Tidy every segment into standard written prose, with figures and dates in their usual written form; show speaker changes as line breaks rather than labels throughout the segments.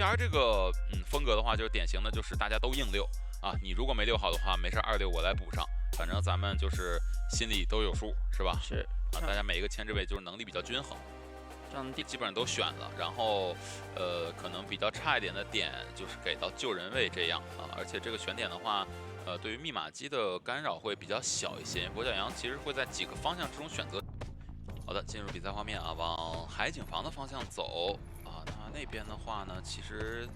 VR 这个风格的话，就是典型的就是大家都硬溜啊，你如果没溜好的话，没事2溜我来补上，反正咱们就是心里都有数，是吧？
是
啊，大家每一个牵制位就是能力比较均衡。
这样
基本上都选了，然后可能比较差一点的点就是给到救人位这样啊，而且这个选点的话，对于密码机的干扰会比较小一些。跛脚羊其实会在几个方向之中选择。好的，进入比赛画面啊，往海景房的方向走啊。那边的话呢，其实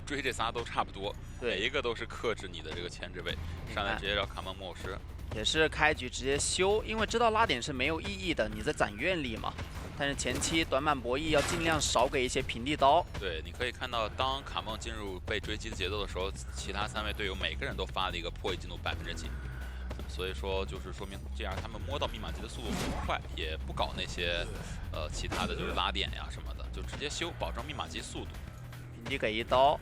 追这仨都差不多，
对，
每一个都是克制你的这个牵制位，上来直接找卡梦木偶师。
也是开局直接修，因为知道拉点是没有意义的，你在攒愿力嘛。但是前期短板博弈要尽量少给一些平地刀。
对，你可以看到，当卡梦进入被追击的节奏的时候，其他3位队友每个人都发了一个破译进度几%，所以说就是说明这样他们摸到密码机的速度很快，也不搞那些其他的就是拉点呀什么的，就直接修，保证密码机速度。
平地给一刀。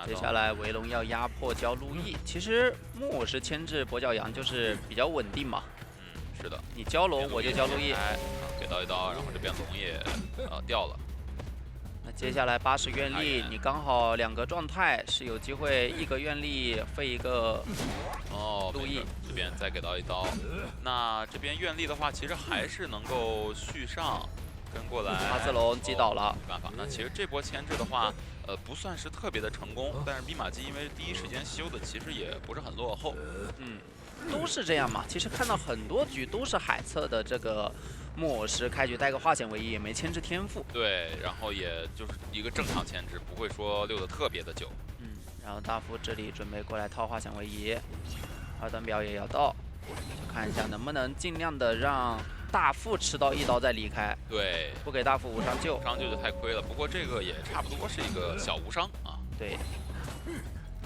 接下来维龙要压迫交路易，其实木偶师牵制跛脚羊就是比较稳定嘛。
是的，
你交龙我就交路易，
给到一刀，然后这边龙也掉了。
那接下来80愿力，你刚好2个状态是有机会1个愿力废一个路易，
这边再给到一刀。那这边愿力的话，其实还是能够续上。跟过来，
阿兹龙击倒了，
没办法。那其实这波牵制的话，不算是特别的成功，但是密码机因为第一时间修的，其实也不是很落后。
都是这样嘛。其实看到很多局都是海测的这个木偶师开局带个化险为夷，也没牵制天赋。
对，然后也就是一个正常牵制，不会说溜得特别的久。
然后大夫这里准备过来套化险为夷，2段表也要到，就看一下能不能尽量的让大副吃到1刀再离开。
对，
不给大副无伤救，
无伤救就太亏了。不过这个也差不多是一个小无伤啊。
对。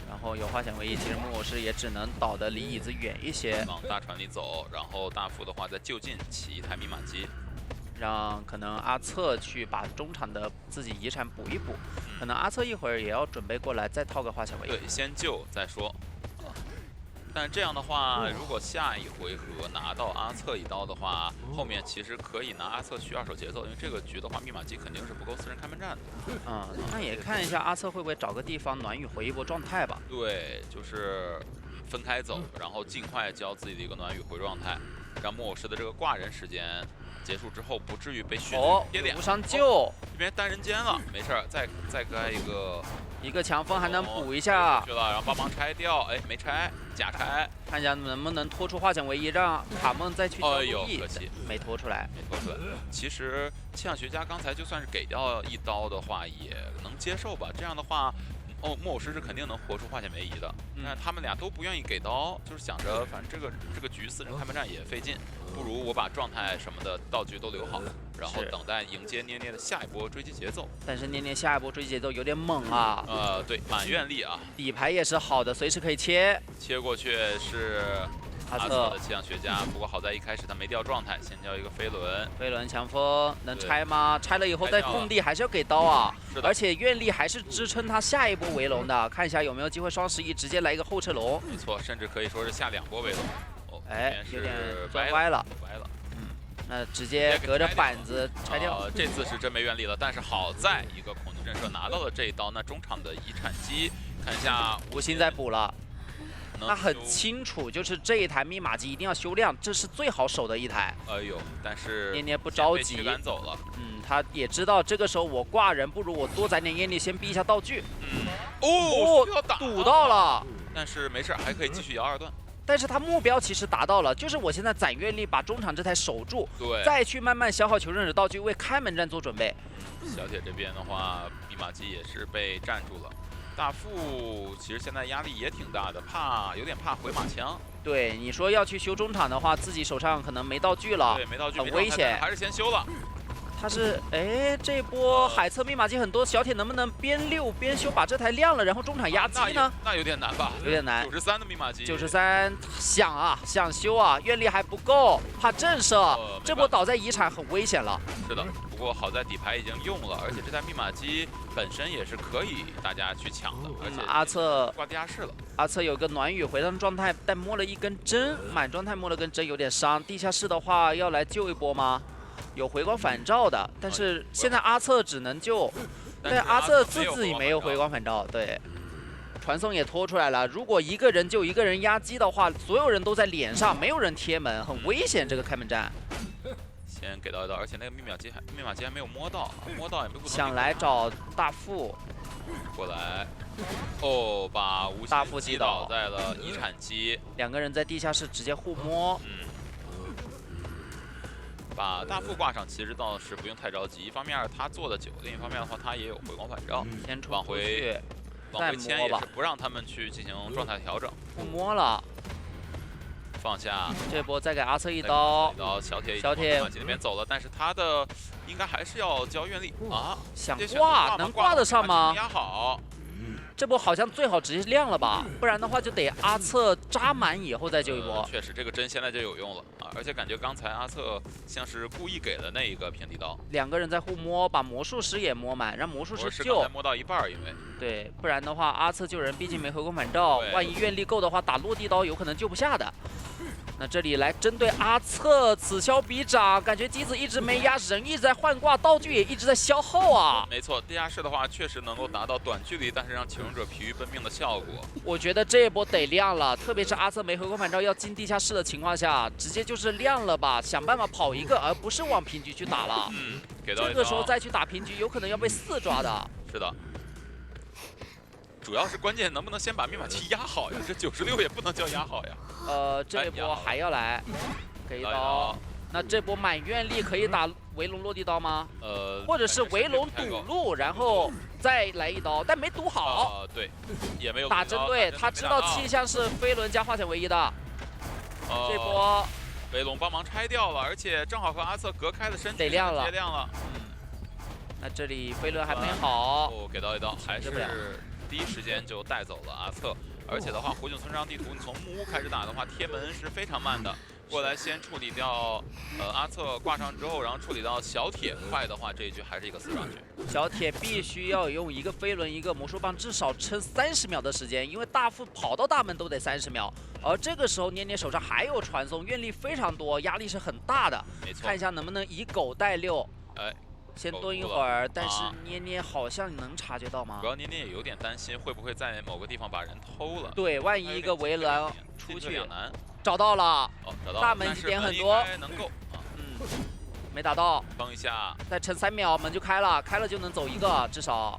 然后有化险为夷，其实木偶师也只能倒的离椅子远一些，
往大船里走。然后大副的话在就近起一台密码机，
让可能阿策去把中场的自己遗产补一补。可能阿策一会儿也要准备过来再套个化险为夷。
对，先救再说。但这样的话，如果下一回合拿到阿策1刀的话，后面其实可以拿阿策去2手节奏，因为这个局的话，密码机肯定是不够4人开门战的。
那也看一下阿策会不会找个地方暖雨回一波状态吧。
对，就是分开走，然后尽快交自己的一个暖雨回状态，让木偶师的这个挂人时间结束之后，不至于被血贴脸。
无伤救，
这边单人间了，没事儿，再开
一个强风还能补一下，
去了，然后帮忙拆掉，哎，没拆，假拆，
看一下能不能拖出化险为夷，让卡梦再去交路易。
可惜
没拖出来，
其实气象学家刚才就算是给掉1刀的话，也能接受吧。这样的话，木偶师是肯定能活出化险为夷的。但是他们俩都不愿意给刀，就是想着反正这个局4人开门战也费劲，不如我把状态什么的道具都留好，然后等待迎接捏捏的下一波追击节奏。
但是捏捏下一波追击节奏有点猛啊。
对，满愿力啊，
底牌也是好的，随时可以切
过去是阿策的气象学家，不过好在一开始他没掉状态，先交一个飞轮
强风能拆吗？拆了以后在空地还是要给刀啊，而且愿力还是支撑他下一波围龙的，看一下有没有机会双11直接来一个后撤龙。
没错，甚至可以说是下2波围龙。
有点钻歪了。那直接隔着板子拆掉。
这次是真没愿力了，但是好在一个恐惧震慑拿到了这一刀。那中场的遗产机，看一下
无心再补了。他很清楚，就是这一台密码机一定要修亮，这是最好守的一台。
但是
捏捏不着急，
被驱赶走了。
他也知道这个时候我挂人，不如我多攒点愿力，先逼一下道具。堵到了，
但是没事，还可以继续摇2段。
但是他目标其实达到了，就是我现在攒愿力把中场这台守住，
对，
再去慢慢消耗求生者道具，为开门战做准备。
小铁这边的话，密码机也是被站住了。大副其实现在压力也挺大的，有点怕回马枪。
对，你说要去修中场的话，自己手上可能没道具了，
对，没道具，
很危险，
还是先修了。
他是这波海测密码机很多，小铁能不能边溜边修把这台亮了，然后中场压机呢？
那有点难吧？
有点难。
93的密码机
，93想修啊，愿力还不够，怕震慑，这波倒在遗产很危险了。
是的，不过好在底牌已经用了，而且这台密码机本身也是可以大家去抢的，而且
阿策
挂地下室了。
阿策有个暖雨回上状态，但摸了一根针，满状态摸了根针有点伤。地下室的话要来救一波吗？有回光返照的，但是现在阿策只能救对，阿
瑟
瑟自己没有回光返照，对。传送也拖出来了，如果一个人就一个人压击的话，所有人都在脸上，没有人贴门，很危险。这个开门战。
先给到一刀，而且那个密码机还没有摸到，摸到也没不能。
想来找大副
过来，哦，把无
大副
击倒在了遗产机。
两个人在地下室直接互摸。
把大副挂上，其实倒是不用太着急。一方面他做的久，另一方面的话他也有回光返照。
先
往回牵也是不让他们去进行状态调整。
互摸了。
放下，
这波再给阿策一刀，
小铁往那边走了，但是他的应该还是要交愿力啊。
想挂能挂得上吗？
压好，
这波好像最好直接亮了吧，不然的话就得阿策扎满以后再救一波。
确实，这个针现在就有用了啊！而且感觉刚才阿策像是故意给了那一个平地刀。
两个人在互摸，把魔术师也摸满，让魔术师救。
刚才摸到一半，因为
对，不然的话阿策救人毕竟没回光返照，万一愿力够的话，打落地刀有可能救不下的。那这里来针对阿策，此消彼长，感觉机子一直没压，人一直在换挂，道具也一直在消耗啊。
没错，地下室的话确实能够达到短距离，但是让求生者疲于奔命的效果。
我觉得这一波得亮了，特别是阿策没回光返照要进地下室的情况下，直接就是亮了吧，想办法跑一个，而不是往平局去打了。
给到
这个时候再去打平局，有可能要被4抓的。
是的。主要是关键能不能先把密码器压好呀？这96也不能叫压好呀。
这一波还要来，给一刀。那这波满愿力可以打围龙落地刀吗？或者是围龙堵路，然后再来一刀，但没堵好。
对，也没有
打针对，他知道气象是飞轮加化险为夷的。这波
围龙帮忙拆掉了，而且正好和阿策隔开的身体
得亮了，
亮了。
那这里飞轮还没好，
给到一刀，还是第一时间就带走了阿策。而且的话，火警村上地图你从木屋开始打的话，贴门是非常慢的。过来先处理掉阿策挂上之后，然后处理到小铁快的话，这一局还是一个4抓局。
小铁必须要用一个飞轮一个魔术棒，至少撑30秒的时间，因为大副跑到大门都得30秒。而这个时候捏捏手上还有传送，愿力非常多，压力是很大的。
没错，
看一下能不能以狗带6。先蹲一会儿，但是捏捏好像能察觉到吗？
主要捏捏也有点担心，会不会在某个地方把人偷了？
对，万一一个围栏出去，
两难。
找到了，
找到了。
大门点很多，
能够
没打到。
帮一下，
再撑3秒，门就开了，开了就能走一个，至少。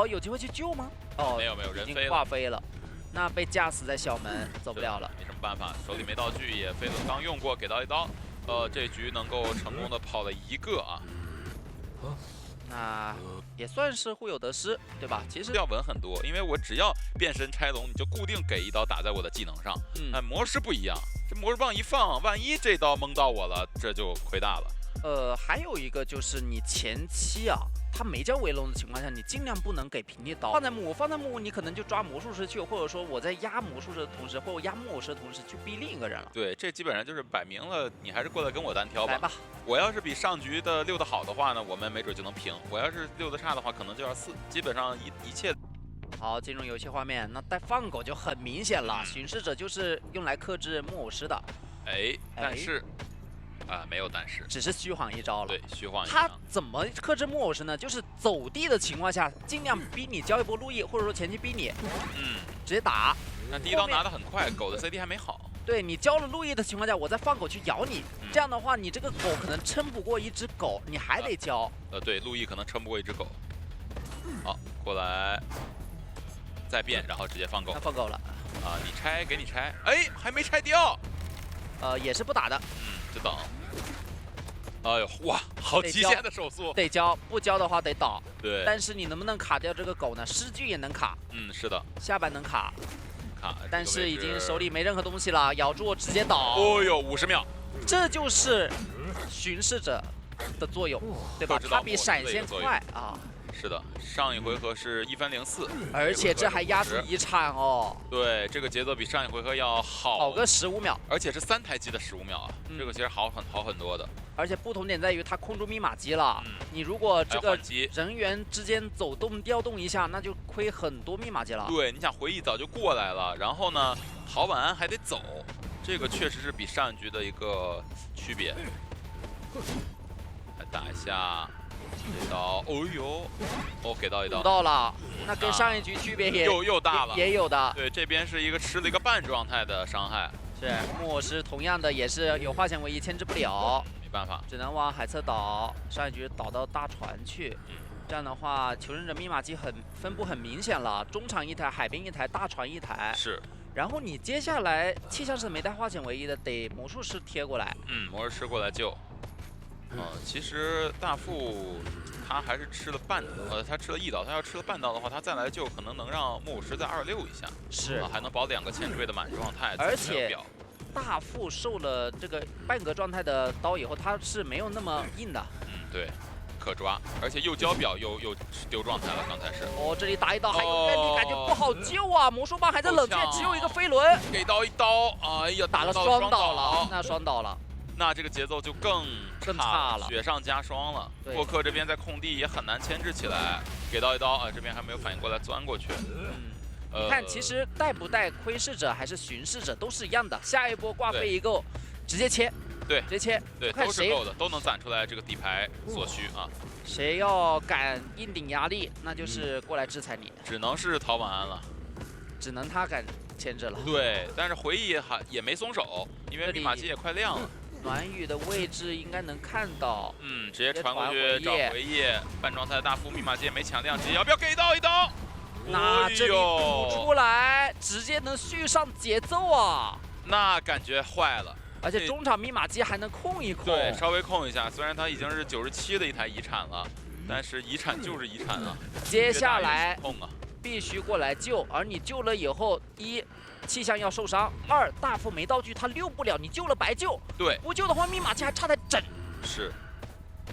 有机会去救吗？
没有，人
已经挂飞了，那被架死在小门，走不了了。
没什么办法，手里没道具，也飞轮刚用过，给到一刀。这局能够成功的跑了一个啊。
那也算是互有得失，对吧？其实
要稳很多，因为我只要变身拆龙，你就固定给一刀打在我的技能上。魔师不一样，这魔术棒一放，万一这刀蒙到我了，这就亏大了。
还有一个就是你前期啊，他没交围龙的情况下，你尽量不能给平地刀。放在木屋，你可能就抓魔术师去，或者说我在压魔术师的同时，或者压木偶师的同时去逼另一个人了。
对，这基本上就是摆明了，你还是过来跟我单挑吧。
来吧，
我要是比上局的6的好的话呢，我们没准就能平；我要是6的差的话，可能就要4。基本上一切。
好，进入游戏画面，那带放狗就很明显了，巡视者就是用来克制木偶师的。
但是。没有但是，
只是虚晃一招了。
对，虚晃一招。
他怎么克制木偶师呢？就是走地的情况下，尽量逼你交一波路易，或者说前期逼你，直接打。
那第一刀拿得很快，狗的 CD 还没好。
对你交了路易的情况下，我再放狗去咬你，这样的话，你这个狗可能撑不过一只狗，你还得交。
对，路易可能撑不过一只狗。好，过来，再变，然后直接放狗。
他放狗了。
你拆，给你拆。还没拆掉。
也是不打的。
就等。哎呦，哇，好极限的手速！
得交，不交的话得倒。
对。
但是你能不能卡掉这个狗呢？尸具也能卡。
是的。
下半能卡。但是已经手里没任何东西了，咬住我直接倒。
哦呦，50秒。
这就是巡视者的作用，对吧？它比闪现快啊。
是的，上一回合是1分04，
而且这还压住遗产哦。
对，这个节奏比上一回合要好
个15秒，
而且是3台机的15秒啊，这个其实好很多的。
而且不同点在于它控住密码机了，你如果这个人员之间走动调动一下，那就亏很多密码机了。
对，你想回忆早就过来了，然后呢，逃晚安还得走，这个确实是比上一局的一个区别。来打一下。这刀，哦呦，哦，给到一刀，
到了，那跟上一局区别
又大了，
也有的。
对，这边是一个吃了一个半状态的伤害。
是木偶师同样的也是有化险为夷牵制不了，
没办法，
只能往海侧倒。上一局倒到大船去。这样的话，求生者密码机分布很明显了，中场一台，海边一台，大船一台。
是。
然后你接下来气象是没带化险为夷的，得魔术师贴过来。
魔术师过来救。其实大副他还是吃了他吃了一刀，他要吃了半刀的话，他再来救可能能让木偶师再26一下。
是。
还能保2个前缀的满状态。
而且大副受了这个半格状态的刀以后，他是没有那么硬的。
对。可抓，而且又交表又丢状态了，刚才是。
哦，这里打一刀还有愿力，感觉不好救啊！魔术棒还在冷却，只有一个飞轮，
给到一刀，哎呀，
打了双倒了，那双倒了，
那这个节奏就更
差了，
雪上加霜了。过客这边在空地也很难牵制起来，给到一刀啊，这边还没有反应过来钻过去。
你看，其实带不带窥视者还是巡视者都是一样的，下一波挂飞一够，直接切。对，直接切，
对，都是够的，都能攒出来这个底牌所需啊。
谁要敢硬顶压力，那就是过来制裁你。
只能是陶晚安了，
只能他敢牵制了。
对，但是回忆也没松手，因为密码机也快亮了。
暖雨的位置应该能看到。
直接传过去找回忆，半状态的大副密码机也没抢亮，直接要不要给到一刀？
那这里补出来，直接能续上节奏啊！
那感觉坏了。
而且中场密码机还能控一控，
对，稍微控一下。虽然它已经是97的一台遗产了，但是遗产就是遗产啊。
接下来必须过来救，而你救了以后，一气象要受伤，二大副没道具他溜不了，你救了白救。
对，
不救的话密码机还差台整。
是，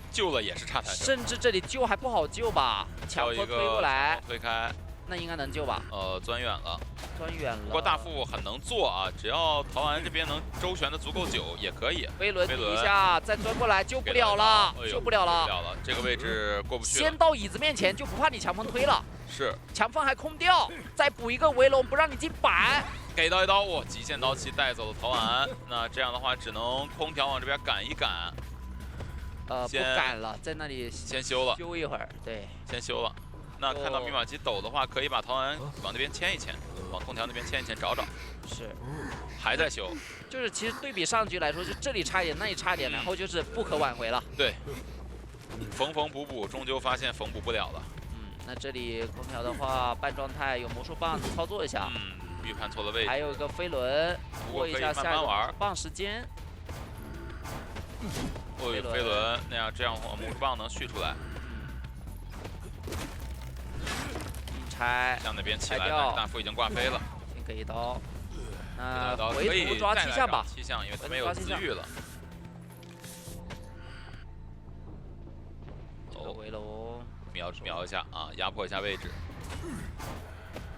救了也是差台整。
甚至这里救还不好救吧？强迫推过来，
推开。
那应该能救吧？
钻远了，
钻远了。
不过大副很能做啊，只要陶安这边能周旋的足够久也可以。
飞轮一下，再钻过来，救不了了，救不了了。
这个位置过不去。
先到椅子面前就不怕你强风推了。
是。强
风还空掉，再补一个围龙，不让你进板。
给到一刀，哇！极限刀气带走了陶安。那这样的话，只能空调往这边赶一赶。
不赶了，在那里
先修了，
修一会儿，对，
先修了。那看到密码机抖的话，可以把陶安往那边牵一牵，往空调那边牵一牵，找找。
是，
还在修。
就是其实对比上局来说，就这里差一点，那里差一点，然后就是不可挽回了。
对。缝缝补补，终究发现缝补不了了。
那这里空调的话，半状态有魔术棒操作一下。
预判错了位置。
还有一个飞轮，过一下下一个棒时间。
飞轮，这样魔术棒能续出来。向那边起来，但是大副已经挂飞了。
先给一刀，那
可以
抓气象吧？
气象，因为他没有自愈了。
围龙，
瞄一下啊，压迫一下位置。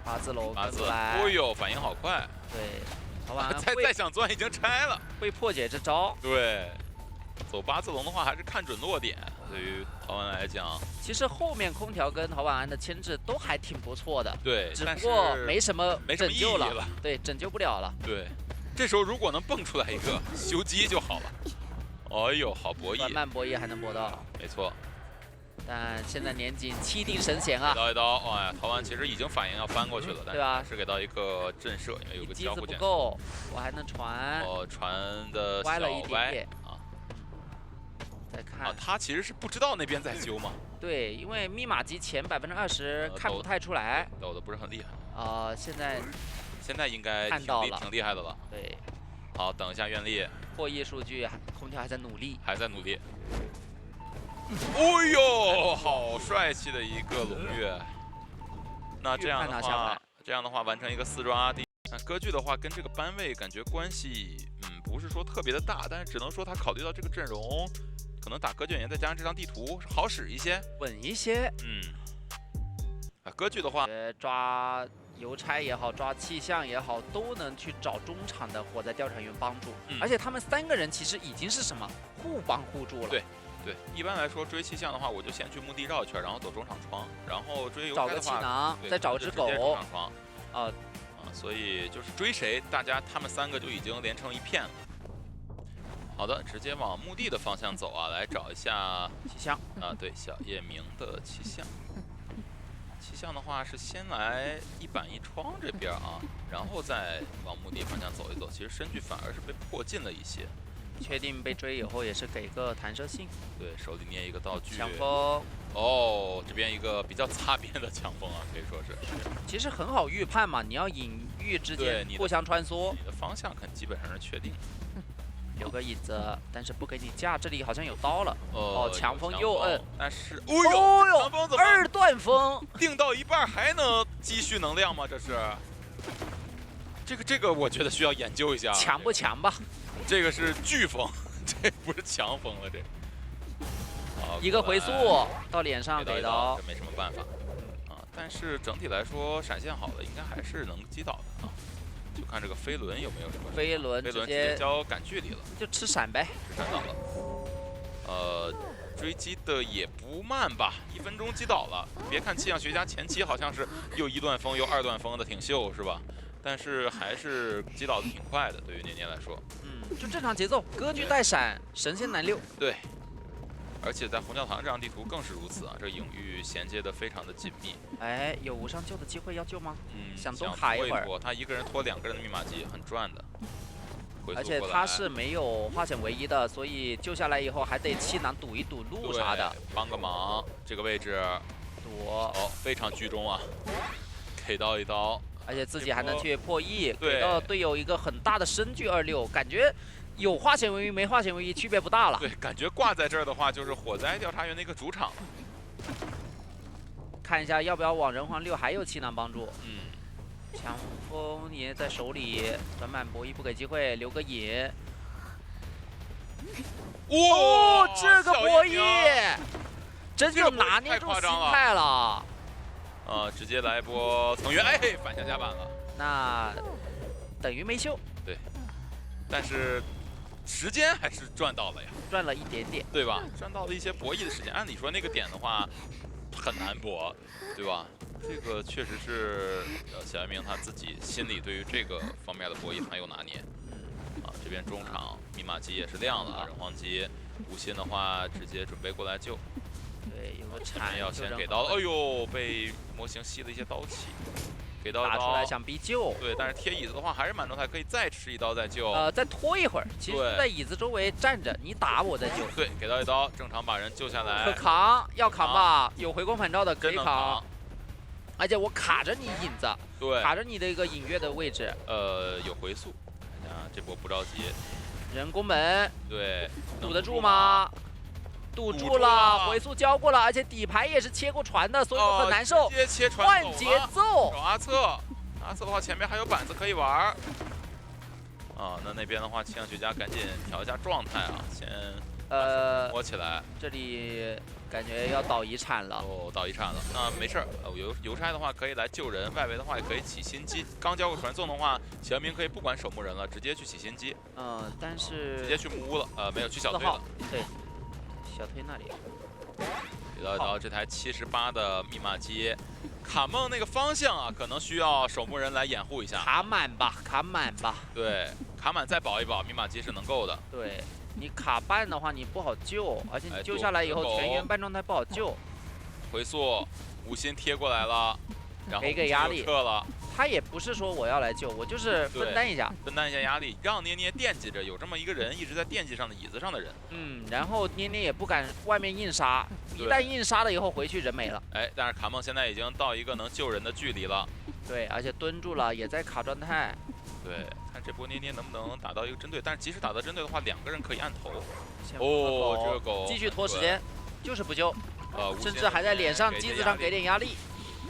八字龙，
八字，哦呦，反应好快。
对，好吧。
再想钻已经拆了，
会破解这招。
对。走八字龙的话，还是看准落点。对于陶晚安来讲，
其实后面空调跟陶晚安的牵制都还挺不错的。
对，
只不过没什么拯救
了。
对，拯救不了了。
对，这时候如果能蹦出来一个修机就好了。哎呦，好博弈！
慢博弈还能博到。
没错。
但现在年仅7定神贤啊！
给到一刀，哎，陶晚安其实已经反应要翻过去了，但是是给到一个震慑，因为有个交互键。
不够，我还能传。
传的
歪了一点点。再看
他其实是不知道那边在修嘛？
对，因为密码机前20%看不太出来，
抖的不是很厉
害。现在应该
挺厉害的了。
对，
好，等一下愿力
破译数据，空调还在努力，
哦呦，好帅气的一个龙月。那这样的话，完成一个4抓。那歌剧的话，跟这个班位感觉关系，不是说特别的大，但是只能说他考虑到这个阵容。可能打歌剧演员再加上这张地图好使一些，
稳一些。
歌剧的话，
抓邮差也好，抓气象也好，都能去找中场的火灾调查员帮助。而且他们3个人其实已经是什么互帮互助了。
对，一般来说追气象的话，我就先去墓地绕一圈，然后走中场窗，然后追邮差的话，
找个气囊，再找只狗。
中场窗。所以就是追谁，他们3个就已经连成一片了。好的，直接往墓地的方向走啊，来找一下
气象
啊，对，小夜明的气象。气象的话是先来一板一窗这边啊，然后再往墓地方向走一走。其实身距反而是被迫近了一些。
确定被追以后也是给个弹射性。
对，手里捏一个道具。
强风。
哦，这边一个比较擦边的强风啊，可以说是。
其实很好预判嘛，你要隐喻之间互相穿梭。
你的方向基本上是确定的。
留个椅子，但是不给你架，这里好像有刀了。哦，强风又摁，
但是，
哦呦，
强风怎么
二段风
定到一半还能积蓄能量吗？这是，这个我觉得需要研究一下。
强不强吧？
这个是飓风，这不是强风了，这。
一个回速到脸上给刀，
这没什么办法啊。但是整体来说，闪现好了，应该还是能击倒的啊。就看这个飞轮有没有什么。
飞轮直接
交赶距离了，
就吃闪呗。
吃闪倒了。追击的也不慢吧，1分钟击倒了。别看气象学家前期好像是又1段风又2段风的，挺秀是吧？但是还是击倒的挺快的，对于年年来说。
就正常节奏，割据带闪，神仙难溜。
对。而且在红教堂这张地图更是如此啊，这影域衔接的非常的紧密。
哎，有无上救的机会要救吗？想多
卡
一会儿。
他一个人拖2个人的密码机，很赚的。
而且他是没有化险为夷的，所以救下来以后还得气囊堵一堵路啥的。
帮个忙，这个位置。
堵。
哦，非常居中啊，给到一刀。
而且自己还能去破译，给到队友一个很大的身距26，感觉。有化险为夷没化险为夷区别不大了。
对，感觉挂在这儿的话，就是火灾调查员的一个主场。
看一下要不要往人皇6还有气囊帮助。强风也在手里，转板博弈不给机会，留个引。哦，这个博弈真就拿捏住心态了。
直接来一波层元，哎，反向加板了。
那等于没秀。
对，但是。时间还是赚到了呀，
赚了一点点，
对吧？赚到了一些博弈的时间。按理说那个点的话很难博，对吧？这个确实是小夜明他自己心里对于这个方面的博弈很有拿捏。这边中场密码机也是亮了，人皇机无心的话直接准备过来救。
对，有个铲
要先给刀，哎呦，被模型吸了一些刀气。给到一刀，
打出来想逼救，
对，但是贴椅子的话还是满状态，可以再吃一刀再救。
再拖一会儿，其实在椅子周围站着，你打我再救。
对，给到一刀，正常把人救下来。
可扛，要扛吧？有回光返照的可以扛。而且我卡着你影子，
对，
卡着你的一个隐月的位置。
有回速，看下这波不着急。
人攻门，
对，
堵得住吗？堵住了，回速交过了，而且底牌也是切过船的，所以很难受。
直接切船
换节奏。
找阿策的话前面还有板子可以玩。那边的话，气象学家赶紧调一下状态啊，先摸起来。
这里感觉要倒遗产了。
哦，倒遗产了，那没事儿。邮差的话可以来救人，外围的话也可以起新机。刚交过传送的话，小夜明可以不管守墓人了，直接去起新机。
但是
直接去木屋了，没有去小队了。
对。小推那里，
给到一刀，这台78的密码机，卡梦那个方向啊，可能需要守墓人来掩护一下。
卡满吧，卡满吧。
对，卡满再保一保，密码机是能够的。
对，你卡半的话你不好救，而且你救下来以后全员半状态不好救。
回速，无心贴过来了，然后
给压力
撤了。
他也不是说我要来救，我就是分担一下，
分担一下压力，让捏捏惦记着有这么一个人一直在惦记上的椅子上的人。
然后捏捏也不敢外面硬杀，一旦硬杀了以后回去人没了。
哎，但是卡梦现在已经到一个能救人的距离了。
对，而且蹲住了，也在卡状态。
对，看这波捏捏能不能打到一个针对，但是即使打到针对的话，2个人可以按头。
哦，
这个狗
继续拖时间，就是不救，甚至还在脸上机子上给点压力。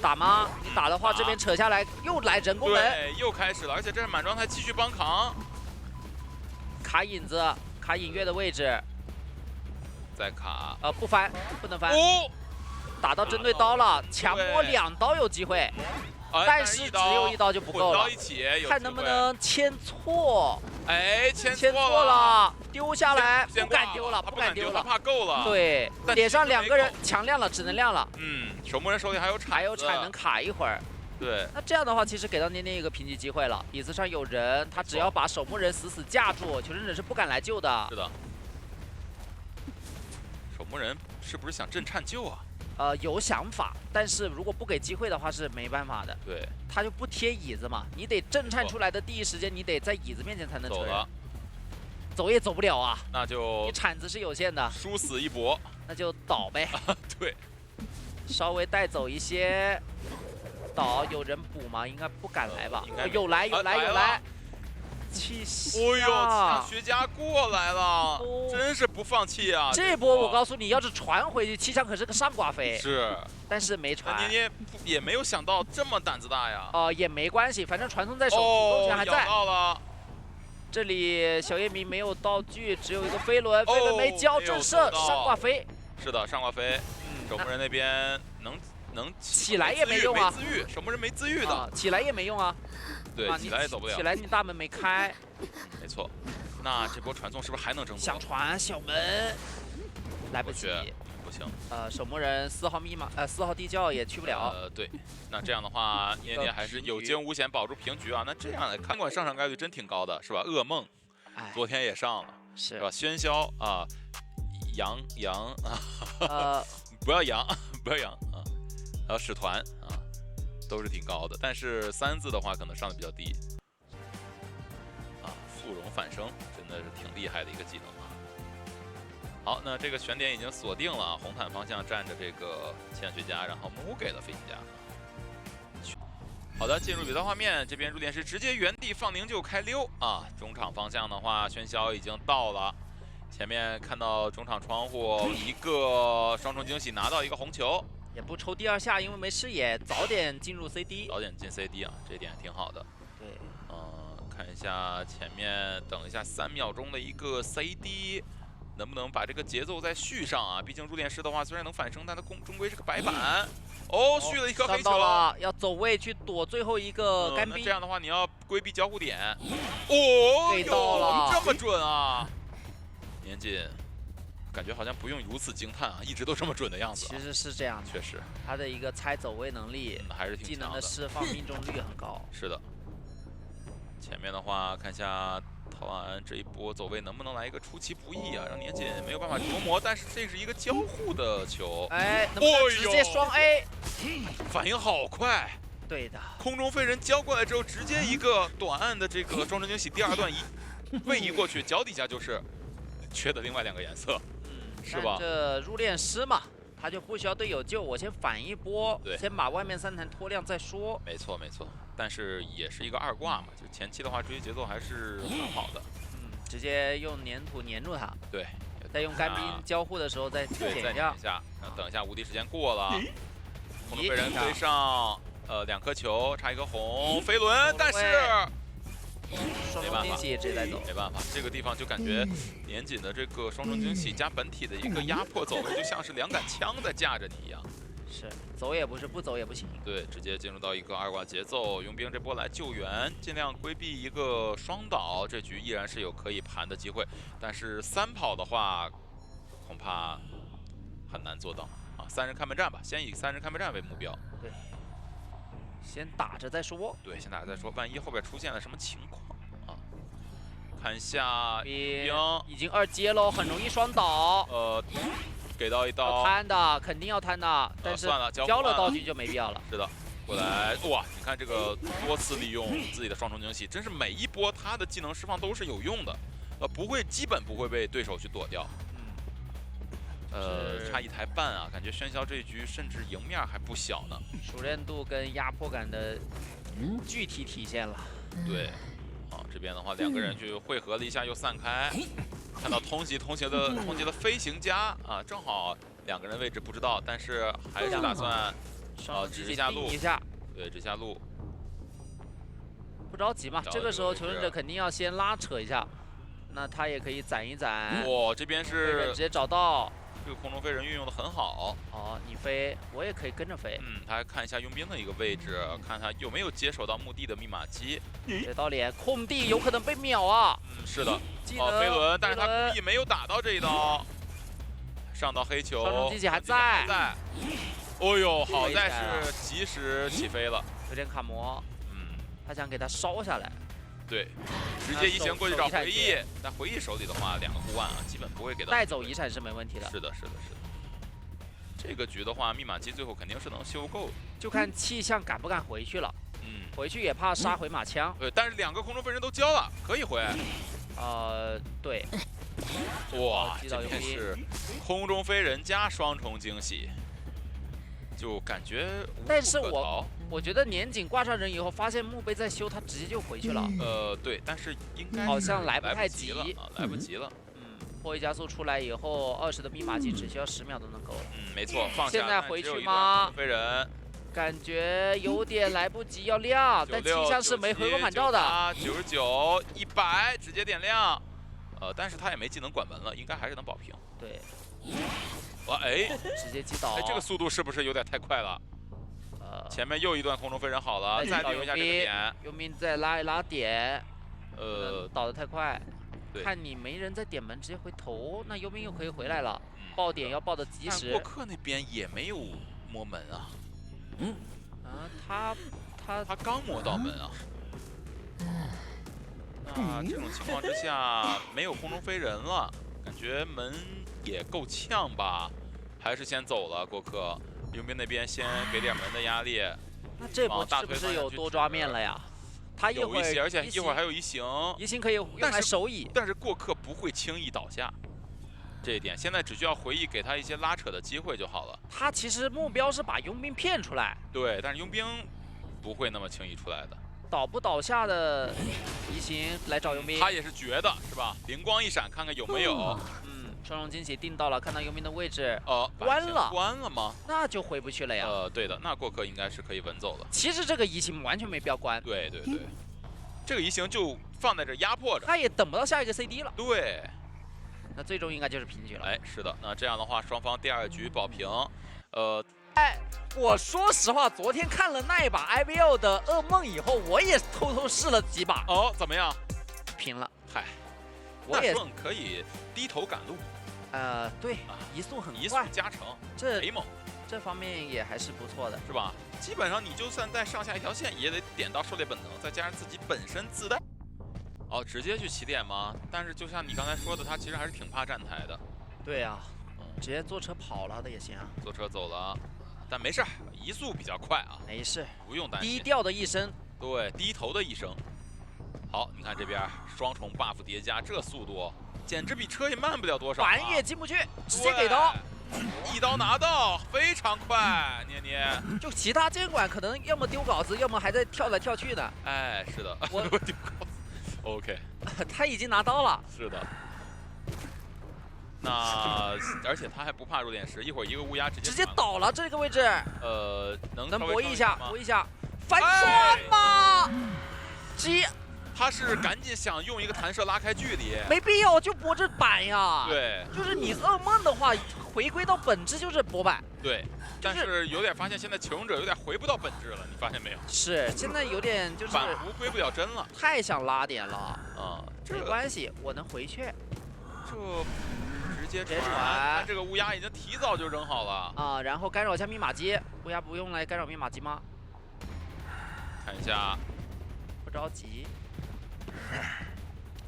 打吗？你打的话，这边扯下来又来人工门，
对，又开始了，而且这是满状态继续帮扛，
卡影子，卡影月的位置，
再卡，
不翻，不能翻，打到针对刀了，强摸2刀有机会，但是只有1刀就不够了，看能不能牵错，
哎，牵
错了，丢下来，不敢丢了，
不敢丢了，怕够了，
对，脸上2个人强亮了，只能亮了，
守墓人手里还有铲，
能卡一会儿，
对，
那这样的话，其实给到年年一个评级机会了。椅子上有人，他只要把守墓人死死架住，求生者是不敢来救的。
是的。守墓人是不是想震颤救啊？
有想法，但是如果不给机会的话是没办法的。
对，
他就不贴椅子嘛，你得震颤出来的第一时间，你得在椅子面前才能承认。走也走不了啊，
那就
你铲子是有限的，
殊死一搏，
那就倒呗。
对，
稍微带走一些，倒有人补吗？应该不敢来吧？有来。气息！
哦呦，像学家过来了，真是不放弃啊！
这波我告诉你，要是传回去，气象可是个上挂飞。
是，
但是没传。
年年也没有想到这么胆子大呀。
也没关系，反正传送在手，主动权还在。
咬到了。
这里小夜明没有道具，只有一个飞轮，飞轮没交震慑，上挂飞。
是的，上挂飞。守墓人那边能
起来也没用啊，
没自愈，守墓人没自愈的，
起来也没用啊。
对，起来也走不了。
起来你大门没开。
没错。那这波传送是不是还能争夺？
想传小门，来不及。
不行。
守墓人4号密码，4号地窖也去不了。
对。那这样的话，年年还是有惊无险保住平局啊。那这样来看，管上场概率真挺高的，是吧？噩梦，昨天也上了，是吧？喧嚣啊，杨啊，不要扬，不要扬啊，还有使团啊，都是挺高的。但是3字的话，可能上的比较低。复荣反生真的是挺厉害的一个技能啊。好，那这个悬点已经锁定了啊，红毯方向站着这个气象学家，然后木给了飞行家。好的，进入比赛画面，这边入殓师直接原地放灵就开溜啊。中场方向的话，喧嚣已经到了，前面看到中场窗户一个双重惊喜拿到一个红球，
也不抽第2下，因为没视野，早点进入 CD，
早点进 CD 啊，这一点挺好的。
对，
看一下前面，等一下3秒钟的一个 CD。能不能把这个节奏再续上啊？毕竟入殓师的话，虽然能反生，但它终归是个白板。续了一颗黑球
了，要走位去躲最后一个干冰。
这样的话，你要规避交互点。
给到了，
这么准啊！年锦，感觉好像不用如此惊叹啊，一直都这么准的样子。
其实是这样的，
确实，
他的一个猜走位能力
还是挺强的，
技能的释放命中率很高。
是的。前面的话，看一下。陶安这一波走位能不能来一个出其不意啊？让年锦没有办法琢磨，但是这是一个交互的球，
能不能直接双 A？
反应好快。
对的，
空中飞人交过来之后，直接一个短按的这个双重惊喜，第2段位移过去，脚底下就是缺的另外2个颜色，是吧？
这入殓师嘛，他就不需要队友救，我先反一波，
对，
先把外面3坛拖亮再说。
没错没错。但是也是一个2挂嘛，就前期的话追击节奏还是很好的。
直接用粘土粘住它。
对，
再用干冰交互的时候再
点一下。等一下无敌时间过了，空中飞人飞上2颗球，差1个红飞轮，但是没办法，
直接带走。
没办法，这个地方就感觉年锦的这个双重惊喜加本体的一个压迫走位，就像是2杆枪在架着你一样。
是，走也不是，不走也不行。
对，直接进入到一个2挂节奏，佣兵这波来救援，尽量规避一个双倒，这局依然是有可以盘的机会。但是3跑的话，恐怕很难做到啊。3人看门战吧，先以3人看门战为目标。
对，先打着再说。
对，先打着再说，万一后边出现了什么情况啊？看一下
兵已经2阶喽，很容易双倒。
给到一刀，
摊的肯定要摊的，但是
算了，
交了道具就没必要了。
是的，过来哇！你看这个多次利用自己的双重惊喜，真是每一波他的技能释放都是有用的，基本不会被对手去躲掉。差1台半啊，感觉喧嚣这一局甚至赢面还不小呢。
熟练度跟压迫感的具体体现了。
对，这边的话2个人去汇合了一下，又散开。看到通缉的飞行家啊，正好2个人位置不知道，但是还是打算直下路。对，直下路。
不着急嘛，这个时候求生者肯定要先拉扯一下，那他也可以攒一攒。
哇，这边是
直接找到。
这个空中飞人运用的很好。
你飞，我也可以跟着飞。
他还看一下佣兵的一个位置，看他有没有接手到墓地的密码机。
这刀脸空地有可能被秒啊。
是的。飞轮，但是他故意没有打到这一刀。上到黑球，
双重惊喜还在。
哦呦，好在是及时起飞了。
有点卡魔，他想给他烧下来。
对，直接移形过去找回忆，但回忆手里的话，2个护腕啊，基本不会给到。
带走遗产是没问题的。
是的，是的，是的。这个局的话，密码机最后肯定是能修够的，
就看气象敢不敢回去了。回去也怕杀回马枪。
但是2个空中飞人都交了，可以回。
对。
哇，这边是空中飞人加双重惊喜，就感觉无
但是
可逃。
我觉得年景挂上人以后，发现墓碑在修，他直接就回去了。
对，但是应该
好像来不太
及了啊，来不及了。
破译加速出来以后，20的密码机只需要10秒都能够了。
没错，放下。
现在回去吗？
飞人。
感觉有点来不及要亮，但气象是没回光返照的。
99、100直接点亮，但是他也没技能管门了，应该还是能保平。
对。
直
接击倒。
这个速度是不是有点太快了？前面又一段空中飞人好了，再利用一下这个点。
佣兵再拉一拉点。倒得太快。
对。
看你没人在点门，直接回头，那佣兵又可以回来了。爆点要爆得及时。
过客那边也没有摸门啊。他刚摸到门啊！这种情况之下没有空中飞人了，感觉门也够呛吧？还是先走了过客，佣兵那边先给点门的压力。
那这波是不是有多抓面了呀？他
有一些，而且一会儿还有移形，
移形可以用来手椅，
但是过客不会轻易倒下。这一点现在只需要回忆给他一些拉扯的机会就好了。
他其实目标是把佣兵骗出来。
对，但是佣兵不会那么轻易出来的。
倒不倒下的移形来找佣兵，
他也是觉得是吧？灵光一闪，看看有没有。
双重惊喜定到了，看到佣兵的位置，
关了吗？
那就回不去了呀。
对的，那过客应该是可以稳走了。
其实这个移形完全没必要关。
对，这个移形就放在这压迫着，
他也等不到下一个 CD 了。
对。
那最终应该就是平局了。
是的，那这样的话，双方第2局保平。
我说实话，昨天看了那一把 IVL 的噩梦以后，我也偷偷试了几把。
怎么样？
平了。
嗨，
我也
可以低头赶路。
对，移速很快，
移速加成，贼猛。
这方面也还是不错的，
是吧？基本上你就算在上下一条线，也得点到狩猎本能，再加上自己本身自带。直接去起点吗？但是就像你刚才说的，他其实还是挺怕站台的。
对呀，直接坐车跑了的也行啊。
坐车走了，但没事，移速比较快啊。
没事，
不用担心。
低调的一生。
对，低头的一生。好，你看这边双重 buff 叠加，这速度简直比车也慢不了多少。
反也进不去，直接给刀，
一刀拿到，非常快。捏捏，
就其他监管可能要么丢稿子，要么还在跳来跳去呢。
是的，我丢稿子。OK，
他已经拿刀了。
是的。那而且他还不怕弱点石，一会儿一个乌鸦直
接倒了这个位置。
能
搏一下，反转吗？
他是赶紧想用一个弹射拉开距离，
没必要就搏这板呀。
对，
就是你噩梦的话，回归到本质就是搏板。
对，但是有点发现现在求生者有点回不到本质了，你发现没有？
是，现在有点就是
反复归不了真了，
太想拉点了。没关系，我能回去。
直接传，这个乌鸦已经提早就扔好了
然后干扰一下密码机，乌鸦不用来干扰密码机吗？
看一下，
不着急。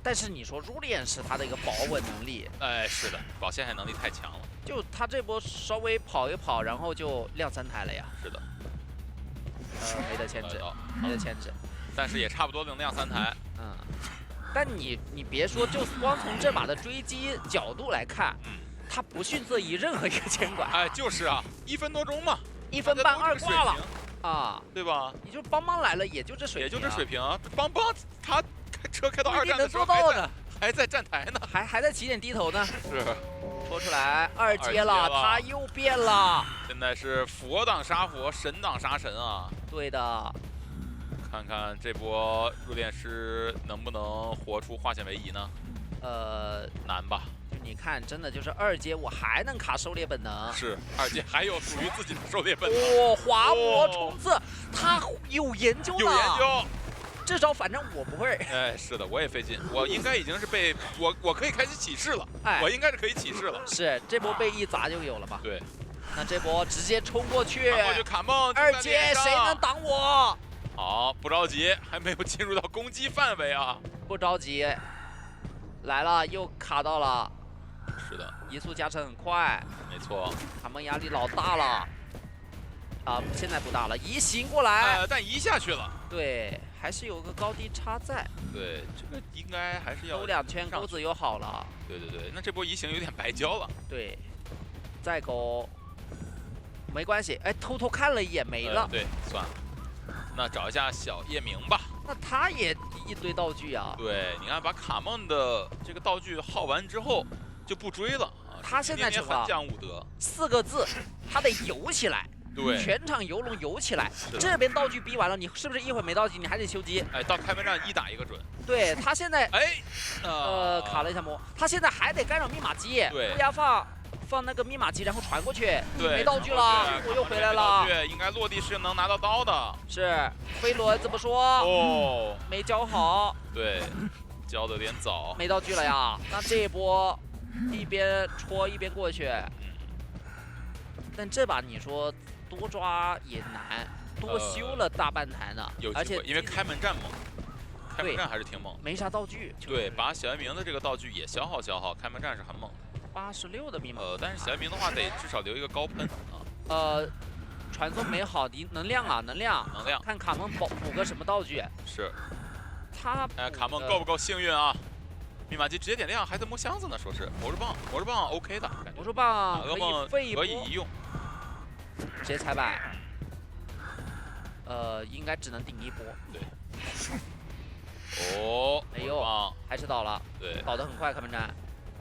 但是你说入殓是他的一个保稳能力，
是的，保陷害能力太强了。
就他这波稍微跑一跑，然后就亮3台了呀。
是的。
没得牵制，没得牵制。
但是也差不多能亮3台。
但你别说，就光从这把的追击角度来看，他不逊色于任何一个监管。
就是啊，1分多钟嘛
，1分半2挂了
对吧？
你就邦邦来了，也就这水
平，邦邦他车开到2站的时候还在站台呢，
还在起点低头呢。
是，
拖出来2阶了，他又变了。
现在是佛挡杀佛，神挡杀神啊。
对的。
看看这波入殓师能不能活出化险为夷呢？难吧？
就你看，真的就是2阶我还能卡狩猎本能。
是2阶还有属于自己的狩猎本能。
滑魔冲刺，他有研究的。
有研究。
这招反正我不会。
是的，我也费劲，我应该已经是被我可以开始起势了。我应该是可以起势了。
是这波被一砸就有了吧？
对。
那这波直接冲过去，
砍梦
2阶谁能挡我？
好，不着急，还没有进入到攻击范围啊。
不着急，来了，又卡到了。
是的，
移速加成很快。
没错。
卡门压力老大了。现在不大了，移行过来。
但移下去了。
对，还是有个高低差在。
对，这个应该还是要
勾2圈，钩子又好了。
对对对，那这波移行有点白交了。
对，再勾，没关系。哎，偷偷看了一眼没了。
对，算了。那找一下小夜明吧。
那他也一堆道具啊。
对，你看把卡梦的这个道具耗完之后就不追了啊。
他现在
很讲武德
，4个字，他得游起来。
对，
全场游龙游起来。这边道具逼完了，你是不是一会儿没道具，你还得修机？
哎，到开门战1打1个准。
对他现在，卡了一下魔，他现在还得干扰密码机。
对，
乌鸦放那个密码机，然后传过去。
对，
没道具了，我又回来了。
对，应该落地是能拿到刀的。
是，飞轮怎么说？
哦，
没交好。
对，交的有点早。
没道具了呀，那这一波一边戳一边过去。但这把你说。多抓也难，多修了大半台呢，而且
因为开门战猛，开门战还是挺猛，
没啥道具。
对，把小夜明的这个道具也消耗，开门战是很猛的。
86的密码。
但是小夜明的话得至少留一个高喷啊。
传送没好，能量啊，能量。看卡梦补个什么道具？
是。
他
卡梦够不够幸运啊？密码机直接点亮，还在摸箱子呢，说是魔术棒 OK 的，
魔术棒
可以移用。
直接踩板，应该只能顶一波。
对。哦，
没有，还是倒了。
对，
倒得很快，开门战。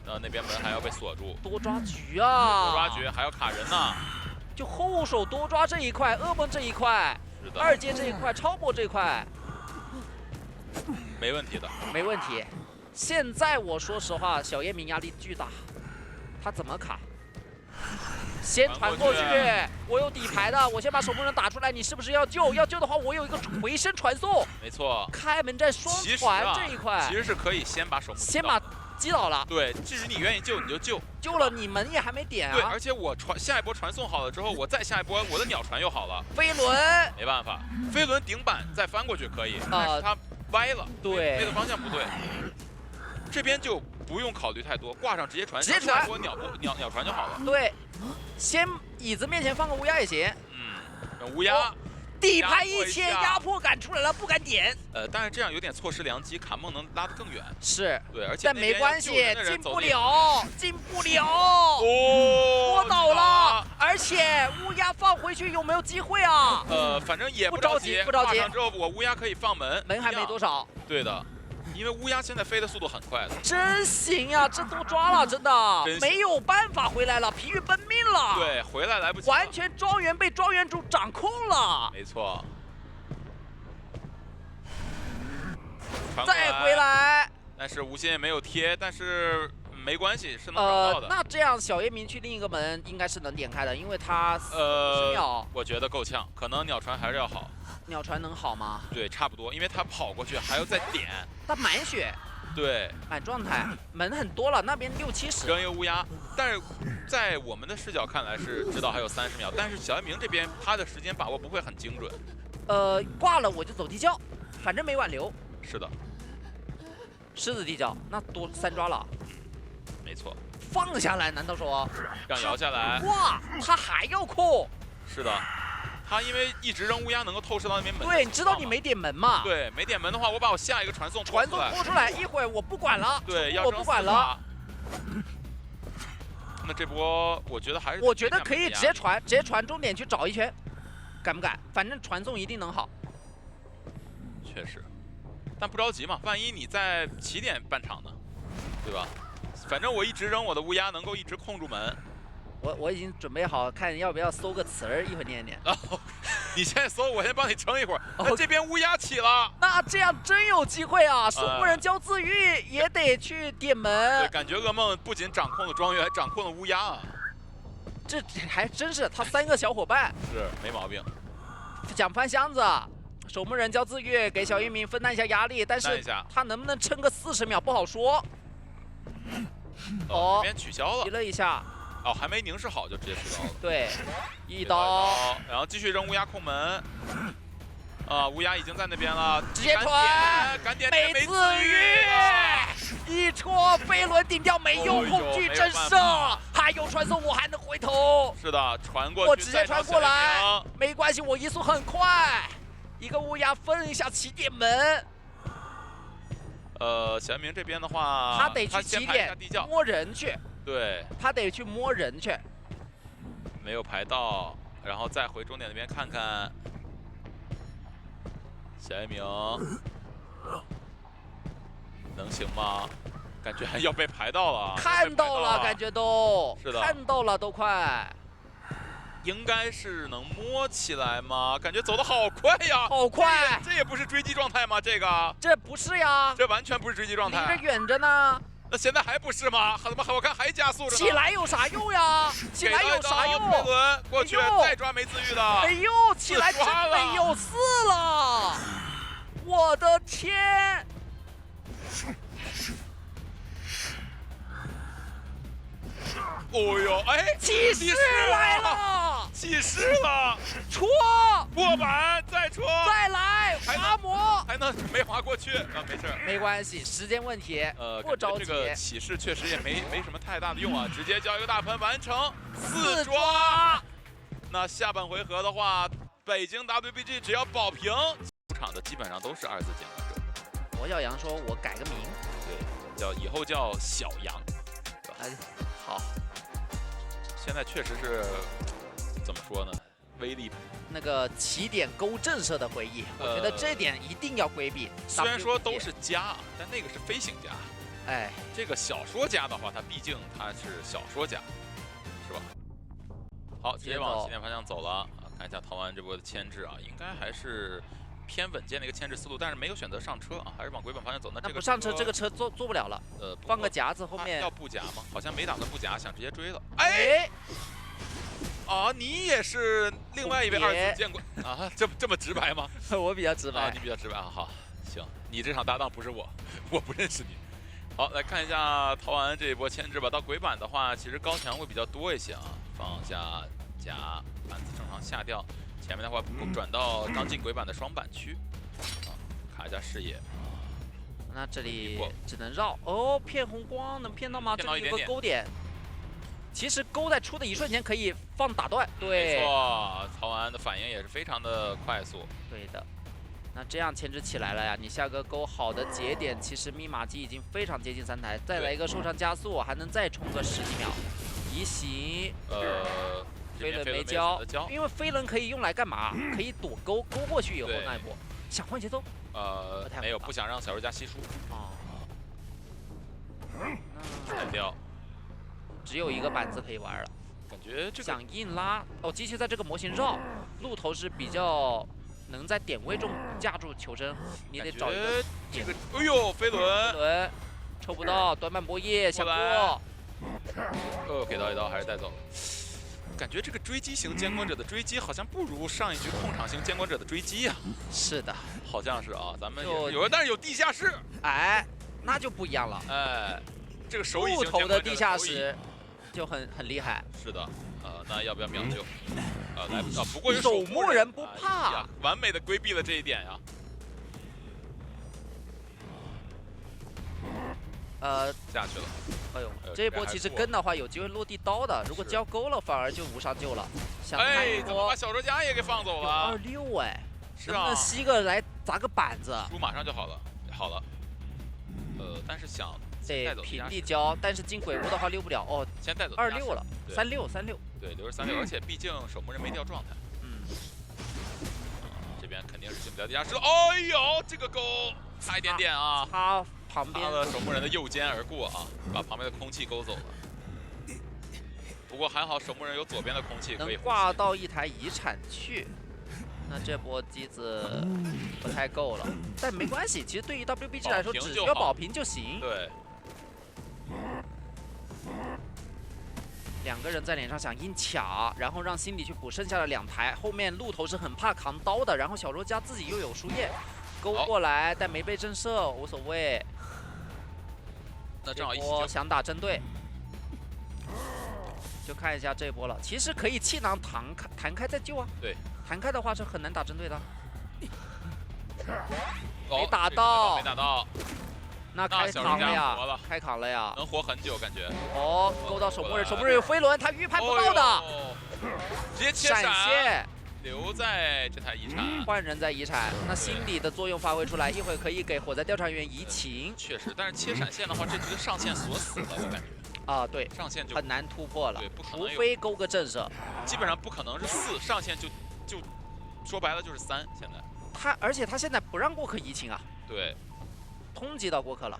那边门还要被锁住。
多抓局啊！
多抓局还要卡人呢。
就后手多抓这一块，噩梦这一块，2阶这一块，超波这一块，
没问题的。
没问题。现在我说实话，小夜明压力巨大，他怎么卡？先传过去，我有底牌的，我先把守门人打出来。你是不是要救？要救的话，我有一个回身传送。
没错，
开门战双传这一块，
其实是可以先把守门
先把击倒了。
对，即使你愿意救，你就救。
救了，你门也还没点啊。
对，而且我下一波传送好了之后，我再下一波我的鸟传又好了。
飞轮
没办法，飞轮顶板再翻过去可以，但是它歪了，
对，
飞的方向不对。这边就不用考虑太多，挂上直接传，下一波鸟传就好了。
对。先椅子面前放个乌鸦也行。
乌鸦
底牌1000，压迫感出来了，不敢点。
但是这样有点错失良机，卡梦能拉得更远。
是，
对，而且
但没关系，进不了，进不了。
哦，
拖倒了，而且乌鸦放回去有没有机会啊？
反正也
不着急，不着急。
挂上之后我乌鸦可以放门，
门还没多少。
对的。因为乌鸦现在飞的速度很快的，
真行呀！这都抓了，真的没有办法回来了，疲于奔命了。
对，回来来不及，
完全庄园被庄园主掌控了。
没错。
再回来，
但是无线也没有贴，但是没关系，是能找到的。
那这样小夜明去另一个门应该是能点开的，因为他10秒，
我觉得够呛，可能鸟传还是要好。
鸟传能好吗？
对，差不多，因为他跑过去还要再点。
他满血。
对，
满状态，门很多了，那边60、70。
扔一个乌鸦，但是在我们的视角看来是知道还有30秒，但是小夜明这边他的时间把握不会很精准。
挂了我就走地窖，反正没挽留。
是的。
狮子地窖，那多3抓了。
没错。
放下来，难道说
让摇下来？
哇，他还要控。
是的。他因为一直扔乌鸦能够透视到那边门，
对，你知道你没点门嘛？
对，没点门的话，我把我下一个传送拖出
来，一会儿我不管了。
对，
我不管了。
那这波我觉得还是，
我觉得可以直接传终点去找一圈，敢不敢？反正传送一定能好。
确实，但不着急嘛，万一你在起点半场呢，对吧？反正我一直扔我的乌鸦，能够一直控住门。
我已经准备好，看要不要搜个词儿，一会儿念念。
你先搜，我先帮你撑一会儿。那这边乌鸦起了，
那这样真有机会啊！守护人焦自愈也得去点门。
对，感觉噩梦不仅掌控了庄园，还掌控了乌鸦啊。
这还真是他3个小伙伴。
是，没毛病。
想翻箱子，守门人焦自愈给小夜明分担一下压力，但是他能不能撑个40秒不好说。
这边取消了，
提了一下。
还没凝视好就直接取刀了。
对，一刀，
然后继续扔乌鸦控门。啊，乌鸦已经在那边了，
直接传，
赶点
梅子玉，一戳飞轮顶掉没用，恐惧震慑，还有传送我还能回头。
是的，传过去，
我直接传过来，没关系，我移速很快，一个乌鸦封一下起点门。
小明这边的话，
他得去起点摸人去，
对，
他得去摸人去，
没有排到，然后再回终点那边看看。小一鸣能行吗？感觉还要被排到了，
看到了，感觉都
是的，
看到了都快，
应该是能摸起来吗？感觉走得好快呀，
好快，
这也不是追击状态吗？
这不是呀，
这完全不是追击状态，
离着远着呢。
那现在还不是吗？怎么我看还加速着呢？
起来有啥用呀？起来有啥用？
飞轮过去再抓梅子玉的。
哎呦，起来真没有四了！我的天！
哦呦，哎，
起势来了！
起势了！
戳！
过板，再戳！
再来！滑魔！
还能没滑过去啊？没事，
没关系，时间问题。不着急。
这个起势确实也没什么太大的用啊，直接交一个大盆完成4抓。那下半回合的话，北京 WBG 只要保平，出场的基本上都是2字监管者。
罗小杨说：“我改个名，
对，以后叫小杨。”
哎，好。
现在确实是怎么说呢？威力。
那个起点勾震慑的回忆，我觉得这点一定要规避。
虽然说都是家，但那个是飞行家。
哎，
这个小说家的话，他毕竟他是小说家，是吧？好，直接往起点方向走了啊！看一下陶安这波的牵制啊，应该还是偏稳健的一个牵制思路，但是没有选择上车啊，还是往鬼本方向走。那这个
不上车，这个车坐不了了。放个夹子后面。
要布夹吗？好像没打算布夹，想直接追了。哎。啊，你也是另外一位2字监管啊？这么直白吗？
我比较直白，
你比较直白啊。好，行，你这场搭档不是我，我不认识你。好，来看一下陶安这一波牵制吧。到鬼板的话，其实高墙会比较多一些啊。放下夹，板子正常下掉。前面的话转到刚进鬼板的双板区，啊，卡一下视野。
那这里只能绕哦，骗红光能骗到吗？
骗到一点点。
这里有个勾点。其实勾在出的一瞬间可以放打断，对，
没错，曹安的反应也是非常的快速。
对的，那这样牵制起来了呀，你下个勾好的节点，其实密码机已经非常接近3台，再来一个受伤加速，还能再冲个10几秒。移形，飞轮没交，因为飞轮可以用来干嘛？可以躲勾，勾过去以后那一波，想换节奏？
没有，不想让小肉家稀疏。
哦，
甩掉。
只有一个板子可以玩了，
感觉这个
想硬拉哦，机器在这个模型绕，鹿头是比较能在点位中架住求生，你得找一个
这个，哎呦，飞轮
抽不到，短板博弈想过，
给到一刀还是带走。感觉这个追击型监管者的追击好像不如上一局控场型监管者的追击啊。
是的，
好像是啊，咱们有，但是有地下室，
哎，那就不一样了，
哎，这个手椅型
头的地下室。就很厉害，
是的，那要不要秒救？来不过有
守墓人不怕，
完美的规避了这一点呀。下去了。
哎呦，这一波其实跟的话有机会落地刀的，如果交勾了反而就无伤救了。
哎，怎么把小周家也给放走了
？26哎，
是啊，
能不能吸个来砸个板子？
输马上就好了，好了。但是想。
得平地交，但是进鬼屋的话溜不了哦。
先带走
26了，36。
对，留着36，而且毕竟守墓人没掉状态。这边肯定是进不了地下室。哎呦，这个勾差一点点啊！
他旁边
擦了守墓人的右肩而过啊，把旁边的空气勾走了。不过还好守墓人有左边的空气可以
挂到一台遗产去。那这波机子不太够了，但没关系，其实对于 WBG 来说，只要保平就行。
对。
2个人在脸上想硬卡，然后让辛迪去补剩下的2台。后面鹿头是很怕扛刀的，然后小若家自己又有输液，勾过来，但没被震慑，无所谓。
那正好一起
想打针对，就看一下这波了。其实可以气囊弹开再救啊。
对，
弹开的话是很难打针对的。没打到，
没打到，
那开扛了呀，开扛了呀，
能活很久感觉。
哦，勾到守墓人，守墓人有飞轮，他预判不到的，
直接切
闪现。
留在这台遗产，
换人在遗产，那心理的作用发挥出来，一会儿可以给火灾调查员移情。
确实，但是切闪现的话，这局的上限锁死了，我感觉。
啊，对，
上限就
很难突破了，
对，不可能，
除非勾个震慑，
基本上不可能是4，上限就说白了就是3，现在。
而且他现在不让过客移情啊，
对，
通缉到过客了。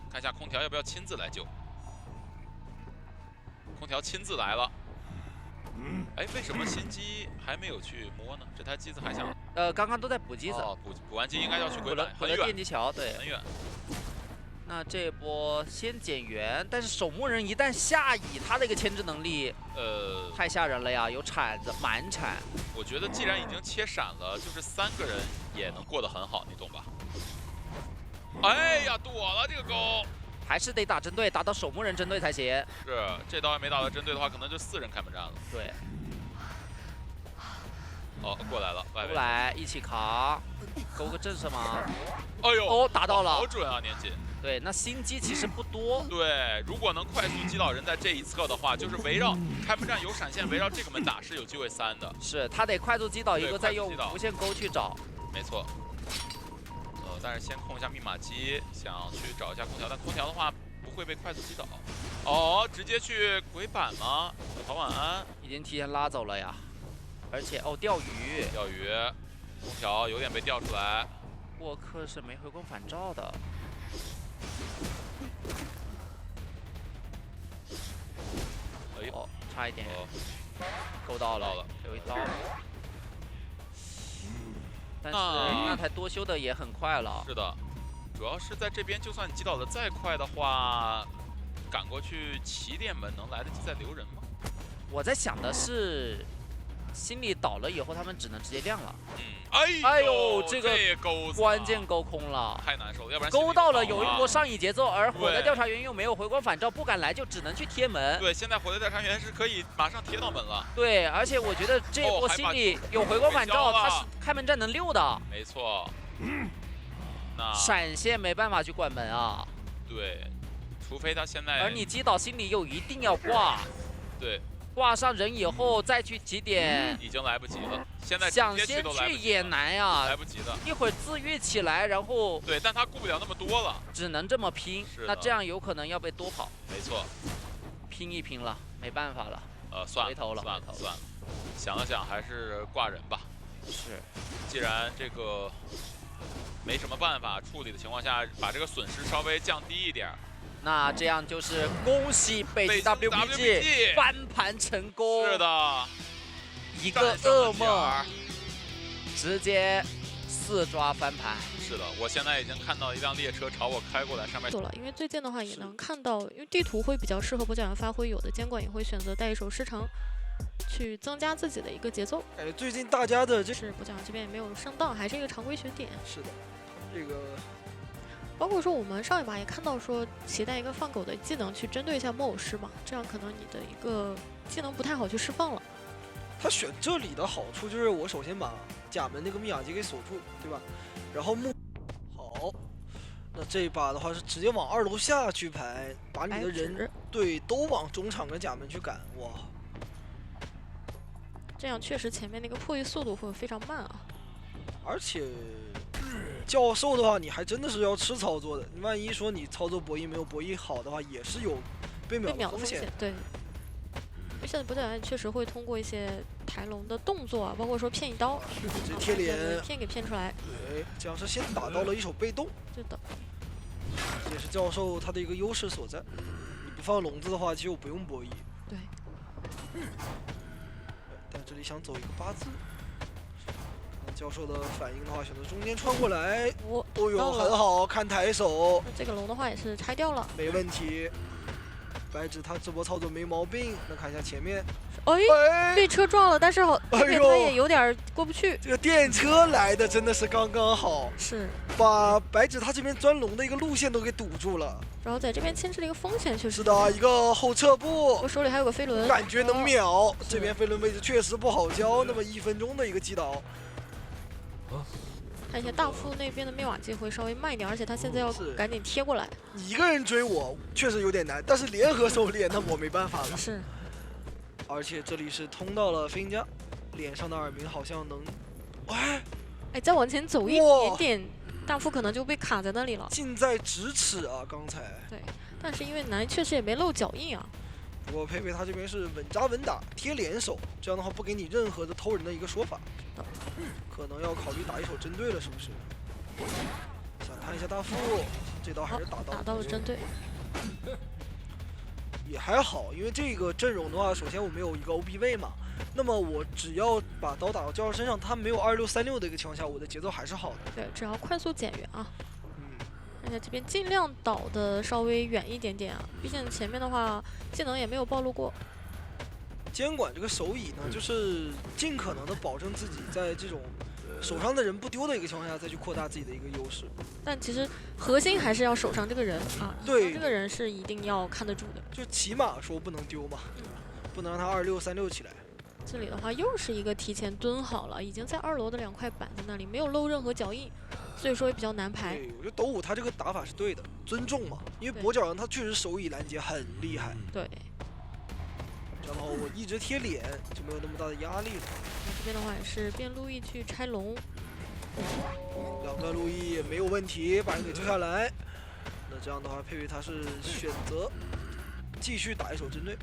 看一下空调要不要亲自来救。 空调亲自来了，哎，为什么新机还没有去摸呢？这台机子还想……
刚刚都在补机子，
补完机应该要去鬼板，很远。
电击桥，对，
很远。
那这波先减员，但是守墓人一旦下移，他的一个牵制能力，太吓人了呀！有铲子，满铲。
我觉得既然已经切闪了，就是3个人也能过得很好，你懂吧？哎呀，躲了这个钩。
还是得打针对，打到守墓人针对才行。
是，这刀也没打到针对的话，可能就4人开门战了。
对。
哦，过来了，
过来一起扛，勾个震慑吗？
哎呦，
哦，打到了，
好准啊，年锦。
对，那心机其实不多。
对，如果能快速击倒人在这一侧的话，就是围绕开门战有闪现，围绕这个门打是有机会3的。
是他得快速击倒一个，再用无限钩去找。
没错。 但是先控一下密码机，想去找一下空调，但空调的话不会被快速击倒。哦，直接去鬼板吗？陶晚安
已经提前拉走了呀，而且哦钓鱼，
钓鱼，空调有点被钓出来。
过客是没回光返照的。
哎
哦，差一点，勾到了，有一刀。 但是那台多修的也很快了。
是的，主要是在这边，就算你击倒的再快的话，赶过去起点门能来得及再留人吗？
我在想的是，心里倒了以后，他们只能直接亮了。
哎
呦，这个
钩
关键勾空了，
太难受了，要不然
勾到了有一波上瘾节奏，而火灾调查员又没有回光返照，不敢来，就只能去贴门。
对，现在火灾调查员是可以马上贴到门了。
对，而且我觉得这波心里有回光返照，他是开门战能溜的。
没错。那
闪现没办法去管门啊。
对，除非他现在。
而你击倒心里又一定要挂。
对。
挂上人以后再去起点，
已经来不及了。现在
想先去也难呀，
来不及的。
一会儿自愈起来，然后
对，但他顾不了那么多了，
只能这么拼。那这样有可能要被多跑。
没错，
拼一拼了，没办法了。
算了，
回头了，
算了。想了想，还是挂人吧。
是，
既然这个没什么办法处理的情况下，把这个损失稍微降低一点。
那这样就是恭喜北京 WPG 翻盘成功。
是的，
一个噩梦，直接4抓翻盘。
是的，我现在已经看到一辆列车朝我开过来，上面。
因为最近的话也能看到，因为地图会比较适合跛脚员发挥，有的监管也会选择带一手失常，去增加自己的一个节奏。
最近大家的
是跛脚员这边也没有上当，还是一个常规选点。
是的，这个。
包括说我们上一把也看到说携带一个放狗的技能去针对一下木偶师嘛，这样可能你的一个技能不太好去释放了。
他选这里的好处就是我首先把甲门那个密码机给锁住，对吧？然后好，那这一把的话是直接往2楼下去排，把你的人对都往中场跟甲门去赶，哇！
这样确实前面那个破译速度会非常慢啊。
而且。 教授的话，你还真的是要吃操作的。你万一说你操作博弈没有博弈好的话，也是有被秒的风险。
对，因为现在跛脚员确实会通过一些抬龙的动作啊，包括说骗一刀，
这贴脸
骗出来。
对，这样是先打到了一手被动。
对的，
这也是教授他的一个优势所在。你不放笼子的话，其实我不用博弈。
对。
但这里想走一个8字。 教授的反应的话，选择中间穿过来。哦呦，很好看抬手。
这个龙的话也是拆掉了，
没问题。白纸他这波操作没毛病。那看一下前面，
哎，被车撞了，但是好，
哎呦
他也有点过不去。
这个电车来的真的是刚刚好，
是，
把白纸他这边钻龙的一个路线都给堵住了。
然后在这边牵制了一个风险，确实
是的，一个后撤步
我，手里还有个飞轮，
感觉能秒。
是
这边飞轮位置确实不好交，那么1分钟的一个击倒。
看一下大副那边的灭瓦机会稍微慢一点，而且他现在要
是
赶紧贴过来。
一个人追我确实有点难，但是联合狩猎那我没办法了。
是，
而且这里是通到了飞行家，脸上的耳鸣好像能，
哎，再往前走一
哇
点点，大副可能就被卡在那里了。
近在咫尺啊！刚才，
对，但是因为南确实也没露脚印啊。
不过佩佩他这边是稳扎稳打，贴脸手，这样的话不给你任何的偷人的一个说法，可能要考虑打一手针对了，是不是？想探一下大副，这刀还是打到
了针对。
也还好，因为这个阵容的话，首先我没有一个 OB 位嘛，那么我只要把刀打到教授身上，他没有2636的一个情况下，我的节奏还是好的。
对，只要快速减员啊。
嗯，
看一下这边尽量倒的稍微远一点点啊，毕竟前面的话技能也没有暴露过。
监管这个手椅呢，就是尽可能的保证自己在这种手上的人不丢的一个情况下，再去扩大自己的一个优势。
但其实核心还是要手上这个人啊，
对
这个人是一定要看得住的。
就起码说不能丢嘛，不能让他2636起来。
这里的话又是一个提前蹲好了，已经在2楼的2块板子那里没有露任何脚印，所以说也比较难排。
对，我觉得斗武他这个打法是对的，尊重嘛，因为
对
跛脚人他确实手椅拦截很厉害，
对，
然后我一直贴脸就没有那么大的压力了。
那这边的话也是变路易去拆龙，
两段路易也没有问题，把人给救下来。那这样的话，佩佩他是选择继续打一手针对。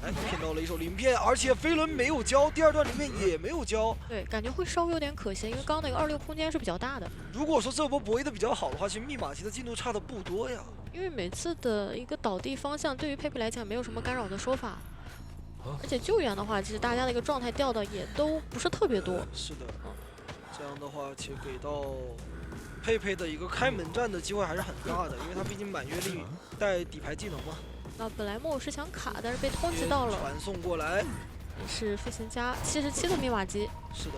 哎，骗到了一手鳞片，而且飞轮没有交，第二段鳞片也没有交。
对，感觉会稍微有点可惜，因为刚刚那个26空间是比较大的。
如果说这波博弈的比较好的话，其实密码机的进度差的不多呀。
因为每次的一个倒地方向对于佩佩来讲没有什么干扰的说法，而且救援的话，其实大家的一个状态掉的也都不是特别多。
是的，这样的话其实给到佩佩的一个开门战的机会还是很大的，因为他毕竟满月历带底牌技能嘛。
那本来木偶是想卡，但是被通缉到了，
传送过来，
也是飞行家77的密码机。
是的。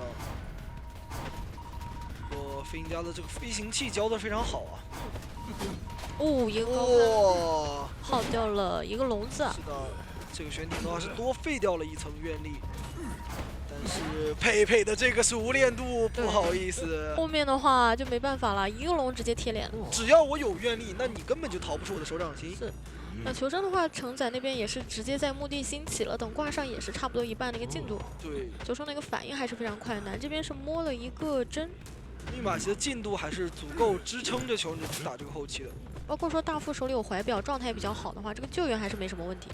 飞行家的这个飞行器交的非常好啊！
哦，一个高
哇，
耗掉了一个笼子。
是的，这个悬停的话是多废掉了一层愿力，但是佩佩的这个熟练度不好意思，
后面的话就没办法了，一个龙直接贴脸。
只要我有愿力，那你根本就逃不出我的手掌心。
是。那求生的话，承载那边也是直接在墓地兴起了，等挂上也是差不多一半的一个进度。
对，
求生那个反应还是非常快，南这边是摸了一个针。
密码棋的进度还是足够支撑着求生者去打这个后期的。
包括说大副手里有怀表，状态比较好的话，这个救援还是没什么问题。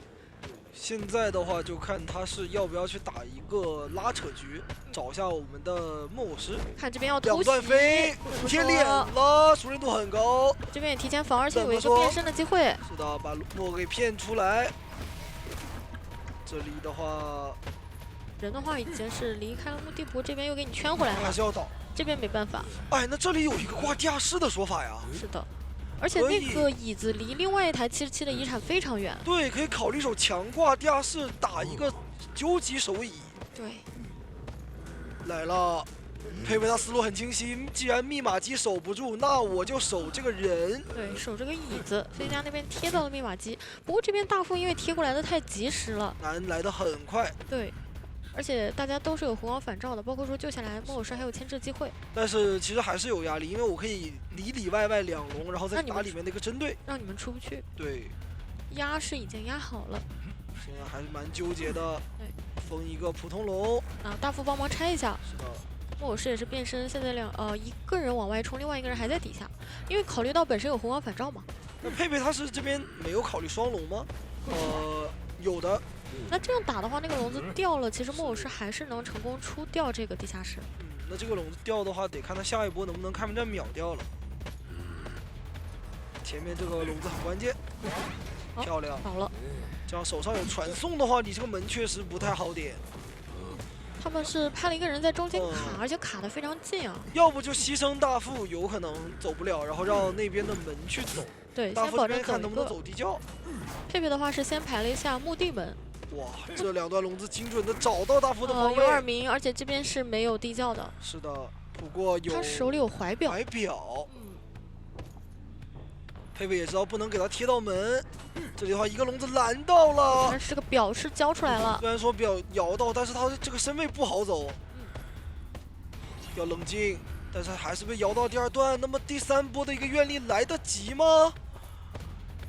现在的话就看他是要不要去打一个拉扯局，找下我们的木偶师。
看这边要突袭，
两段飞，贴脸了，熟练度很高。
这边也提前防，而且有一个变身的机会。
是的，把木偶给骗出来。这里的话，
人的话已经是离开了墓地，不过这边又给你圈回来了，
还是要倒。
这边没办法。
哎，那这里有一个挂地下室的说法呀。
是的。而且那个椅子离另外一台77的遗产非常远。
对，可以考虑一手强挂地下室，打一个究极手椅。
对，
来了，佩佩他思路很清晰，既然密码机守不住，那我就守这个人。
对，守这个椅子。飞行家那边贴到了密码机，不过这边大副因为贴过来的太及时了，
难来的很快。
对。而且大家都是有红光返照的，包括说救下来木偶师还有牵制机会。
但是其实还是有压力，因为我可以里外两龙，然后再打里面的一个针对，
让你们出不去。
对，
压是已经压好了，
现在还是蛮纠结的。
对，
封一个普通龙
啊，大副帮忙拆一下。
是的，
木偶师也是变身，现在一个人往外冲，另外一个人还在底下，因为考虑到本身有红光返照嘛。
那佩佩他是这边没有考虑双龙吗？有的。
那这样打的话，那个笼子掉了，其实木偶师还是能成功出掉这个地下室。
那这个笼子掉的话，得看他下一波能不能开门战秒掉了。前面这个笼子很关键，漂亮，
倒了。
这样手上有传送的话，你这个门确实不太好点。
他们是派了一个人在中间卡，而且卡得非常近啊。
要不就牺牲大副，有可能走不了，然后让那边的门去走。
对，
大副这边
先保证
看能不能走地窖。
佩佩的话是先排了一下墓地门。
哇，这两段龙子精准的找到大副的方
有
位。
耳鸣，而且这边是没有地窖的。
是的，不过有
他手里有怀表。
怀表。
嗯，
佩佩也知道不能给他贴到门，这里的话一个龙子拦到了。
但是这个表是交出来了。
虽然说表摇到，但是他这个身位不好走，要冷静。但是还是被摇到第二段。那么第3波的一个愿力来得及吗？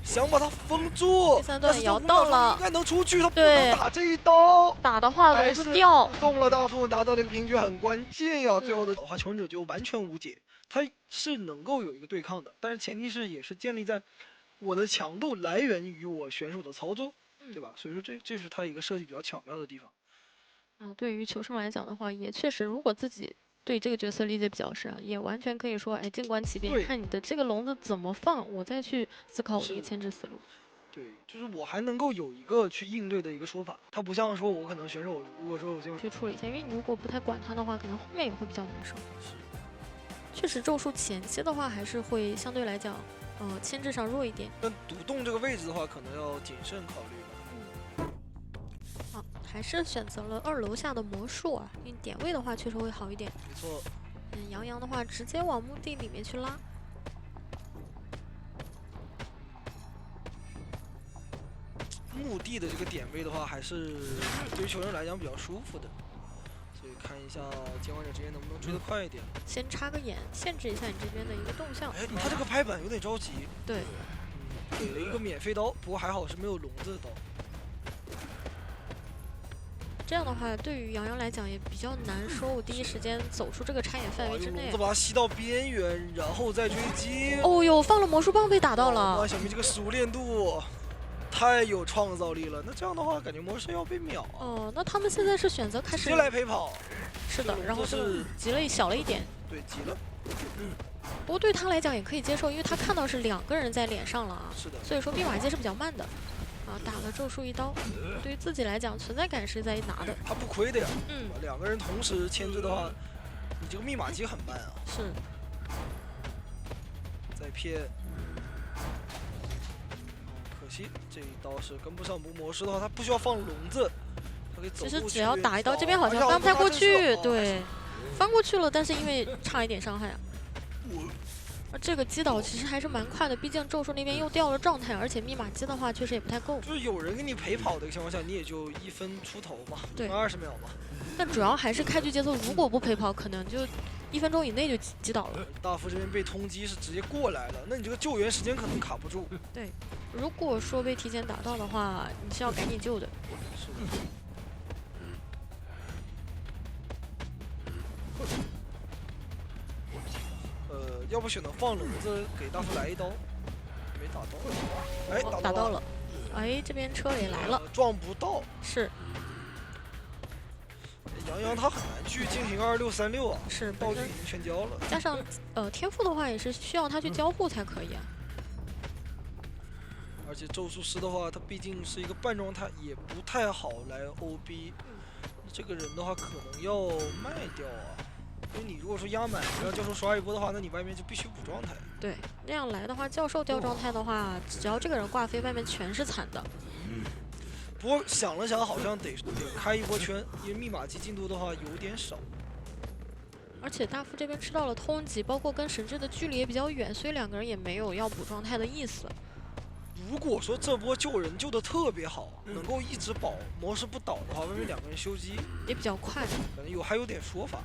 想把它封住，
第3段摇到了，
应该能出去，他不
对
能打这一刀。
打的话龙子掉。
动了大副，拿到这个平局很关键呀。最后的话，求生者就完全无解。他是能够有一个对抗的，但是前提是也是建立在我的强度来源于我选手的操作，对吧？所以说这是他一个设计比较巧妙的地方。
对于求生来讲的话，也确实，如果自己对这个角色理解比较深，也完全可以说，哎，静观其变，看你的这个龙子怎么放，我再去思考我的一个牵制思路。
对，就是我还能够有一个去应对的一个说法，它不像说我可能选手如果说我就
去处理一下，因为你如果不太管它的话，可能后面也会比较难受。
是，
确实咒术前期的话还是会相对来讲，牵制上弱一点。
但独栋这个位置的话，可能要谨慎考虑吧。
好，还是选择了2楼下的魔术啊，因为点位的话确实会好一点。
没错。
杨洋的话直接往墓地里面去拉。
墓地的这个点位的话，还是对于球员来讲比较舒服的，所以看一下监管者这边能不能追得快一点。
先插个眼，限制一下你这边的一个动向。
哎，他这个拍板有点着急。
对，
给了一个免费刀，不过还好是没有龙子的刀。
这样的话，对于杨洋来讲也比较难说，我第一时间走出这个插眼范围之内。
龙子把他吸到边缘，然后再追击。
哦呦，放了魔术棒被打到了。
哇，小明这个熟练度太有创造力了。那这样的话，感觉魔师要被秒啊。
哦，那他们现在是选择开始
直接来陪跑。
是的，然后是急了小了一点。
对，急了。
不过对他来讲也可以接受，因为他看到是2个人在脸上了啊。
是的。
所以说密码机是比较慢的。啊，打了咒术一刀，对于自己来讲存在感是在拿的。
他不亏的呀。2个人同时牵制的话，你这个密码机很慢啊。
是。
再骗。可惜这一刀是跟不上魔师的话，他不需要放龙子，他可以走过去。
其实只要打一刀，这边好像翻不太过去，对，翻过去了，但是因为差一点伤害啊。这个击倒其实还是蛮快的，毕竟咒术那边又掉了状态，而且密码机的话确实也不太够。
就是有人给你陪跑的情况下，你也就1分出头嘛，
对
，20秒嘛。
但主要还是开局节奏，如果不陪跑，可能就1分钟以内就击倒了。
大副这边被通缉是直接过来了，那你这个救援时间可能卡不住。
对，如果说被提前打到的话，你是要赶紧救的。
是的。要不选择放龙子给大副来一刀，没打到。哎，
打到了。哎，这边车也来了，
撞不到。
是。
杨洋他很难去进行2636啊，
是
道具已经全交了。
加上天赋的话也是需要他去交互才可以啊。
而且咒术师的话，他毕竟是一个半状态，也不太好来 OB。这个人的话可能要卖掉啊。因为你如果说压满让教授刷一波的话，那你外面就必须补状态。
对，那样来的话，教授掉状态的话，只要这个人挂飞，外面全是惨的。
不过想了想，好像得开一波圈，因为密码机进度的话有点少。
而且大副这边吃到了通缉，包括跟神智的距离也比较远，所以2个人也没有要补状态的意思。
如果说这波救人救的特别好，能够一直保魔师不倒的话，外面2个人修机
也比较快，
可能还有点说法。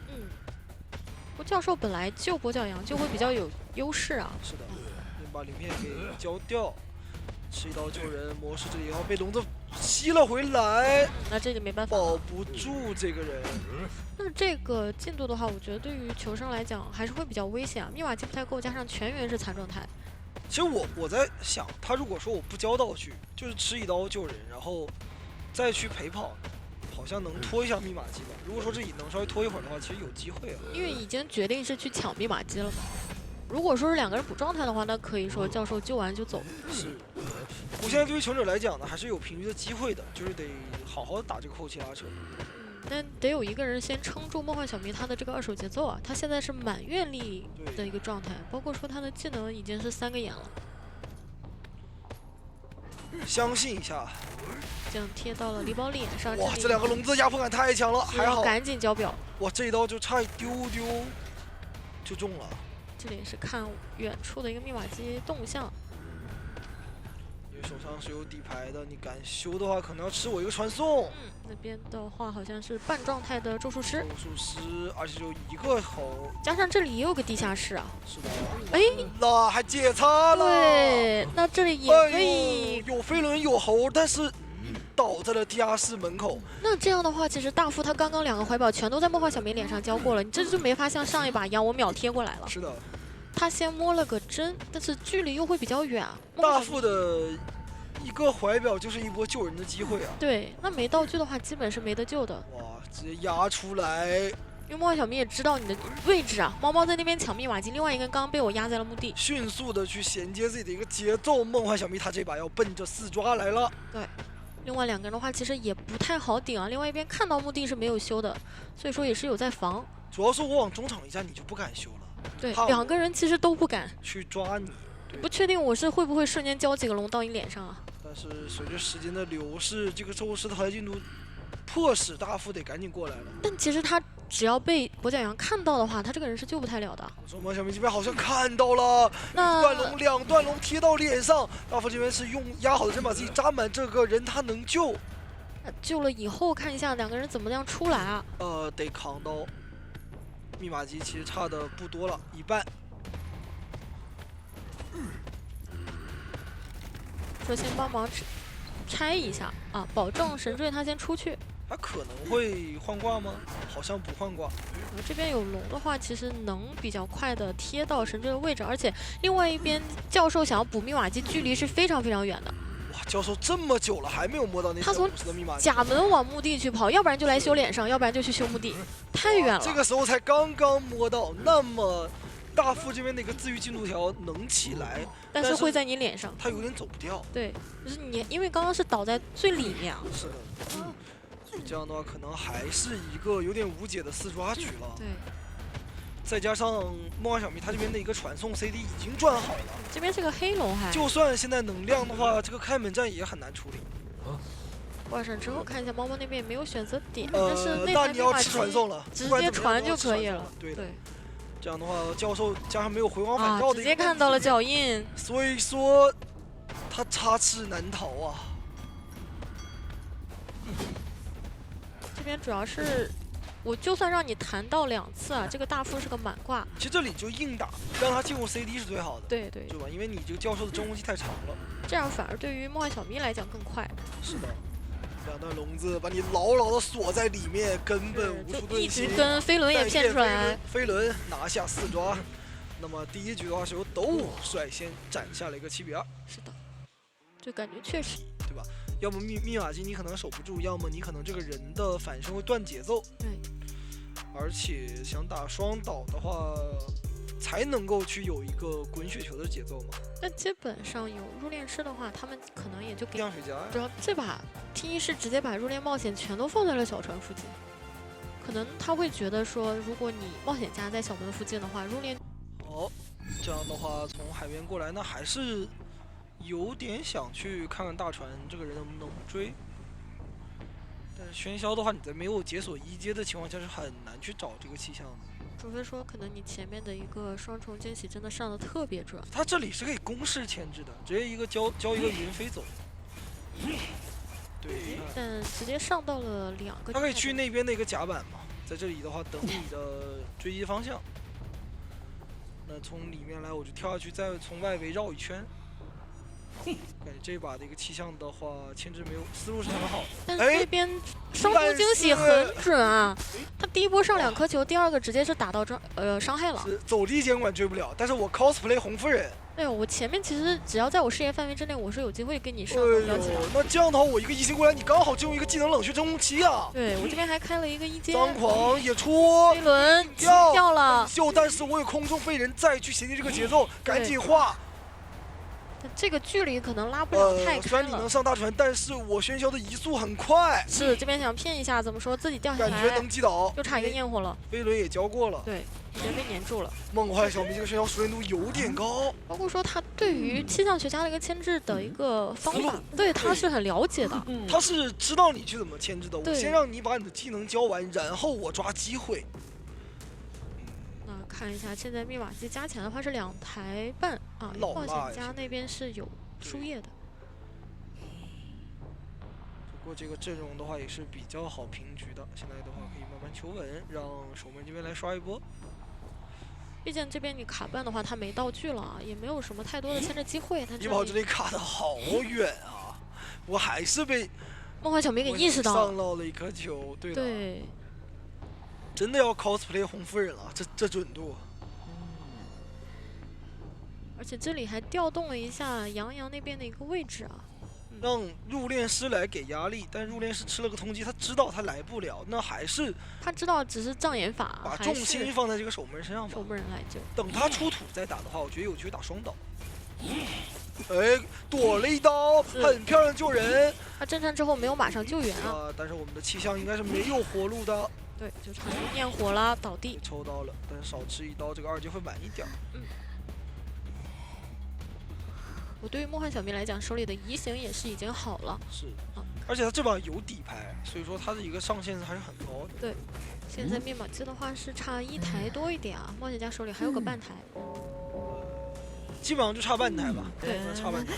不过教授本来救跛脚羊就会比较有优势啊。
是的，把鳞片给交掉，吃一刀救人。魔师这里要被龙子吸了回来，
那这就没办法，
保不住这个人。
那这个进度的话，我觉得对于求生来讲还是会比较危险啊。密码机不太够，加上全员是残状态。
其实我在想，他如果说我不交道具，就是吃一刀救人，然后再去陪跑，好像能拖一下密码机吧。如果说这里能稍微拖一会儿的话，其实有机会啊。
因为已经决定是去抢密码机了嘛。如果说是2个人补状态的话，那可以说教授救完就走。
是。我现在对于求者来讲呢，还是有平局的机会的，就是得好好打这个后期拉扯。
但得有一个人先撑住梦幻小迷他的这个2手节奏啊，他现在是满愿力的一个状态，包括说他的技能已经是3个眼了。
相信一下。
这样贴到了李宝脸上。
哇，这两个笼子压迫感太强了，还好。
赶紧交表。
哇，这一刀就差一丢丢就中了。
这里是看远处的一个密码机动向。
因为手上是有底牌的，你敢修的话，可能要吃我一个传送。
那边的话好像是半状态的咒术师，
咒术师，而且就一个猴，
加上这里也有个地下室啊。
是的。
哎，
那还解擦了。
对，那这里也可以、
有飞轮有猴，但是倒在了地下室门口。
那这样的话，其实大副他刚刚2个怀表全都在梦幻小明脸上交过了，你这就没法像上一把一样我秒贴过来了。
是的。
他先摸了个针，但是距离又会比较远啊。
大副的一个怀表就是一波救人的机会啊！
对，那没道具的话，基本是没得救的。
哇，直接压出来！
因为梦幻小明也知道你的位置啊，猫猫在那边抢密码机，另外一个人刚刚被我压在了墓地，
迅速的去衔接自己的一个节奏。梦幻小明他这把要奔着4抓来了。
对，另外2个人的话其实也不太好顶啊。另外一边看到墓地是没有修的，所以说也是有在防。
主要是我往中场一站，你就不敢修了。
对，2个人其实都不敢
去抓你，
不确定我是会不会瞬间交几个龙到你脸上啊？
但是随着时间的流逝，这个咒术师的团队进度迫使大副得赶紧过来了。
但其实他只要被跛脚羊看到的话，他这个人是救不太了的。
我说梦小明这边好像看到了，
那
断龙2段龙贴到脸上，大副这边是用压好的针把自己扎满，这个人他能救。
救了以后看一下2个人怎么样出来啊？
得扛到。 密码机其实差的不多了，一半。
说先帮忙拆一下啊，保证神坠他先出去。
他可能会换挂吗？好像不换挂。
这边有龙的话，其实能比较快的贴到神坠的位置，而且另外一边教授想要补密码机，距离是非常非常远的。
哇，教授这么久了还没有摸到那
他从甲门往墓地去跑，要不然就来修脸上，要不然就去修墓地，太远了。
这个时候才刚刚摸到，那么大副这边的一个自愈进度条能起来，
但是会在你脸上，
他有点走不掉。
对，就是你，因为刚刚是倒在最里面啊。
是的，这样的话可能还是一个有点无解的4抓局了。
对。
再加上梦幻小明他这边的一个传送 CD 已经转好了，
这边是个黑龙还，
就算现在能量的话，这个开门战也很难处理。
挂上之后看一下猫猫那边也没有选择点，但是
那你要吃传送了，
直接传就可以了。
对的，这样的话教授加上没有回光返照的，
直接看到了脚印，
所以说他插翅难逃啊。
这边主要是。 我就算让你弹到2次啊，这个大副是个满挂。
其实这里就硬打，让他进入 CD 是最好的。
对对，
对吧？因为你这个教授的真空期太长了，
这样反而对于梦幻小咪来讲更快。
是的，2段笼子把你牢牢的锁在里面，根本无处遁形。
一直跟飞轮也骗出来，
飞轮拿下4抓。那么第一局的话是由斗武率先斩下了一个7比2。
是的，就感觉确实，
对吧？要么密码机你可能守不住，要么你可能这个人的反身会断节奏。
对。
而且想打双倒的话，才能够去有一个滚雪球的节奏嘛。
但基本上有入殓师的话，他们可能也就给
降水夹。
主要这把 T1是直接把入殓冒险全都放在了小船附近，可能他会觉得说，如果你冒险家在小门附近的话，入殓。
好，这样的话从海边过来，那还是有点想去看看大船这个人能不能追。 但是喧嚣的话，你在没有解锁1阶的情况下是很难去找这个气象的，
除非说可能你前面的一个双重惊喜真的上的特别准。
他这里是可以公式牵制的，直接一个交一个云飞走。对，
但直接上到了2个。
他可以去那边的一个甲板嘛，在这里的话等你的追击方向。那从里面来，我就跳下去，再从外围绕一圈。 感觉这把的一个气象的话，牵制没有思路是很好的。
但是这边双重惊喜很准啊！他第一波上2颗球，第2个直接是打到伤害了。
走地监管追不了，但是我 cosplay 红夫人。
哎呦，我前面其实只要在我视野范围之内，我是有机会跟你上的。
那这样的话，我一个移形过来，你刚好进入一个技能冷却真空期啊！
对我这边还开了一个1阶。
张狂也出，
飞轮掉了，
但是我有空中飞人再去衔接这个节奏，赶紧画。
但这个距离可能拉不了太开
虽然你能
了。
上大船，但是我喧嚣的移速很快，
是这边想骗一下，怎么说自己掉下
感觉
来，
能击倒。
就差一个焰火了。
飞轮也交过了，
对，已经被粘住了。
梦幻小明这个喧嚣熟练度有点高，
包括说他对于气象学家的一个牵制的一个方法，对他是很了解的。
他是知道你去怎么牵制的。我
对
先让你把你的技能教完，然后我抓机会。
那看一下，现在密码机加起来的话是2台半啊，
老
冒
辣呀
险家那边是有输液的。
不过这个阵容的话也是比较好平局的，现在的话可以慢慢求稳，让守门这边来刷一波。
毕竟这边你卡半的话，他没道具了，也没有什么太多的牵制机会。他
怡宝这里卡的好远啊，我还是被
梦幻小明给意识到
上
了。
到了一颗球。对的，
对，
真的要 cosplay 红夫人了，这准度。
而且这里还调动了一下杨洋那边的一个位置啊。
让入殓师来给压力，但入殓师吃了个通缉，他知道他来不了，那还是
他知道只是障眼法，
把重
还是
心放在这个守门身上吧
守。门人来救。
等他出土再打的话，我觉得有机会打双刀。哎，躲了一刀，
是
很漂亮救人
他震颤之后没有马上救援啊。
啊！但是我们的气象应该是没有活路的，
对，就差一焰火了，倒地
被。抽刀了，但是少吃一刀，这个2阶会满一点儿。
我对于梦幻小明来讲，手里的移形也是已经好了。
是
啊，
而且他这把有底牌，所以说他的一个上限还是很高的。
现在密码机的话是差1台多一点啊，冒险家手里还有个半台。
基本上就差半台吧，
对
差半台。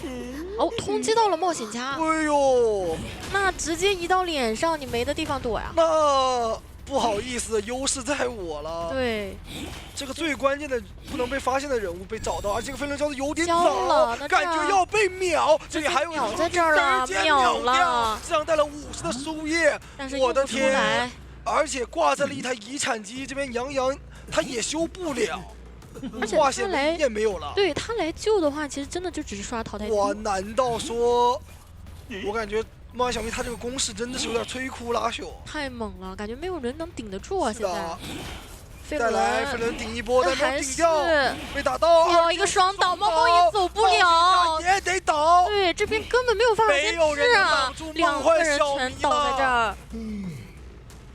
哦，通缉到了冒险家，
哎呦，
那直接移到脸上，你没的地方躲呀。
那不好意思，优势在我了。
对，
这个最关键的不能被发现的人物被找到，而这个飞轮交的有点
交
早
了那，这
感
样
觉要被秒。这里还有
秒在这儿了
直接
秒
秒掉
了，
这样带了50的输液，
但是
我的
用不出
天
来。
而且挂在了一台遗产机，这边杨洋他也修不了，
而且
化血
他来
也没有了。
对他来救的话，其实真的就只是刷淘汰机。
我难道说，我感觉梦幻小明他这个攻势真的是有点摧枯拉朽。
太猛了，感觉没有人能顶得住啊！
是的
现在，飞
再来飞
轮，
轮顶一波，但没有
还是
顶掉，被打到。
哇，一个双倒，猫猫也走不了。
也得倒。
对，这边根本没有办法
没
牵
有人能
制啊
挡住，梦
两个人
幻小
全倒
迷了
在这儿。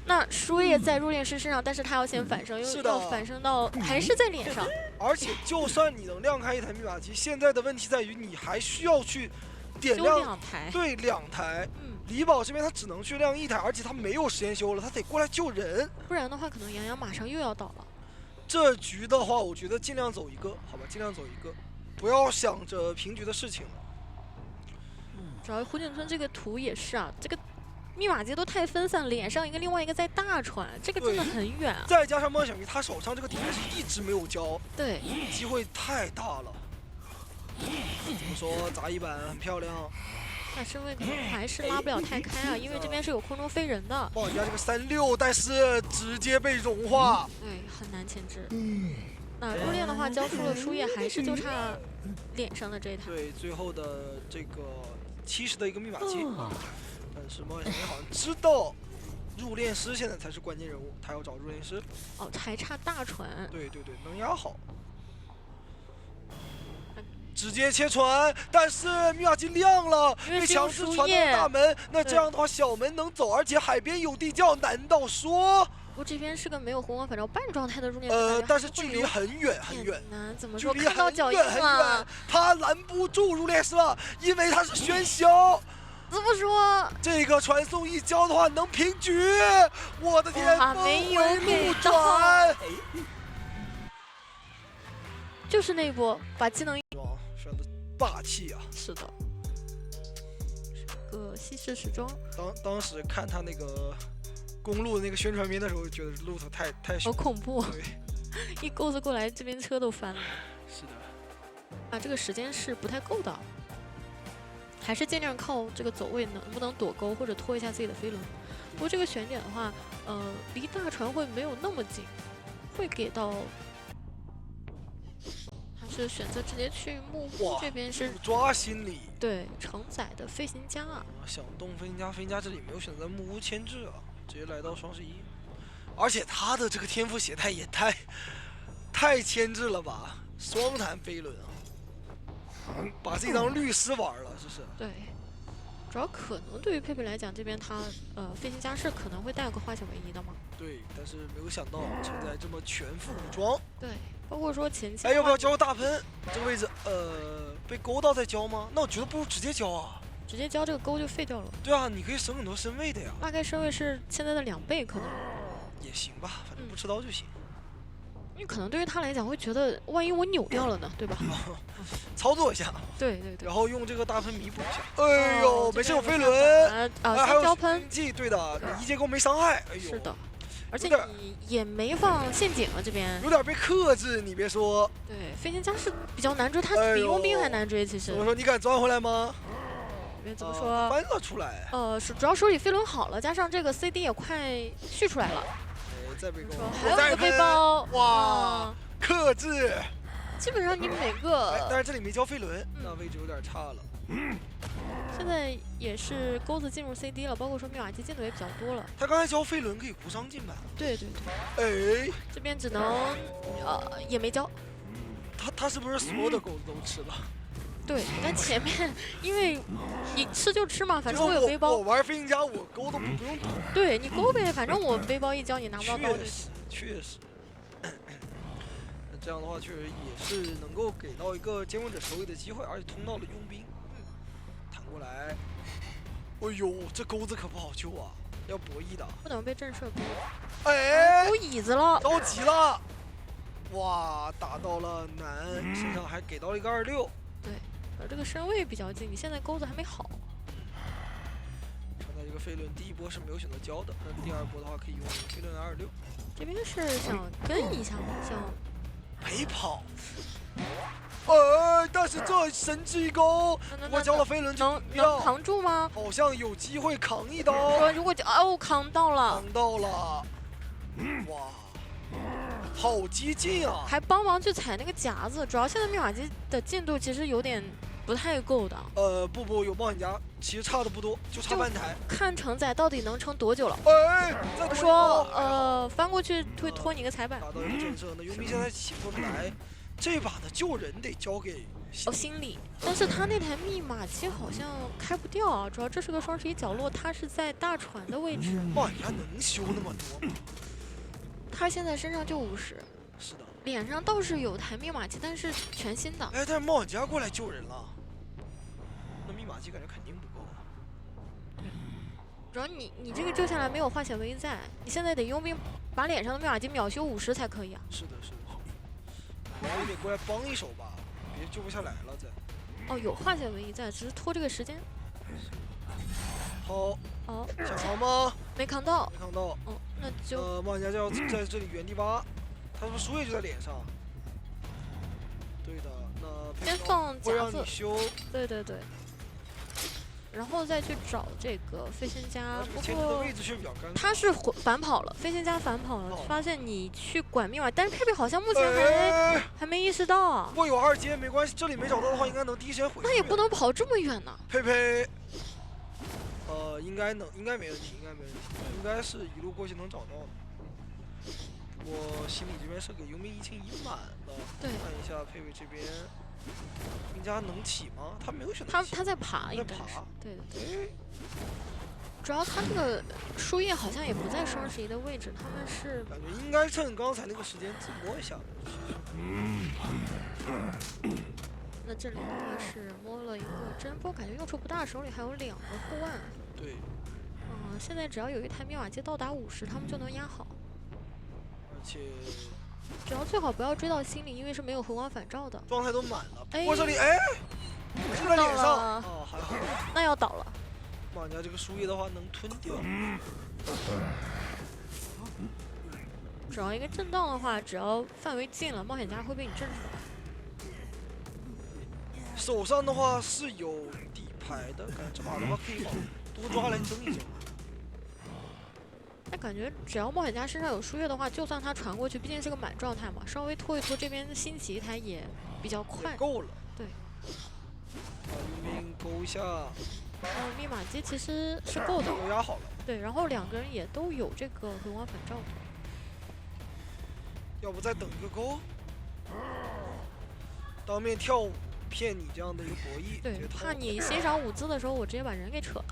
那输液在入殓师身上，但是他要先反生，
是的
要反生到还是在脸上。
而且就算你能亮开一台密码机，现在的问题在于你还需要去点
修
亮
2台，
对2台。
嗯，
李宝这边他只能去亮1台，而且他没有时间修了，他得过来救人。
不然的话，可能杨洋马上又要倒了。
这局的话，我觉得尽量走一个，好吧，尽量走一个，不要想着平局的事情了。
主要胡景春这个图也是啊，这个密码机都太分散，脸上一个，另外一个在大船，这个真的很远啊。
再加上梦想迷他手上这个底牌是一直没有交，
对，
机会太大了。怎么说，砸一板很漂亮。
但身位可能还是拉不了太开啊，因为这边是有空中飞人的，
梦想家这个36，但是直接被融化。
对，很难牵制。那入殓的话，交出了输液，还是就差脸上的这一台。
对，最后的这个70的一个密码机，但是梦想迷好像知道入殓师现在才是关键人物，他要找入殓师。
哦，还差大船。
对对对，能压好。直接切船，但是密码机亮了，被
因为是用
强制传到
输液
大门。那这
对
样的话，小门能走，而且海边有地窖，难道说？
不过这边是个没有红光反照半状态的入殓，
但是距离很远很远，
难，怎么说？
距离
看到脚印
很远很
了
远，，他拦不住入殓师了，因为他是喧嚣。
怎么说？
这个传送一交的话能平局，我的天，
哇
峰
没有
回路
给
转。
就是那一波把技能
哇，选的霸气啊！
是的，是个西式时装，
当时看他那个公路的那个宣传片的时候，觉得路途太
好
凶。
恐怖！
对，
一钩子过来，这边车都翻了。
是的。
啊，这个时间是不太够的，还是尽量靠这个走位能不能躲钩或者拖一下自己的飞轮。不过这个悬点的话，离大船会没有那么近，会给到，还是选择直接去幕户
哇
这边是
抓心理。
对承载的飞行家啊。
想动飞行家，飞行家这里没有选择木屋牵制啊，直接来到双11，而且他的这个天赋形态也太牵制了吧，双弹飞轮啊！把自己当律师玩了，这是。
对，主要可能对于佩佩来讲，这边他飞行家是可能会带个化险为夷的嘛。
对，但是没有想到承载这么全副武装。
对，包括说前期。
哎，要不要交大喷？这个位置被勾到再交吗？那我觉得不如直接交啊。
直接交这个勾就废掉了。
对啊，你可以省很多身位的呀。
大概身位是现在的2倍可能。
也行吧，反正不吃刀就行。
因为可能对于他来讲会觉得，万一我扭掉了呢，对吧？
操作一下。
对对对。
然后用这个大喷弥补一下。哎呦，没事有飞轮。
还有交喷。
对的，你一阶勾没伤害。哎呦。
是的。而且你也没放陷阱啊，这边
有点被克制，你别说。
对，飞行家是比较难追，他比佣兵还难追，其实。
我说你敢钻回来吗？
怎么说？
翻了出来。
主要手里飞轮好了，加上这个 CD 也快续出来了。
再被勾。
还有一个背包。
哇，克制。
基本上你每个。
但是这里没交飞轮，那位置有点差了。
现在也是钩子进入 CD 了，包括说密码机进的也比较多了。
他刚才交飞轮可以无伤进版。
对对对。
哎，
这边只能也没交。
他是不是所有的钩子都吃了？
对，但前面因为你吃就吃嘛，反正我有背包。
我玩飞行家，我勾都不用躲。
对你勾呗，反正我背包一交，你拿不到刀。
确实。那这样的话，确实也是能够给到一个监管者手里的机会，而且通到了佣兵。弹过来。哎呦，这钩子可不好救啊，要博弈的。
不能被震慑勾。
哎，
勾椅子了，
着急了。哇，打到了南身上，还给到了一个26。
对。这个身位比较近，你现在钩子还没好。
现在这个飞轮第一波是没有选择交的，那第2波的话可以用飞轮26。
这边是想跟一下，想
陪跑。但是这神奇钩，我交了飞轮
能扛住吗？
好像有机会扛一刀。
如果扛到了，
扛到了，哇！好激进啊！
还帮忙去踩那个夹子，主要现在密码机的进度其实有点不太够的。
不，有冒险家，其实差的不多，就差半台。
看承载到底能撑多久了？
再
说翻过去会拖你一个踩板。
打到一个震慑，那佣兵现在起不来，这把的救人得交给
心理，但是他那台密码机好像开不掉啊，主要这是个双11角落，他是在大船的位置。
冒险家能修那么多吗？
他现在身上就50，
是的，
脸上倒是有台密码机，但是全新的。
但是冒险家过来救人了，那密码机感觉肯定不够。
主要你这个救下来没有化险为夷在，你现在得佣兵把脸上的密码机秒修50才可以啊。
是的。你得过来帮一手吧，别救不下来了再。
有化险为夷在，只是拖这个时间。
好，想扛吗？
没扛到。那就
冒险家就要在这里原地挖，他说输液就在脸上。对的，那
先放夹子，
让你修。
对。然后再去找这个飞行家，不过
位置却比较尴尬。
他是反跑了，飞行家反跑了，发现你去管密码，但是佩佩好像目前还没意识到啊。
不过有2阶没关系，这里没找到的话，应该能第一时间回去。
那也不能跑这么远呢。
佩佩，应该没问题，应该是一路过去能找到的。我心里这边是给佣兵1清1满的，
对，
看一下佩佩这边。兵家能起吗？他没有选择。
他在爬，应该是。对。主要他这个输液好像也不在双11的位置，他们是
感觉应该趁刚才那个时间自摸一下。
那这里的话是摸了一个针波，感觉用处不大，手里还有2个护腕。
对。
现在只要有一台密码机到达50，他们就能压好。
而且。
只要最好不要追到心里，因为是没有回光返照的。
状态都满了。我这里就在脸上。还好。
那要倒了。
冒险家这个输液的话能吞掉。
主要一个震荡的话，只要范围近了，冒险家会被你震出来。
手上的话是有底牌的，感觉这把的话可以多抓来争一争。
但感觉只要冒险家身上有输液的话，就算他传过去，毕竟是个满状态嘛，稍微拖一拖，这边新起一台也比较快。
够了。
对。
把佣兵勾一下。
密码机其实是够的。
都压好了。
对，然后2个人也都有这个回光返照。
要不再等一个勾？当面跳舞，骗你这样的一个博弈。
对，
这个
怕
套
你欣赏舞姿的时候，我直接把人给扯了。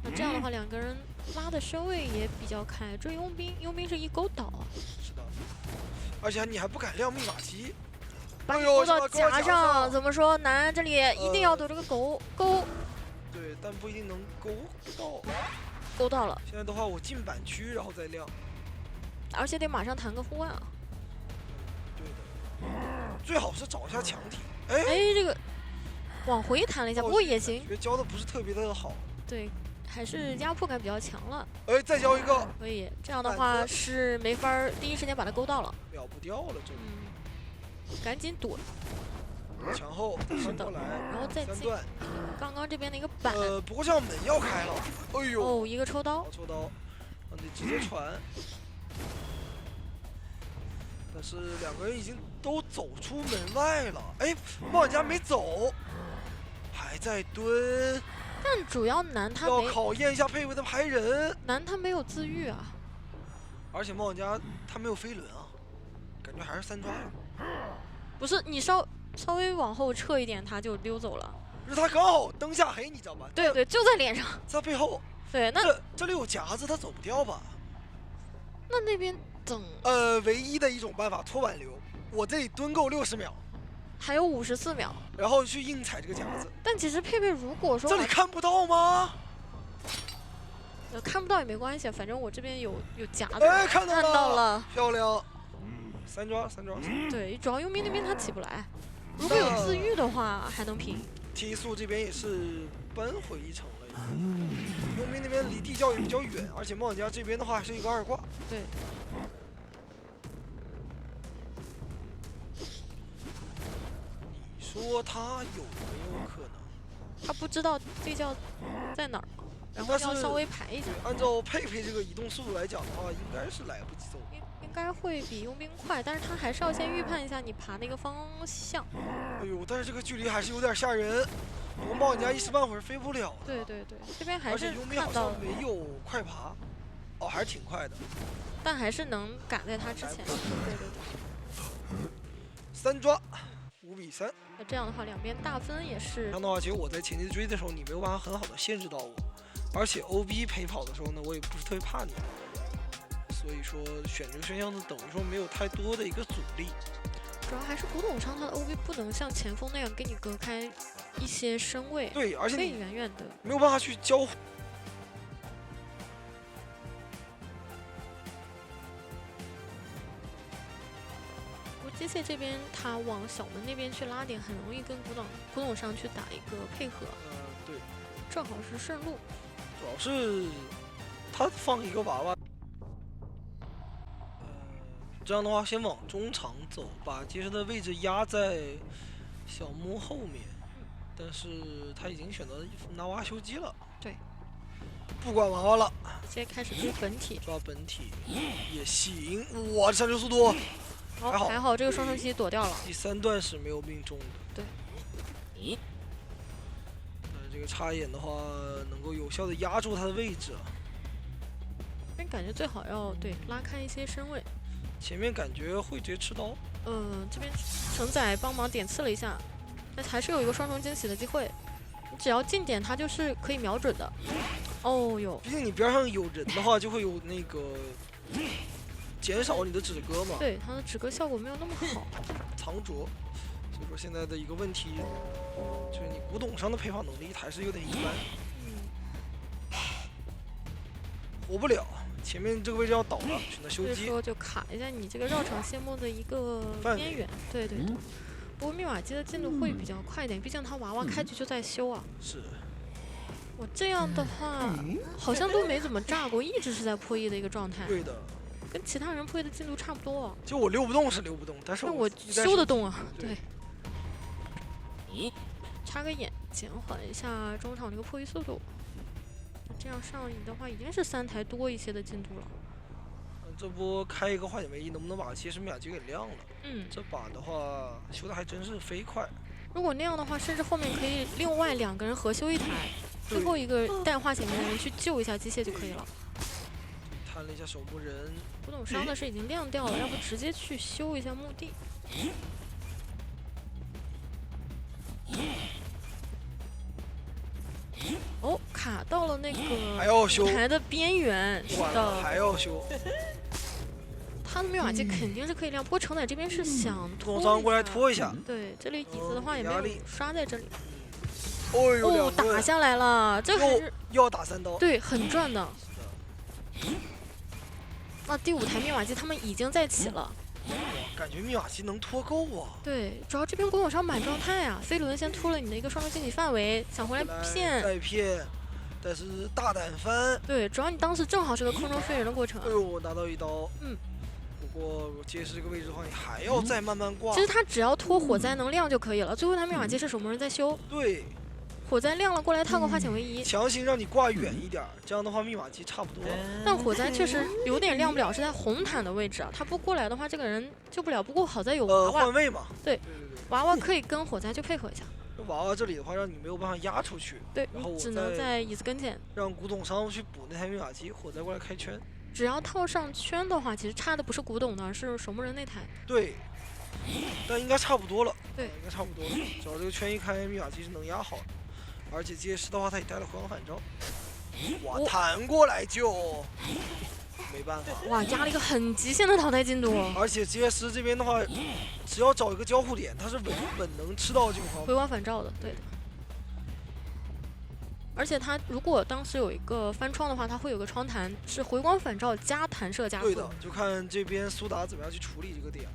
那这样的话，两个人拉的身位也比较开。这佣兵是一勾倒啊，
是的，而且你还不敢亮密码机。
把你
哎呦
勾到
这个
夹上，怎么说？难，这里一定要躲这个勾。
对，但不一定能勾到。
勾到了，
现在的话，我进板区然后再亮。
而且得马上弹个护腕啊。
对的，最好是找一下墙体。哎，
哎，这个往回弹了一下，不过也行。
觉得教的不是特别的好。
对，还是压迫感比较强了。
哎，再教一个，
可以，这样的话是没法儿第一时间把它勾到了。
秒不掉了这里。
赶紧躲，
墙后伸过来，
然后再进。
三段。
刚刚这边的一个板，
不过这样门要开了。哎呦，
哦，一个抽刀
好，抽刀，得直接传。但是两个人已经都走出门外了。哎，冒险家没走，还在蹲。
但主要难他
要
没
考验一下佩佩的排人。
难他没有自愈啊。
而且冒险家他没有飞轮啊，感觉还是三抓了。
不是你稍微往后撤一点，他就溜走了。
不是他刚好灯下黑，你知道吧？
对对，就在脸上。
在背后。
对，那
这里有夹子，他走不掉吧？
那边等
唯一的一种办法拖挽留，我这里蹲够60秒，
还有54秒，
然后去硬踩这个夹子。
但其实佩佩如果说
这里看不到吗？
看不到也没关系，反正我这边有夹子。
哎，看
到了，
漂亮。三抓。
对，主要佣兵那边他起不来，如果有自愈的话还能平。
T 速这边也是扳回一城了。佣兵那边离地窖也比较远，而且冒险家这边的话还是一个二挂。
对。
你说他有没有可能？
他不知道地窖在哪儿，然后要稍微排一下。
按照佩佩这个移动速度来讲的话，应该是来不及走。
应该会比佣兵快，但是他还是要先预判一下你爬那个方向。
哎呦，但是这个距离还是有点吓人。我冒险家一时半会儿飞不了。
对，这边还是
而且佣兵好像没有快爬，哦，还是挺快的，
但还是能赶在他之前。对。
三抓，5比3。
那这样的话，两边大分也是。
这样的话，其实我在前期追的时候，你没有办法很好的限制到我，而且 OB 陪跑的时候呢，我也不是特别怕你，所以说选这个选项呢，等于说没有太多的一个阻力。
主要还是古董商他的 OB 不能像前锋那样给你隔开一些身位，
对，而且
可以远远的，
没有办法去交互。
机械这边他往小门那边去拉点，很容易跟古董商去打一个配合。
对，
正好是顺路。
主要是他放一个娃娃。这样的话，先往中场走，把杰森的位置压在小木后面。但是他已经选择拿娃修机了。
对，
不管娃娃了，
直接开始追本体，
抓本体也行。哇，这上球速度！
还好这个双生期躲掉了。
第3段是没有命中的。
对。
这个插眼的话，能够有效的压住他的位置。
这边感觉最好要拉开一些身位。
前面感觉会直接吃刀。
这边承载帮忙点刺了一下，但还是有一个双重惊喜的机会。你只要近点，它就是可以瞄准的。哦哟。
毕竟你边上有人的话，就会有那个减少你的止戈嘛。
对，它的止戈效果没有那么好。
藏拙。所以说现在的一个问题就是你古董商的陪跑能力还是有点一般。活不了。前面这个位置要倒了，选择修机。
所以说就卡一下你这个绕场谢幕的一个边缘。对。不过密码机的进度会比较快一点，毕竟他娃娃开局就在修啊。
是。
我这样的话，好像都没怎么炸过，一直是在破1的一个状态。
对的。
跟其他人破1的进度差不多。
就我溜不动是溜不动，但是
我修得动啊。对。插个眼，减缓一下中场这个破1速度。这样上移的话，已经是3台多一些的进度了。
这波开一个化解唯一，能不能把切什米亚机给亮了？这把的话修的还真是飞快。
如果那样的话，甚至后面可以另外2个人合修一台，最后一个带化解的人去救一下机械就可以了。
摊了一下守墓人。
古董商的是已经亮掉了，要不直接去修一下墓地。哦，卡到了那
还
个
要修
舞，台的边缘，是
完了还
的。
要修。
他的密码机肯定是可以亮，不过承载这边是想拖
东张过来
一下。
拖一下。
对，这里椅子的话也没有
压力
刷在这里。
哦呦，
哦，
两棍
打下来了，这还是
要打3刀。
对很赚的。那第5台密码机他们已经在起了。
感觉密码机能拖够啊。
对，主要这边古董商满状态啊，飞轮先突了你的一个双重竞技范围，想回来骗。
再骗，但是大胆翻。
对，主要你当时正好是个空中飞人的过程啊
哎。呦，拿到1刀。
嗯。
不过揭示这个位置的话，你还要再慢慢挂。
其实他只要拖火灾能亮就可以了。最后一台密码机是守门人在修，
对，
火灾亮了过来套个化险为夷。
强行让你挂远一点，这样的话密码机差不多。
但火灾确实有点亮不了，是在红毯的位置啊。他不过来的话，这个人救不了。不过好在有娃娃，
换位嘛。
对
对对对。
娃娃可以跟火灾去配合一下。
娃娃这里的话，让你没有办法压出去，
对
然后我
你只能在椅子跟前。
让古董商去补那台密码机，火灾过来开圈。
只要套上圈的话，其实差的不是古董的，而是守门人那台。
对，但应该差不多了。
对
应该差不多了。只要这个圈一开，密码机是能压好的。而且揭示的话，他也带了回光返照。哇，弹过来救，没办法。
哇，压了一个很极限的淘汰进度。
而且揭示这边的话，只要找一个交互点，他是稳能吃到这个
回光返照的，对的。而且他如果当时有一个翻窗的话，他会有个窗弹，是回光返照加弹射加速。
对的，就看这边苏达怎么样去处理这个点。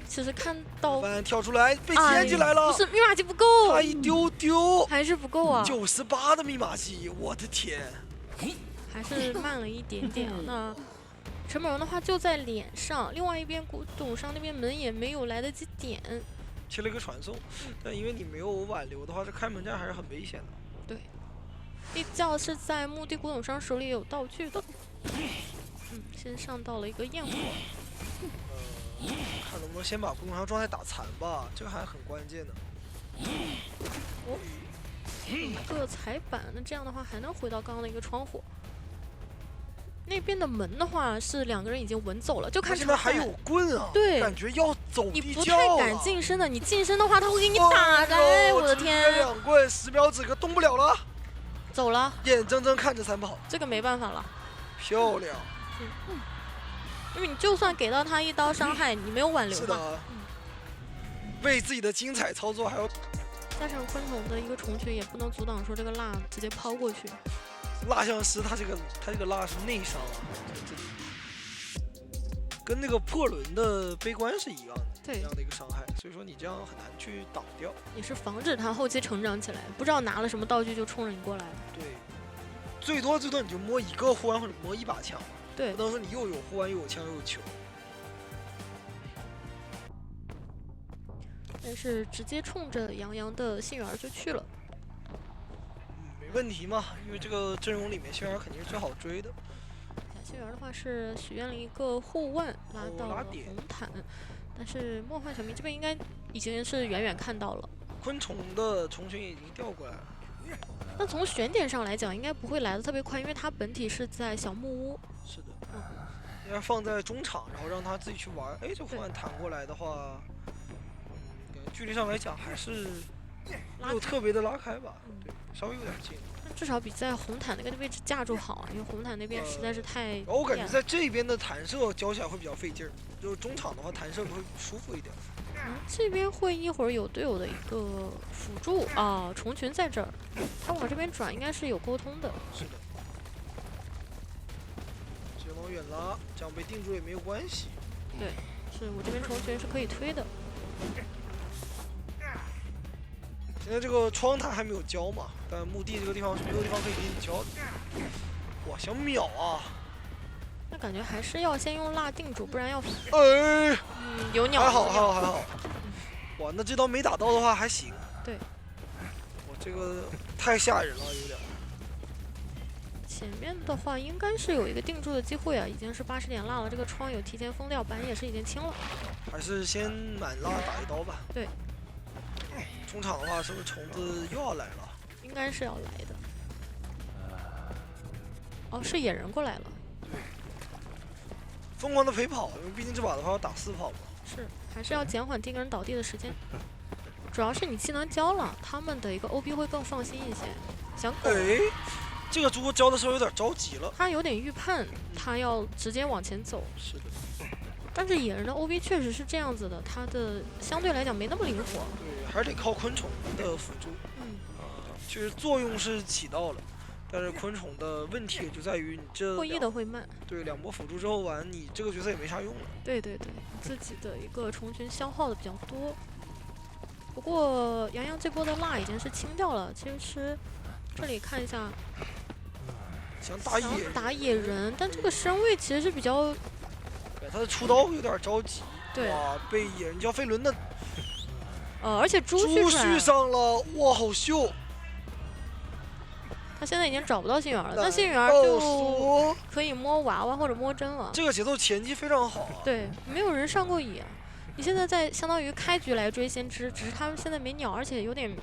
其实看到
翻跳出来被捡起来了，
不是密码机不够，
差一丢丢，
还是不够啊。
98的密码机，我的天，
还是慢了一点点。那陈宝荣的话就在脸上，另外一边古董商那边门也没有来得及点。
切了一个传送，但因为你没有挽留的话，这开门战还是很危险的。
对，地窖是在墓地古董商手里有道具的。先上到了一个焰火。
看能不能先把古董商状态打残吧，这个还很关键的。
一个踩板，那这样的话还能回到刚刚的一个窗户。那边的门的话是2个人已经稳走了，就看
现在还有棍啊，
对，
感觉要走
你不
地窖
太敢近身的，你近身的话他会给你打的，哎，我的天
！2棍10秒止咳动不了了，
走了，
眼睁睁看着3跑，
这个没办法了，
漂亮。
因为你就算给到他1刀伤害，你没有挽留嘛。
是的，为自己的精彩操作还要
加上昆虫的一个虫群，也不能阻挡说这个蜡直接抛过去。
蜡像师他这个蜡是内伤啊，跟那个破轮的悲观是一样的，
对，
一样的一个伤害，所以说你这样很难去挡掉。
也是防止他后期成长起来，不知道拿了什么道具就冲着你过来了。
对，最多你就摸1个护腕或者摸1把枪，
对，
不能说你又有护腕又有枪又有球。
但是直接冲着杨洋的幸运儿就去了。
没问题嘛，因为这个阵容里面幸运儿肯定是最好追的。
幸运儿的话是许愿了一个护腕，拉到了红毯，但是梦幻小明这边应该已经是远远看到了。
昆虫的虫群已经调过来了。
那从选点上来讲，应该不会来的特别快，因为它本体是在小木屋。
是的，应该放在中场，然后让他自己去玩。哎，这护腕弹过来的话，距离上来讲还是没有特别的拉开吧，对，稍微有点近。
至少比在红毯那个位置架住好啊，因为红毯那边实在是太……
我感觉在这边的弹射交起来会比较费劲儿，就是中场的话弹射会舒服一点。
这边会一会儿有队友的一个辅助啊，虫群在这儿，他往这边转应该是有沟通的。
是的，直接往远拉，这样被定住也没有关系。
对，是我这边虫群是可以推的。
现在这个窗台还没有交嘛，但墓地这个地方是没有地方可以给你交的。哇，想秒啊！
那感觉还是要先用蜡定住，不然要……有鸟。
还好。哇，那这刀没打到的话还行。
对。
哇，这个太吓人了，有点。
前面的话应该是有一个定住的机会啊，已经是80点蜡了，这个窗有提前封掉，板也是已经清了。还是先满蜡打1刀吧。对。中场的话，是不是虫子又要来了？应该是要来的。哦，是野人过来了。对。疯狂的陪跑，因为毕竟这把的话要打4跑嘛。是，还是要减缓第一个人倒地的时间。主要是你技能交了，他们的一个 OB 会更放心一些。想狗，
哎，这个猪交的时候有点着急了。
他有点预判，他要直接往前走。
是的，
但是野人的 OB 确实是这样子的，他的相对来讲没那么灵活。
对，还是得靠昆虫的辅助。其实作用是起到了，但是昆虫的问题也就在于你这
会意的会慢。
对2波辅助之后完，你这个角色也没啥用了。
对对对，自己的一个虫群消耗的比较多。不过杨洋这波的蜡已经是清掉了，其实这里看一下，
想打
野人，但这个身位其实是比较，
他的出刀有点着急。
对，
哇，被野人叫飞轮的，
而且猪
续上了，哇，好秀！
他现在已经找不到幸运儿了，那幸运儿就可以摸娃娃或者摸针了。
这个节奏前期非常好啊。
对，没有人上过野，你现在在相当于开局来追先知，只是他们现在没鸟，而且有点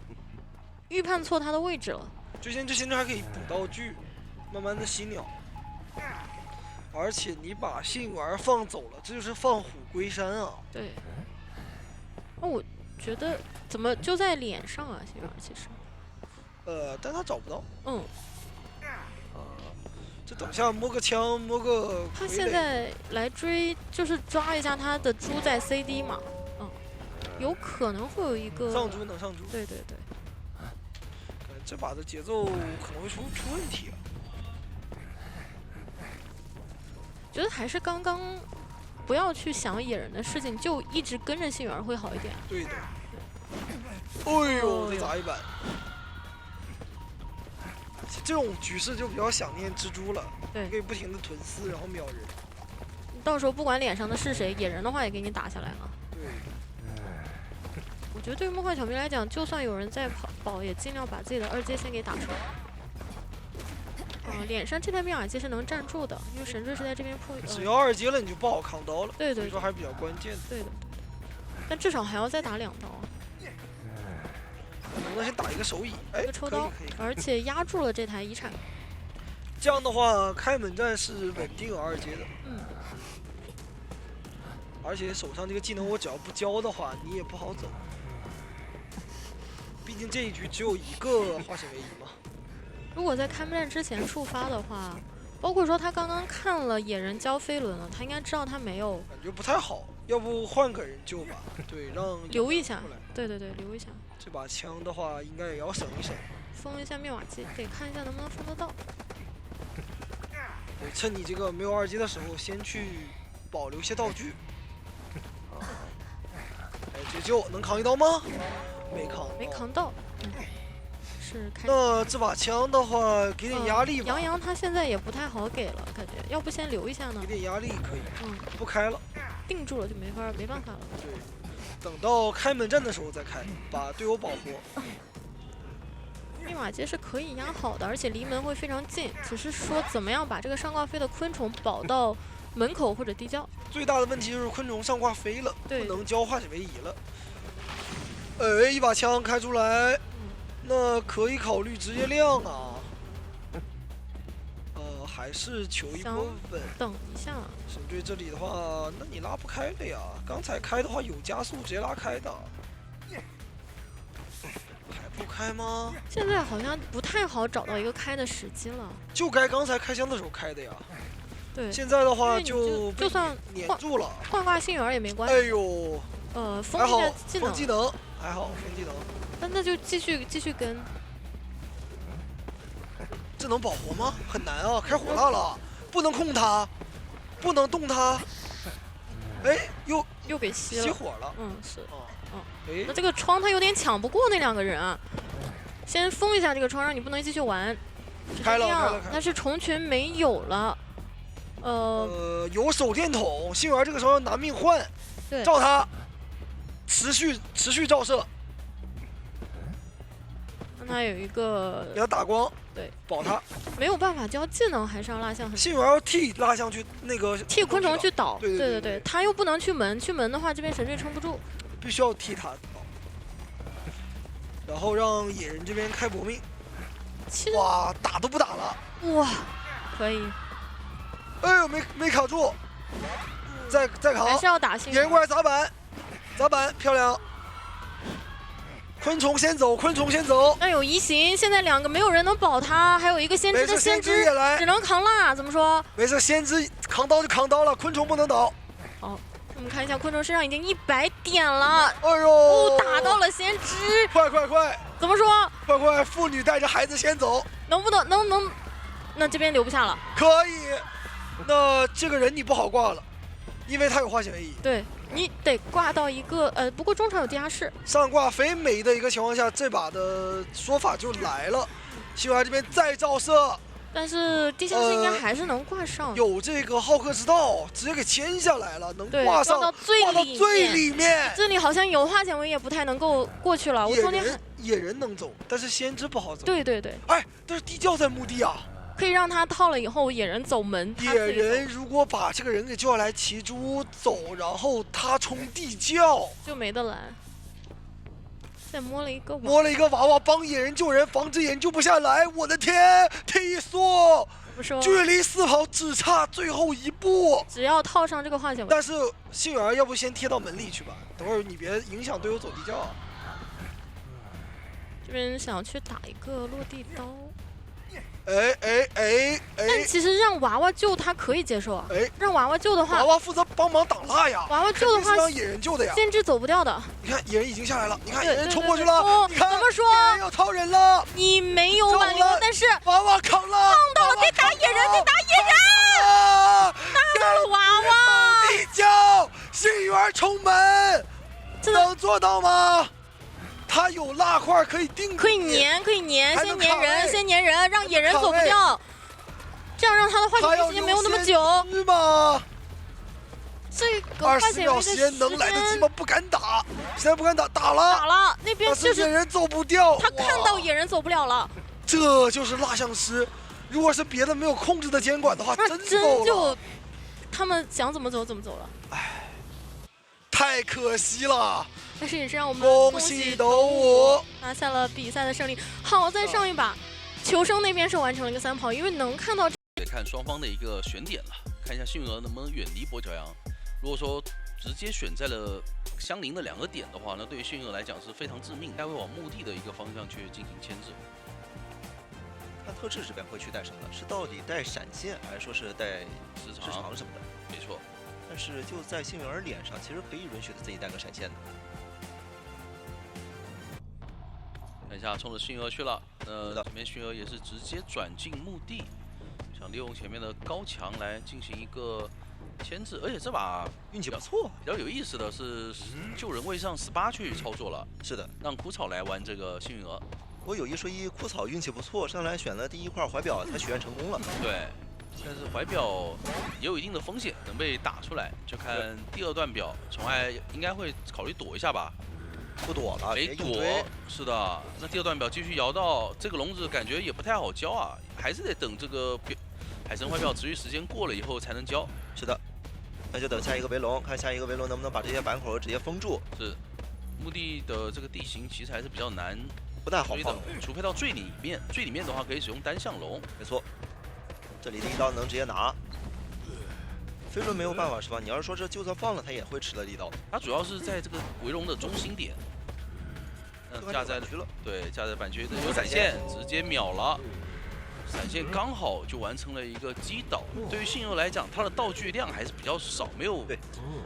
预判错他的位置了。
追先知还可以补道具，慢慢的洗鸟。而且你把幸运儿放走了，这就是放虎归山啊。
对。那我觉得怎么就在脸上啊，幸运儿其实。
但他找不到。这等下摸个枪，摸个。
他现在来追，就是抓一下他的猪在 CD 嘛，有可能会有一个
上猪能上猪。
对对对。
这把的节奏可能会出问题啊。
觉得还是刚刚不要去想野人的事情，就一直跟着幸运儿会好一点。
对的。哎呦，这咋一板？这种局势就比较想念蜘蛛了，
对，
可以不停的囤丝，然后秒人。
到时候不管脸上的是谁，野人的话也给你打下来了。
对。
我觉得对于梦幻小明来讲，就算有人在跑，也尽量把自己的2阶先给打出来。脸上这台密码机是能站住的，因为神坠是在这边破。
只要2阶了，你就不好扛刀了。
对对。
所以说还是比较关键的。
对的。但至少还要再打2刀。
能不能先打一个手椅？哎，
一个抽刀，而且压住了这台遗产。
这样的话，开门战是稳定2阶的。而且手上这个技能，我只要不交的话，你也不好走。毕竟这一局只有一个化险为夷嘛。
如果在开门战之前触发的话，包括说他刚刚看了野人交飞轮了，他应该知道他没有。
感觉不太好，要不换个人救吧？对，让
留一下。对对对，留一下。
这把枪的话，应该也要省一省。
封一下密码机，得看一下能不能封得到。
对，趁你这个没有2阶的时候，先去保留一些道具。哎，解救能扛一刀吗？没扛到。
是开。
那这把枪的话，给点压力吧。
杨他现在也不太好给了，感觉要不先留一下呢？
给点压力可以。不开了。
定住了就没办法了。
对。等到开门战的时候再开，把队友保活。
密码机是可以压好的，而且离门会非常近，只是说怎么样把这个上挂飞的昆虫保到门口或者地窖。
最大的问题就是昆虫上挂飞了，
不
能交化险为夷了。哎，一把枪开出来，那可以考虑直接亮啊。还是求一波稳。
等一下。
神坠这里的话，那你拉不开了呀。刚才开的话有加速，直接拉开的。还不开吗？
现在好像不太好找到一个开的时机了。
就该刚才开箱的时候开的呀。
对。
现在的话
就算
黏住了，
换挂幸运儿也没关系。
哎呦。
封一下技能。
封技能还好，封技能。
那就继续跟。
这能保活吗？很难啊！开火辣了，不能控它，不能动它。哎，
又给熄
火了。
是。
哎，
那这个窗他有点抢不过那2个人啊。先封一下这个窗，让你不能继续玩。
开了。
但是虫群没有了。
有手电筒，幸运儿这个时候要拿命换。
对。
照他，持续照射。
让他有一个。
给他打光。
对，
保他
没有办法交技能，还是要蜡像很。
幸运儿要替蜡像去那个
替昆虫去倒，
对，
他又不能去门的话，这边神坠撑不住，
必须要替他倒，然后让野人这边开搏命。哇，打都不打了，
哇，可以。
哎呦，没卡住，再扛，
还是要打幸运。
野人过来砸板，漂亮。昆虫先走，昆虫先走。
那有移形，现在2个没有人能保他，还有一个先知的先知
也来，
只能扛啦。怎么说？
没事，先知扛刀就扛刀了，昆虫不能倒。
好，我们看一下昆虫身上已经100点了。
哎呦！
哦，打到了先知。
快快快！
怎么说？
快快，妇女带着孩子先走。
能不能能？那这边留不下了。
可以。那这个人你不好挂了，因为他有化险为夷。
对。你得挂到一个不过中场有地下室，
上挂肥美的一个情况下，这把的说法就来了。西海这边再照射，
但是地下室应该还是能挂上。
有这个好客之道，直接给牵下来了，能
对，
挂上，
到最
里面。
这里好像有化险为夷也不太能够过去了。我中间
野人能走，但是先知不好走。
对对对。
哎，但是地窖在墓地啊。
可以让他套了以后，野人走门。
野人如果把这个人给叫下来，骑猪走，然后他冲地窖，
就没得拦。再摸了一个
娃娃，帮野人救人，防止野人救不下来。我的天，提速！距离4跑只差最后1步，
只要套上这个化险为夷。
但是幸运儿要不先贴到门里去吧，等会儿你别影响队友走地窖。
这边想去打一个落地刀。
但
其实让娃娃救他可以接受啊。让娃娃救的话，
娃娃负责帮忙挡蜡呀。
娃娃救的话，
让野人救的呀。
先知走不掉的。
你看野人已经下来了，你看野人冲过去了。你看
怎么说？
野人要超人了。
你没有挽留，但是
娃娃扛了，
扛到了，得打野人，得打野人。打到了娃娃。
地窖，幸运儿冲门，能做到吗？他有蜡块可以定，
可以粘，先粘人，让野人走不掉，这样让他的化险为夷时间没有那么久。
是吗？
这个化险为夷的
时间能来得及吗？不敢打，现在不敢打，打了，
那边就是
野人走不掉，
他看到野人走不了了。
这就是蜡像师，如果是别的没有控制的监管的话，
那真
走了。
就他们想怎么走怎么走了。
唉，太可惜了。
但是也是让我们
恭喜斗武
拿下了比赛的胜利。好在上一把求生那边是完成了一个3跑，因为能看到
得看双方的一个选点了，看一下幸运儿能不能远离跛脚羊。如果说直接选在了相邻的2个点的话，那对于幸运儿来讲是非常致命，该会往墓地的一个方向去进行牵制。
看特质这边会去带什么？是到底带闪现，还是说是带时长什么的？
没错。
但是就在幸运儿脸上，其实可以允许自己带个闪现的。
看一下，冲着幸运儿去了。这边幸运儿也是直接转进墓地，想利用前面的高墙来进行一个牵制。而且这把
运气不错，
比较有意思的是救人位上18去操作了。
是的，
让枯草来玩这个幸运儿。
我有一说一，枯草运气不错，上来选了第1块怀表，他许愿成功了。
对，但是怀表也有一定的风险，能被打出来，就看第2段表，宠爱应该会考虑躲一下吧。
不躲了，
没躲，是的。那第2段表继续摇到这个笼子，感觉也不太好交啊，还是得等这个海神怀表持续时间过了以后才能交。
是的，那就等下一个围龙，看下一个围龙能不能把这些板口直接封住。
是，墓地的这个地形其实还是比较难，
不太好放，
除非到最里面，最里面的话可以使用单向龙。
没错，这里的1刀能直接拿。飞轮没有办法是吧？你要是说这就算放了，他也会吃了1刀。
他主要是在这个围龙的中心点，架在板区的有闪现，直接秒了。闪现刚好就完成了一个击倒。对于幸运儿来讲，他的道具量还是比较少，没有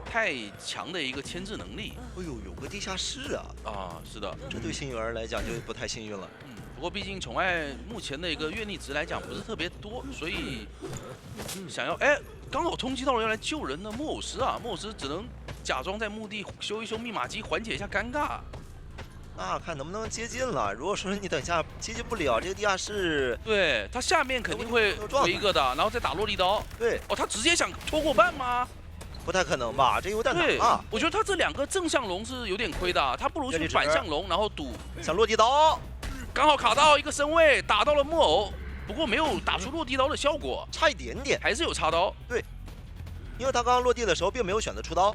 太强的一个牵制能力。
哎呦，有个地下室啊！
啊，是的，
这对幸运儿来讲就不太幸运了。
不过毕竟宠爱目前的一个阅历值来讲不是特别多，所以想要刚好通缉到了要来救人的木偶师啊！木偶师只能假装在墓地修一修密码机，缓解一下尴尬。
那看能不能接近了。如果说你等一下接近不了，这个地下室，
对他下面肯定会回一个的，然后再打落地刀。
对，
哦，他直接想拖过半吗？
不太可能吧，这有点难啊。
我觉得他这2个正向龙是有点亏的，他不如去反向龙，然后赌
想落地刀，
刚好卡到一个身位，打到了木偶。不过没有打出落地刀的效果，
差一点点，
还是有插刀。
对，因为他刚刚落地的时候并没有选择出刀。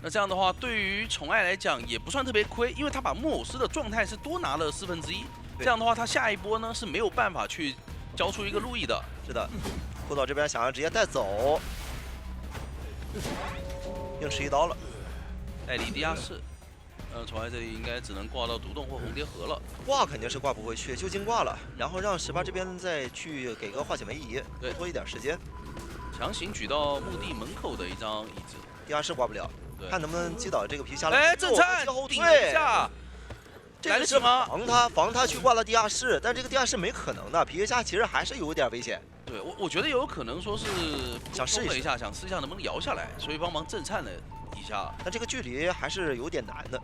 那这样的话，对于宠爱来讲也不算特别亏，因为他把木偶师的状态是多拿了1/4。这样的话，他下一波呢是没有办法去交出一个路易的。
是的，枯草这边想要直接带走，硬吃1刀了。
代理地下室，
宠爱这里应该只能挂到独栋或红蝶河了。
挂肯定是挂不回去，就近挂了，然后让18这边再去给个化险为夷，
对，
拖一点时间。
强行举到墓地门口的一张椅子，
地下室挂不了，看能不能击倒这个皮虾了。
哎，正灿顶一下，
这个是防他去挂到地下室，但这个地下室没可能的，皮虾其实还是有点危险。
对我觉得有可能说是
想试一
下，想试一下能不能摇下来，所以帮忙正灿了一下。
但这个距离还是有点难的。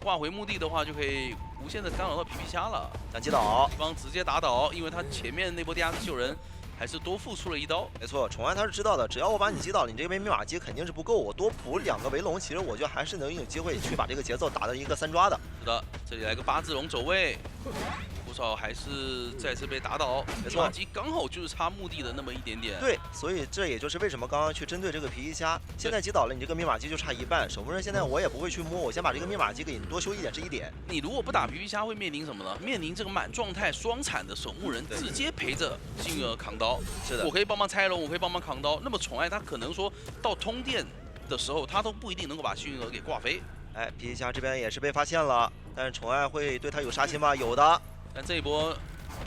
挂回墓地的话，就可以无限的干扰到皮虾了。
想击倒，
对方直接打倒，因为他前面那波地下室救人。还是多付出了一刀，
没错，宠爱他是知道的，只要我把你击倒了，你这边密码机肯定是不够，我多补2个围龙，其实我觉得还是能有机会去把这个节奏打到一个3抓的。
是的，这里来个8字龙走位，胡少还是再次被打倒，
没错，
密码机刚好就是差墓地的那么一点点。
对，所以这也就是为什么刚刚去针对这个皮虾，现在击倒了你这个密码机就差一半，守门人现在我也不会去摸，我先把这个密码机给你多修一点是一点。
你如果不打皮虾会面临什么呢？面临这个满状态双铲的守墓人直接陪着幸运儿扛刀。
是的，
我可以帮忙拆龙，我可以帮忙扛刀。那么宠爱他可能说到通电的时候，他都不一定能够把幸运儿给挂飞。
哎，皮虾这边也是被发现了，但是宠爱会对他有杀心吗？有的。
但这一波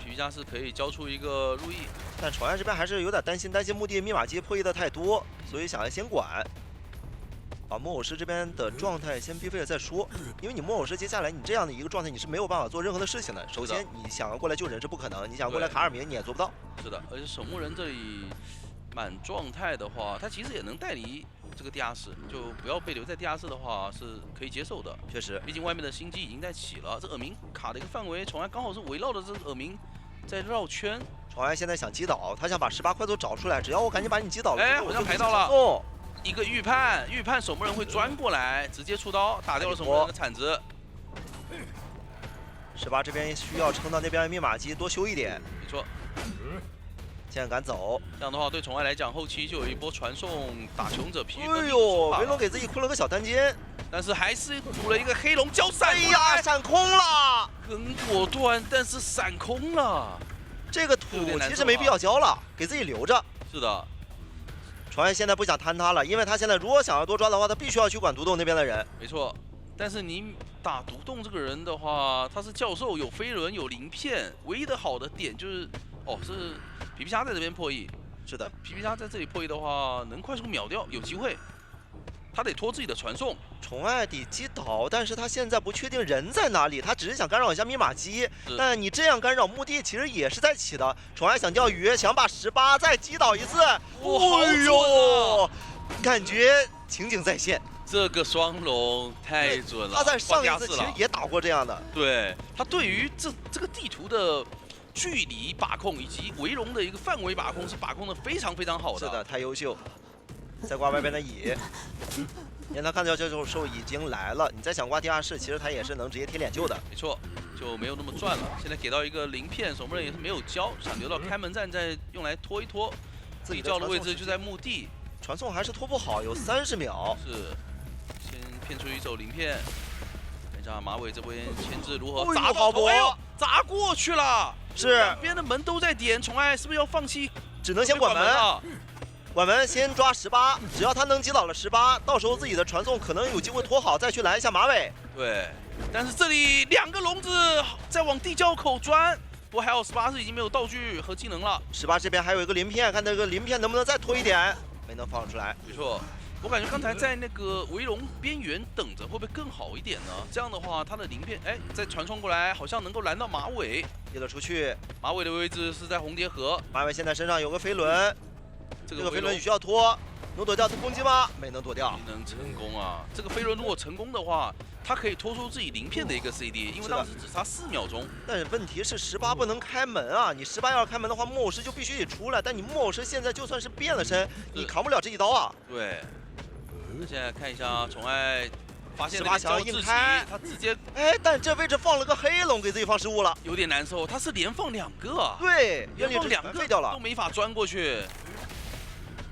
皮虾是可以交出一个路易，
但宠爱这边还是有点担心墓地密码机破译的太多，所以想要先管。把木偶师这边的状态先逼飞了再说，因为你木偶师接下来你这样的一个状态，你是没有办法做任何的事情的。首先，你想要过来救人是不可能，你想要过来卡尔明你也做不到。
是的，而且守墓人这里满状态的话，他其实也能带离这个地下室，就不要被留在地下室的话是可以接受的。
确实，
毕竟外面的心机已经在起了，这耳鸣卡的一个范围，宠爱刚好是围绕着这个耳鸣在绕圈。
宠爱现在想击倒，他想把18快速找出来，只要我赶紧把你击倒了，
哎，好像排到了。
哦。
一个预判守门人会钻过来，直接出刀打掉了守门人的铲子。
18这边需要撑到那边密码机多修一点，
没错。
现在敢走，
这样的话对宠爱来讲，后期就有一波传送打穷者疲于奔命。
哎呦，维龙给自己困了个小单肩，
但是还是补了一个黑龙交闪。
哎呀，闪空了，
很果断，但是闪空了。
这个土其实没必要交了，给自己留着。
是的。
宠爱现在不想摊他了，因为他现在如果想要多抓的话，他必须要去管独栋那边的人。
没错，但是你打独栋这个人的话，他是教授，有飞轮，有鳞片，唯一的好的点就是，是皮虾在这边破译。
是的，
皮虾在这里破译的话，能快速秒掉，有机会。他得拖自己的传送。
宠爱得击倒，但是他现在不确定人在哪里，他只是想干扰一下密码机。但你这样干扰墓地，其实也是在起的。宠爱想钓鱼，想把18再击倒一次。哎呦，感觉情景再现。
这个双龙太准了。
他在上一次其实也打过这样的。
对，他对于这个地图的距离把控以及围龙的一个范围把控是把控的非常非常好的。
是的，太优秀。再挂外边的蚁，因为他看到这时候已经来了，你再想挂地下室，其实他也是能直接贴脸救的。
没错，就没有那么赚了。现在给到一个鳞片，守门人也是没有交，想留到开门站再用来拖一拖。自己叫的位置就在墓地，
传送还是拖不好，有30秒。
是，先骗出一手鳞片，看一下马尾这边牵制如何，砸到头，哎呦，砸过去了。
是，
两边的门都在点，宠爱是不是要放弃？
只能先管门啊。管门先抓18，只要他能击倒了18，到时候自己的传送可能有机会拖好，再去拦一下马尾。
对，但是这里2个笼子在往地窖口钻，不过还有18是已经没有道具和技能了。
18这边还有一个鳞片，看这个鳞片能不能再拖一点，没能放出来。
没错，我感觉刚才在那个围龙边缘等着会不会更好一点呢？这样的话，他的鳞片再传送过来，好像能够拦到马尾，
接了出去。
马尾的位置是在红蝶河，
马尾现在身上有个飞轮。这个飞轮你需要拖，能躲掉他攻击吗？没能躲掉，
没能成功啊！这个飞轮如果成功的话，他可以拖出自己鳞片的一个 CD， 因为当时只差4秒钟。
但是问题是18不能开门啊！你18要是开门的话，木偶师就必须得出来。但你木偶师现在就算是变了身，你扛不了这一刀啊！
对。那现在看一下宠爱，发现
18想要硬开，
他直接
但这位置放了个黑龙，给自己放失误了，
有点难受。他是连放2个啊！
对，
连放2个
废掉了，
都没法钻过去。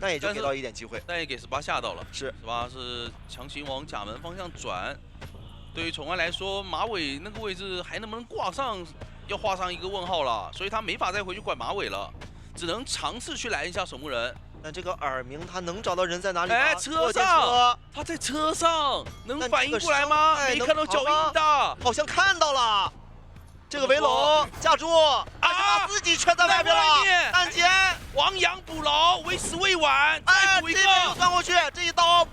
那也就给到一点机会，
但也给18吓到了。
是
18是强行往甲门方向转。对于宠爱来说，马尾那个位置还能不能挂上，要画上一个问号了。所以他没法再回去管马尾了，只能尝试去拦一下守墓人。
但这个耳鸣他能找到人在哪里吗？
哎，车
过电
上
车，
他在车上，能
但
反应
这个
过来吗？
伤害能
没看到脚
跑吗
印的。
好像看到了。这个围龙架住，但是把自己圈在外边
在外面
了。单肩，
亡羊补牢，为时未晚，再
哎，
补一
这边又
个。
钻过去，这一刀，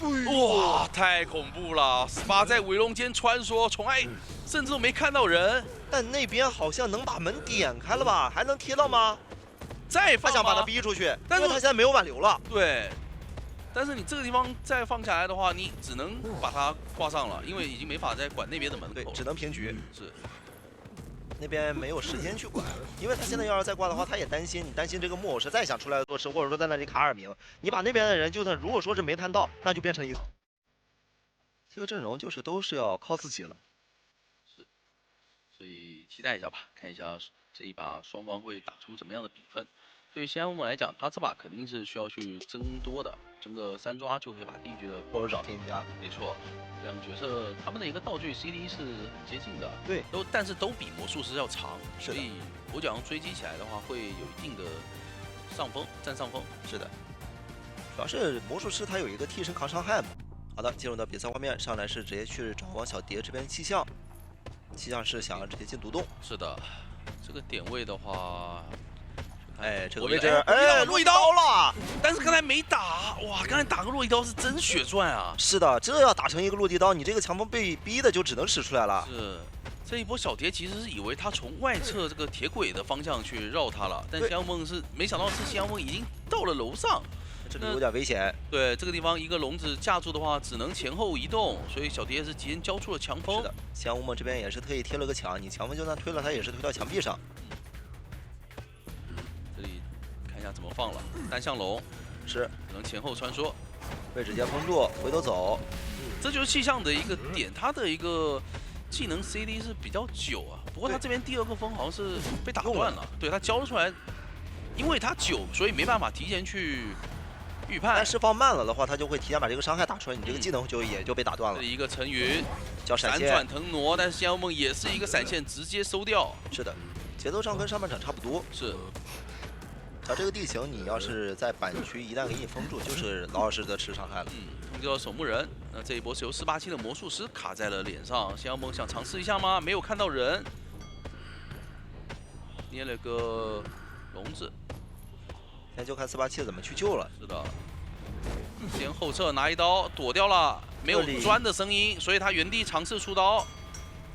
哇，太恐怖了！18在围龙间穿梭，宠爱甚至都没看到人。
但那边好像能把门点开了吧？还能贴到吗？
再放
他想把他
吗？
逼出去，
但是
因为他现在没有挽留了。
对，但是你这个地方再放下来的话，你只能把它挂上了，因为已经没法再管那边的门
对
口，了。
只能平局。
是，
那边没有时间去管，因为他现在要是再挂的话，他也担心，你担心这个木偶是再想出来做事，或者说在那里卡耳鸣，你把那边的人就算如果说是没摊到，那就变成一个这个阵容就是都是要靠自己了。
所以期待一下吧，看一下这一把双方会打出怎么样的比分。对于西安我们来讲，他这把肯定是需要去争多的，争个3抓就可以把第一局的
或者找添加，
没错，这样角色他们的一个道具 CD 是很接近的，
对，
但是都比魔术师要长，
是的
所以我讲追击起来的话会有一定的上风，占上风。
是的，主要是魔术师他有一个替身扛伤害嘛。好的，进入到比赛画面，上来是直接去转往小蝶这边气象，气象是想要直接进独洞。
是的，这个点位的话，
哎，这个
我
位置，
哎，落一刀
了。
但是刚才没打，哇，刚才打个落一刀是真血赚啊！
是的，这要打成一个落地刀，你这个强风被逼的就只能使出来了。
是，这一波小蝶其实是以为他从外侧这个铁轨的方向去绕他了，但
对
香梦是没想到是香梦已经到了楼上。
这里有点危险。
对，这个地方一个笼子架住的话，只能前后移动，所以小蝶是提前交出了强风。
是的，西安乌梦这边也是特意贴了个墙，你强风就算推了，他也是推到墙壁上。
这里看一下怎么放了，单向龙
是，
只能前后穿梭，
被直接封住，回头走。
这就是气象的一个点，它的一个技能 CD 是比较久啊。不过他这边第二个风好像是被打断了，对他交了出来，因为他久，所以没办法提前去预判。
但释放慢了的话，他就会提前把这个伤害打出来，你这个技能也就被打断了。
这里一个陈云
叫闪现，
转腾挪，但是仙妖梦也是一个闪现直接收掉。
是的，节奏上跟上半场差不多。
是，
只要这个地形你要是在板区一旦给你封住，就是老实的吃伤害了。
通知到守墓人。那这一波是由487的魔术师卡在了脸上，仙妖梦想尝试一下吗？没有看到人，捏了个笼子。
现在就看487怎么去救了。
是的，先后撤拿一刀躲掉了，没有钻的声音，所以他原地尝试出刀。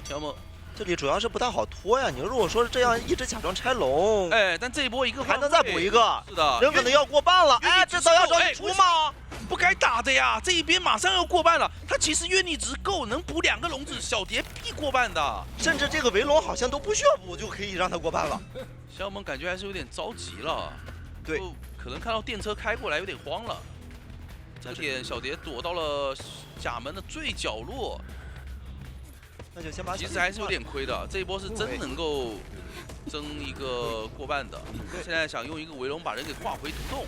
仙妖梦
这里主要是不太好拖呀，你如果说是这样一直假装拆龙，
哎，但这一波一个
还能再补一个，
是的，
人可能要过半了。哎，这刀要找你出吗？
不该打的呀，这一边马上要过半了，他其实愿力值够，能补2个笼子，小蝶必过半的。
甚至这个围龙好像都不需要补就可以让他过半了。
小友们感觉还是有点着急了，
对，
可能看到电车开过来有点慌了。这点小蝶躲到了甲门的最角落，
那就先把。
其实还是有点亏的，这一波是真能够争一个过半的。现在想用一个围龙把人给挂回独洞。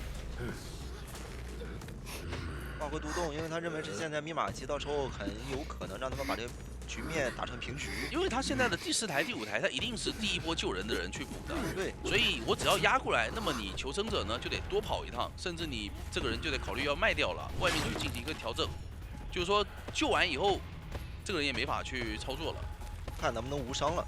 挂回独洞，因为他认为是现在密码机到时候很有可能让他们把这个局面打成平局。
因为他现在的第4台、第5台，他一定是第一波救人的人去补的。
对，
所以我只要压过来，那么你求生者呢就得多跑一趟，甚至你这个人就得考虑要卖掉了，外面去进行一个调整。就是说救完以后，这个人也没法去操作了，
看能不能无伤了，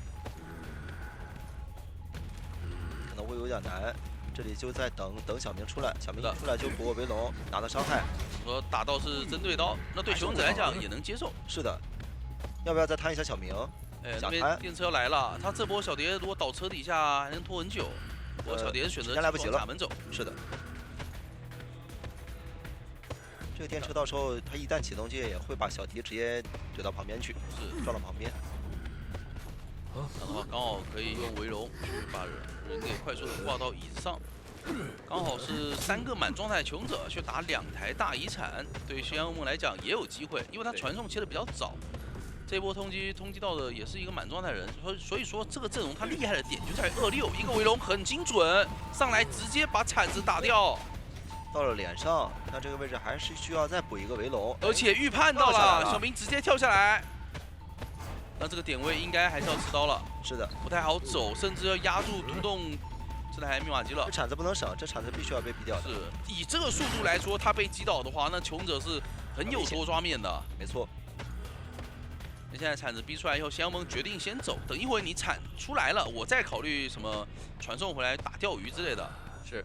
可能会有点难。这里就在等小明出来，小明一出来就补我围龙，拿到伤害。
说打到是针对刀，那对求生者来讲也能接受。
是的，要不要再摊一下小明？
哎，那边电车来了，他这波小蝶如果倒车底下还能拖很久，不过小蝶选择
来不及了，
甲门走。
是的，这个电车到时候他一旦启动，也会把小蝶直接怼到旁边去，
是
撞到旁边。
这样的话刚好可以用围龙去把人给快速的挂到椅子上，刚好是3个满状态求生者去打2台大遗产，对于仙妖梦来讲也有机会，因为他传送切的比较早。这波通缉到的也是一个满状态人，所以说这个阵容它厉害的点就在于26，一个围龙很精准，上来直接把铲子打掉。
到了脸上，那这个位置还是需要再补一个围龙，
而且预判到了，小明直接跳下来。那这个点位应该还是要持刀了，
是的，
不太好走，甚至要压住独洞这台密码机了
这。铲子不能省，这铲子必须要被毙掉的。
是以这个速度来说，他被击倒的话，那穷者是很有多抓面的。
没错。
那现在铲子逼出来以后，仙阳梦决定先走，等一会儿你铲出来了，我再考虑什么传送回来打钓鱼之类的。
是。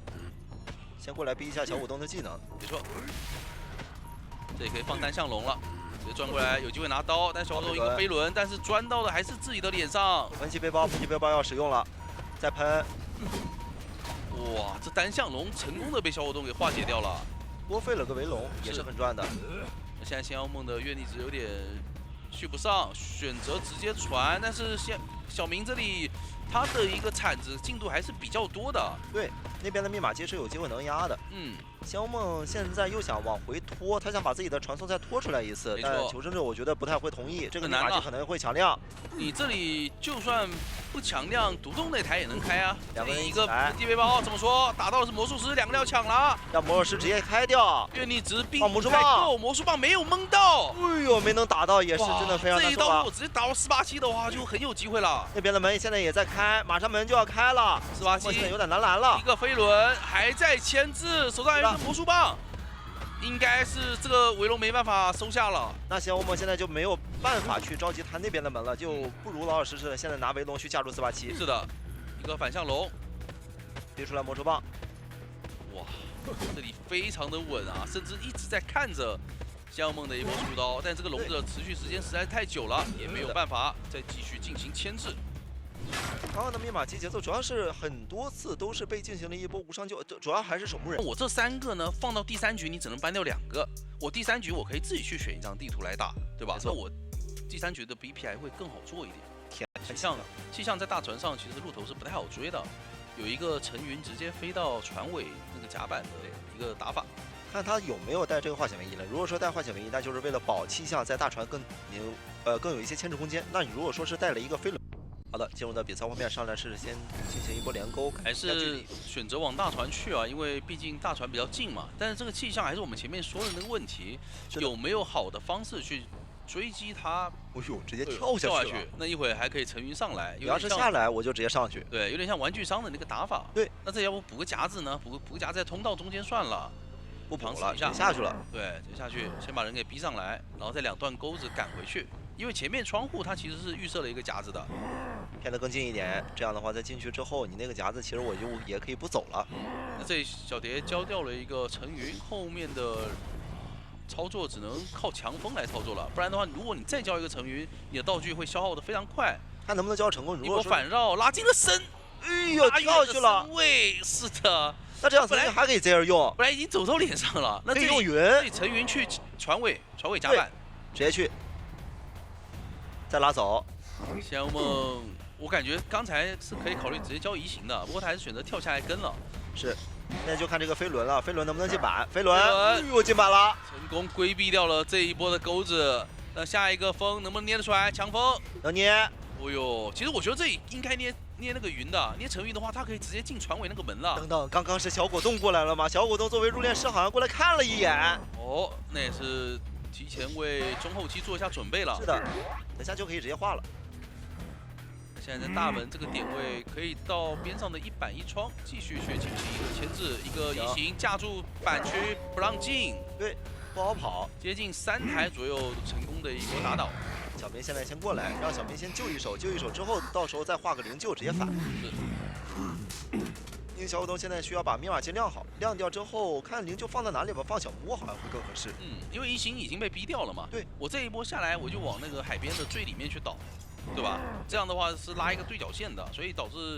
先过来逼一下小舞动的技能。
没错。这也可以放单向龙了。 直接转过来，有机会拿刀，但小舞动一个飞轮，但是钻到的还是自己的脸上。
喷气背包要使用了，再喷。
哇，这单向龙成功的被小舞动给化解掉了，
多费了个围龙，也是很赚的。
那现在仙妖梦的愿力值有点续不上，选择直接传，但是小明这里他的一个铲子进度还是比较多的。
对，那边的密码机是有机会能压的。
嗯。
仙妖梦现在又想往回拖，他想把自己的传送再拖出来一次，但求生者我觉得不太会同意，这个密码机可能会强亮。
你这里就算不强亮，独栋那台也能开啊。
两个人
一个地背包怎么说？打到的是魔术师，两个人要抢了。
让魔术师直接开掉。
愿力值并
不太够，
魔术棒没有蒙到。
哎呦，没能打到，也是真的非常难受啊。
这一刀如果直接打到487的话，就很有机会了。
那边的门现在也在开，马上门就要开了。
487
现在有点难拦了。
一个飞轮还在牵制，手上还有一个魔术棒。 应该是这个围龙没办法收下了，
那仙妖梦现在就没有办法去着急他那边的门了，就不如老老实实的现在拿围龙去架住487。
是的，一个反向龙，
逼出来魔兽棒，
哇，这里非常的稳啊，甚至一直在看着仙妖梦的一波出刀，但这个龙的持续时间实在太久了，也没有办法再继续进行牵制。
刚刚的密码机节奏主要是很多次都是被进行了一波无伤救，主要还是守墓人。
我这3个呢，放到第3局你只能搬掉2个，我第3局我可以自己去选一张地图来打，对吧？那我第3局的 BPI 会更好做一点。
天，
气象在大船上其实路头是不太好追的，有一个陈云直接飞到船尾那个甲板的一个打法。
看他有没有带这个化险为夷了。如果说带化险为夷，那就是为了保气象在大船更有一些牵制空间。那你如果说是带了一个飞轮，好的，进入到比赛画面上来是先进行一波连勾，
还是选择往大船去啊？因为毕竟大船比较近嘛。但是这个气象还是我们前面说的那个问题，有没有好的方式去追击它？
哎呦，直接跳下去了。
那一会儿还可以陈云上来，
你要是下来我就直接上去。
对，有点像玩具商的那个打法。
对，
那这要不补个夹子呢？补个夹在通道中间算了。
不补了，下去了。
对，直接下去，先把人给逼上来，然后再2段钩子赶回去。因为前面窗户它其实是预设了一个夹子的，
偏得更近一点。这样的话，在进去之后，你那个夹子其实我就也可以不走了。
那这小蝶交掉了一个陈云，后面的操作只能靠强风来操作了。不然的话，如果你再交一个陈云，你的道具会消耗的非常快。
看能不能交成功。如果
反绕拉近了身，
哎呦，跳下去了。
位是的。
那这样陈云还可以这样用，
本来已经走到脸上了，那
可以用云，
陈云去船尾甲板，
直接去，再拉走。
仙妖梦，我感觉刚才是可以考虑直接交移形的，不过他还是选择跳下来跟了。
是，现在就看这个飞轮了，飞轮能不能进板？飞轮，哎呦，进板了，
成功规避掉了这一波的钩子。那下一个风能不能捏得出来？强风
能捏。
哦呦，其实我觉得这里应该捏那个云的，捏成云的话，它可以直接进船尾那个门了。
等等，刚刚是小果冻过来了吗？小果冻作为入殓师好像过来看了一眼。
哦，那也是提前为中后期做一下准备了。
是的，等下就可以直接画了。
现在在大门这个点位，可以到边上的一板一窗继续去进行一个牵制，一个移形架住板区不让进。
对，不好跑，
接近3台左右成功的一波打倒。
小明现在先过来，让小明先救一手，救一手之后，到时候再画个灵柩直接反。因为小果冻现在需要把密码机亮好，亮掉之后看灵柩放在哪里吧，放小屋好像会更合适。
因为移形已经被逼掉了嘛。
对，我
这一波下来我就往那个海边的最里面去倒，对吧？这样的话是拉一个对角线的，所以导致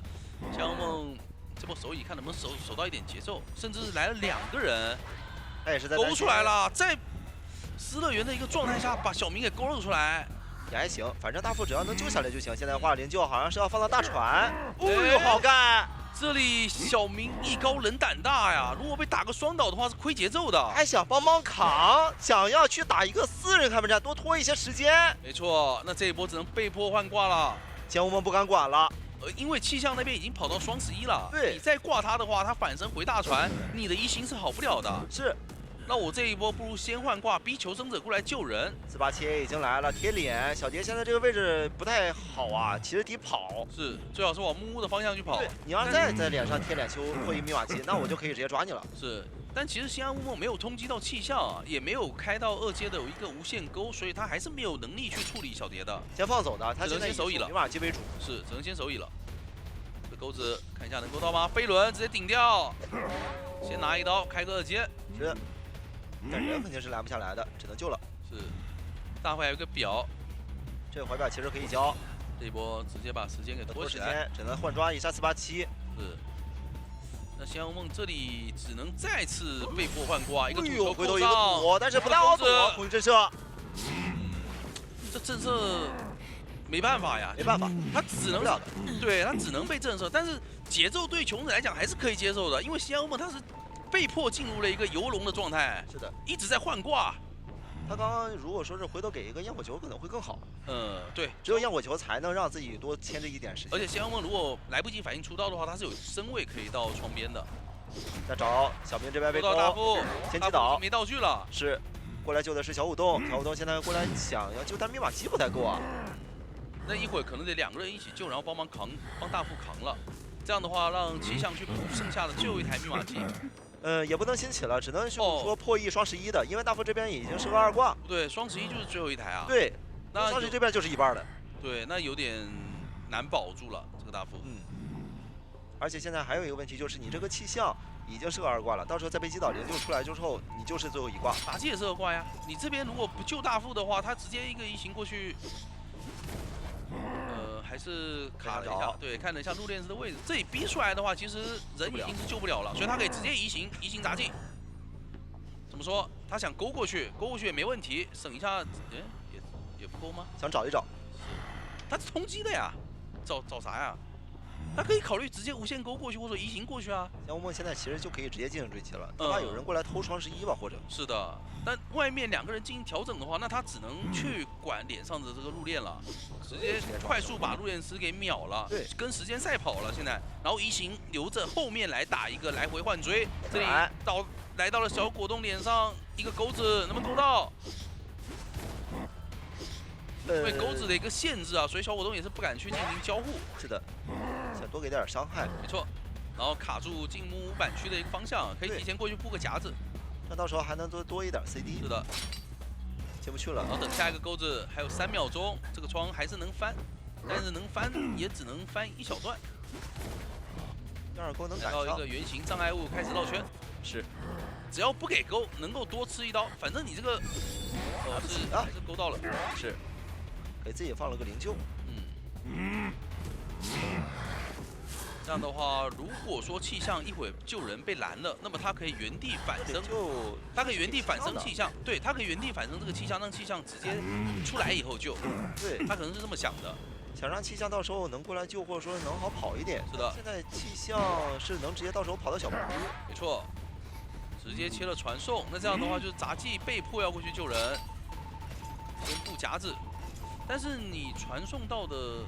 仙妖梦这波手椅看能不能守到一点节奏，甚至来了2个人，
他也是在
勾出来了，在失乐园的一个状态下把小明给勾了出来。
也还行，反正大副只要能救下来就行。现在画灵柩好像是要放到大船，哦呦，好干！
这里小明艺高人胆大呀，如果被打个双倒的话是亏节奏的。
还想帮忙扛，想要去打一个4人开门战，多拖一些时间。
没错，那这一波只能被迫换挂了。
仙雾梦不敢管了，
因为气象那边已经跑到双11了，
对，
你再挂他的话，他反身回大船，你的移形是好不了的。
是。
那我这一波不如先换挂，逼求生者过来救人。
487已经来了，贴脸。小蝶现在这个位置不太好啊，骑着敌跑。
是，最好是往木屋的方向去跑。
对，你要再在脸上贴脸修破译密码机，那我就可以直接抓你了。
是，但其实西安乌梦没有通缉到气象啊，也没有开到2阶的有一个无限钩，所以他还是没有能力去处理小蝶的。
先放走的，他
只能先手椅了，
密码机为主。
是，只能先手椅了。这钩子看一下能够到吗？飞轮直接顶掉，先拿一刀开个2阶。
是，但人肯定是拦不下来的，只能救了。
是，大会还有个表，
这个怀表其实可以交。
这一波直接把时间给拖起来，
只能换抓一下487。
是。那西安乌梦这里只能再次被迫换挂，一个土头
回头一个
上，
躲，但是不太好躲。空震慑，
这震慑没办法呀，
没办法，
他只能对他只能被震慑，但是节奏对穷子来讲还是可以接受的，因为西安乌梦他是被迫进入了一个游龙的状态，
是的，
一直在换挂。
他刚刚如果说是回头给一个焰火球，可能会更好。
对，
只有焰火球才能让自己多牵制一点时间。
而且西安乌梦如果来不及反应出刀的话，他是有身位可以到窗边的。
再找小明这边被
到大副，
先击倒，
没道具了。
是，过来救的是小舞动，小舞动现在过来想要救，但密码机不太够啊。
那一会儿可能得2个人一起救，然后帮大副扛了。这样的话，让气象去补剩下的最后一台密码机。
也不能新起了，只能说破译双11的，因为大副这边已经是个2挂。
不对，双11就是最后一台啊。
对，
那
双11这边就是一半的。
对，那有点难保住了这个大副。
而且现在还有一个问题，就是你这个气象已经是个2挂了，到时候再被击倒灵柩出来之后，你就是最后1挂。
妲己也是2挂呀，你这边如果不救大副的话，他直接一个移形过去。还是卡了一下，对，看了一下陆炼师的位置，这里逼出来的话，其实人已经是救不了了，所以他可以直接移形妲己。怎么说？他想勾过去也没问题，省一下，也不勾吗？
想找一找，
他是通缉的呀，找啥呀？他可以考虑直接无限勾过去，或者移形过去啊。
像乌梦现在其实就可以直接进行追击了，哪怕有人过来偷双11吧，或者
是的。但外面2个人进行调整的话，那他只能去管脸上的这个陆炼了，直接快速把陆炼师给秒了，
对，
跟时间赛跑了现在。然后移形留着后面来打一个来回换追，这里来到了小果冻脸上一个钩子，能不能勾到？因为钩子的一个限制啊，所以小果冻也是不敢去进行交互。
是的，想多给点伤害。
没错，然后卡住进木屋板区的一个方向，可以提前过去布个夹子。
那到时候还能多一点 CD。
是的，
进不去了。
然后等下一个钩子还有3秒钟，这个窗还是能翻，但是能翻也只能翻一小段。
第2钩能赶上。
来到一个圆形障碍物开始绕圈。
是，
只要不给钩，能够多吃1刀，反正你这个还是勾到了。
是，给自己放了个灵柩。
这样的话，如果说气象一会儿救人被拦了，那么他可以原地反生，他可以原地反生气象，对他可以原地反生这个气象，让气象直接出来以后救。
对，
他可能是这么想的，
想让气象到时候能过来救，或者说能好跑一点。
是的，
现在气象是能直接到时候跑到小木屋。
没错，直接切了传送，那这样的话就是杂技被迫要过去救人，先布夹子，但是你传送到的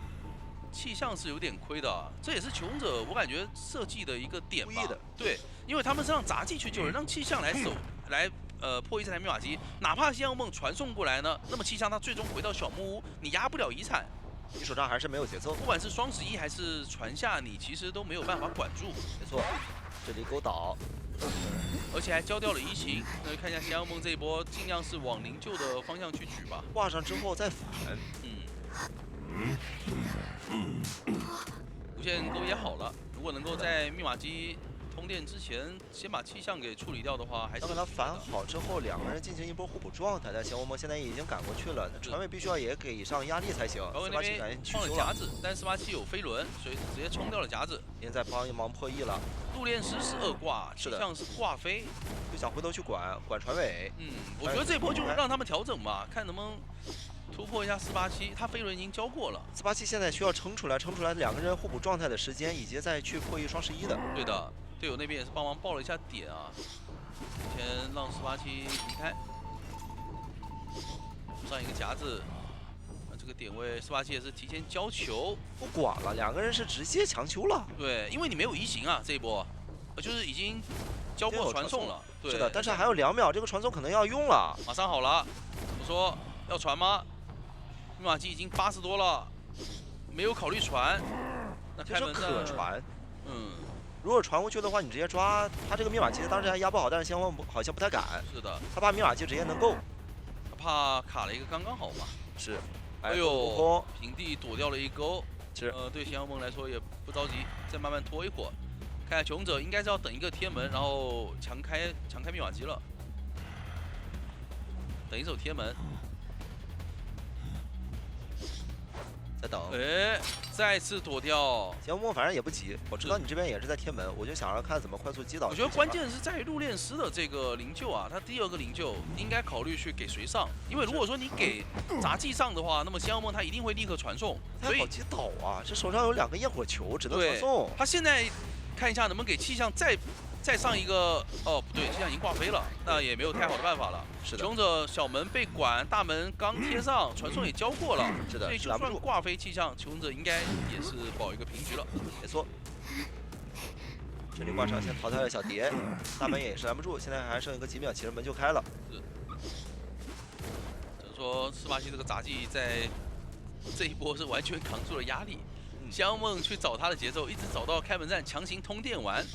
气象是有点亏的啊，这也是求生者我感觉设计的一个点吧。对，因为他们是让杂技去救人，让气象来破译这台密码机，哪怕西洋梦传送过来呢，那么气象它最终回到小木屋，你压不了遗产，
你手上还是没有节奏。
不管是双11还是传下，你其实都没有办法管住。
没错，这里勾倒，
而且还交掉了移形。那看一下西洋梦这一波，尽量是往灵柩的方向去举吧。
挂上之后再反。
无限钩也好了，如果能够在密码机通电之前先把气象给处理掉的话，还是
等它反好之后，2个人进行一波互补状态。但小恶魔现在已经赶过去了，船尾必须要也给上压力才行。487赶紧去
放了夹子，但是487有飞轮，所以直接冲掉了夹子。
已经在帮一忙破译了。
陆炼师是2挂，气象是挂飞，
就想回头去管船尾。
我觉得这波就是让他们调整吧，看能不能突破一下487，他飞轮已经交过了。
487现在需要撑出来2个人互补状态的时间，以及再去破译双11的。
对的，队友那边也是帮忙报了一下点啊，先让487离开，上一个夹子。这个点位487也是提前交球，
不管了，2个人是直接强求了。
对，因为你没有移形啊，这一波就是已经交过传送了。对，
是的，但是还有2秒，这个传送可能要用了。
马上好了，怎么说要传吗？密码机已经80多了，没有考虑传。那
就是
开门战
可传。
嗯，
如果传过去的话，你直接抓他这个密码机，当时还压不好，但是先锋好像不太敢，
是的，
他怕密码机直接能够。
他怕卡了一个刚刚好嘛。
是。
哎
悟空
呦，平地躲掉了一勾。
是。
对降妖梦来说也不着急，再慢慢拖一会儿。看下穷者应该是要等一个贴门，然后强开密码机了。等一手贴门。
再等。
哎，再次躲掉。
降妖梦反正也不急，我知道你这边也是在贴门，我就想要看怎么快速击倒。
我觉得关键是在于入殓师的这个灵柩啊，他第2个灵柩应该考虑去给谁上，因为如果说你给杂技上的话，那么降妖梦他一定会立刻传送。
太好击倒啊！这手上有2个焰火球，只能传送。
他现在看一下能不能给气象再上一个，哦不对，气象已经挂飞了，那也没有太好的办法了。
是的。
穷者小门被管，大门刚贴上，传送也交过了。
是的，
所以就算挂飞气象，穷者应该也是保一个平局了。
没错。这里挂上先淘汰了小蝶，大门也是拦不住，现在还剩一个几秒，其实门就开了。
是。就是说司马懿这个杂技在这一波是完全扛住了压力。降妖梦去找他的节奏，一直找到开门战强行通电完。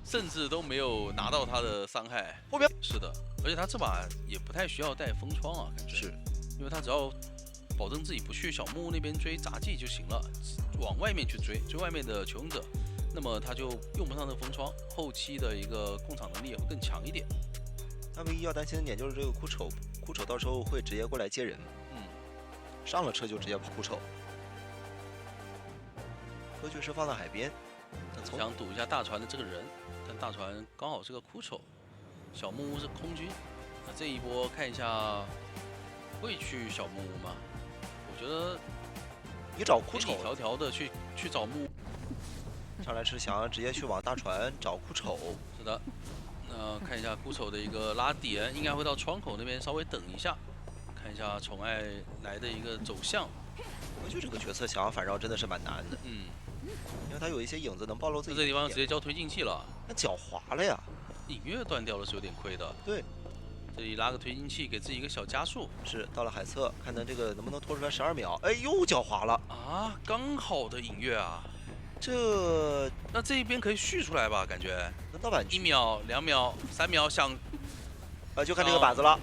甚至都没有拿到他的伤害。
后边
是的，而且他这把也不太需要带风窗啊，感觉
是，
因为他只要保证自己不去小木屋那边追杂技就行了，往外面去追外面的求生者，那么他就用不上那个风窗，后期的一个控场能力也会更强一点。
他唯一要担心的点就是这个哭丑到时候会直接过来接人，上了车就直接跑哭丑。科具是放在海边，
想赌一下大船的这个人。但大船刚好是个哭丑，小木屋是空军，那这一波看一下会去小木屋吗？我觉得
你找哭丑，
条条的去找木屋，
上来是想要直接去往大船找哭丑。
是的，那看一下哭丑的一个拉点，应该会到窗口那边稍微等一下，看一下宠爱来的一个走向。
我觉得这个角色想要反绕真的是蛮难的，因为他有一些影子能暴露自己。
这地方直接交推进器了，
那脚滑了呀，
隐约断掉了是有点亏的。
对，
这里拉个推进器给自己一个小加速。
是到了海侧，看看这个能不能拖出来12秒。哎，又脚滑了
啊，刚好的隐约啊，那这一边可以续出来吧？感觉
能到板区
1秒、2秒、3秒想，
就看这个板子了，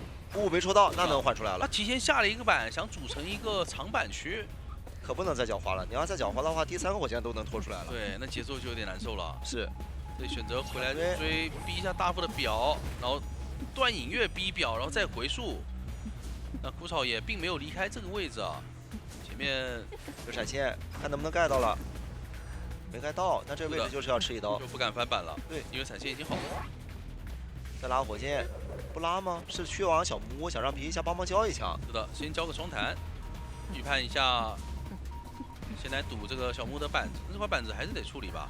没抽到，那能换出来了。
他提前下了一个板，想组成一个长板区。
可不能再脚滑了，你要再脚滑的话，第3个火箭都能拖出来了。
对，那节奏就有点难受了。
是，
所以选择回来追，逼一下大副的表，然后断隐月逼表，然后再回溯。那枯草也并没有离开这个位置啊，前面
有闪现，看能不能盖到了，没盖到，那这个位置就是要吃一刀，
就不敢翻板了。
对，
因为闪现已经好了。
再拉火箭，不拉吗？是去往小木屋，想让皮一下帮忙交一枪。
是的，先交个双弹，预判一下。先来堵这个小木的板子，这块板子还是得处理吧。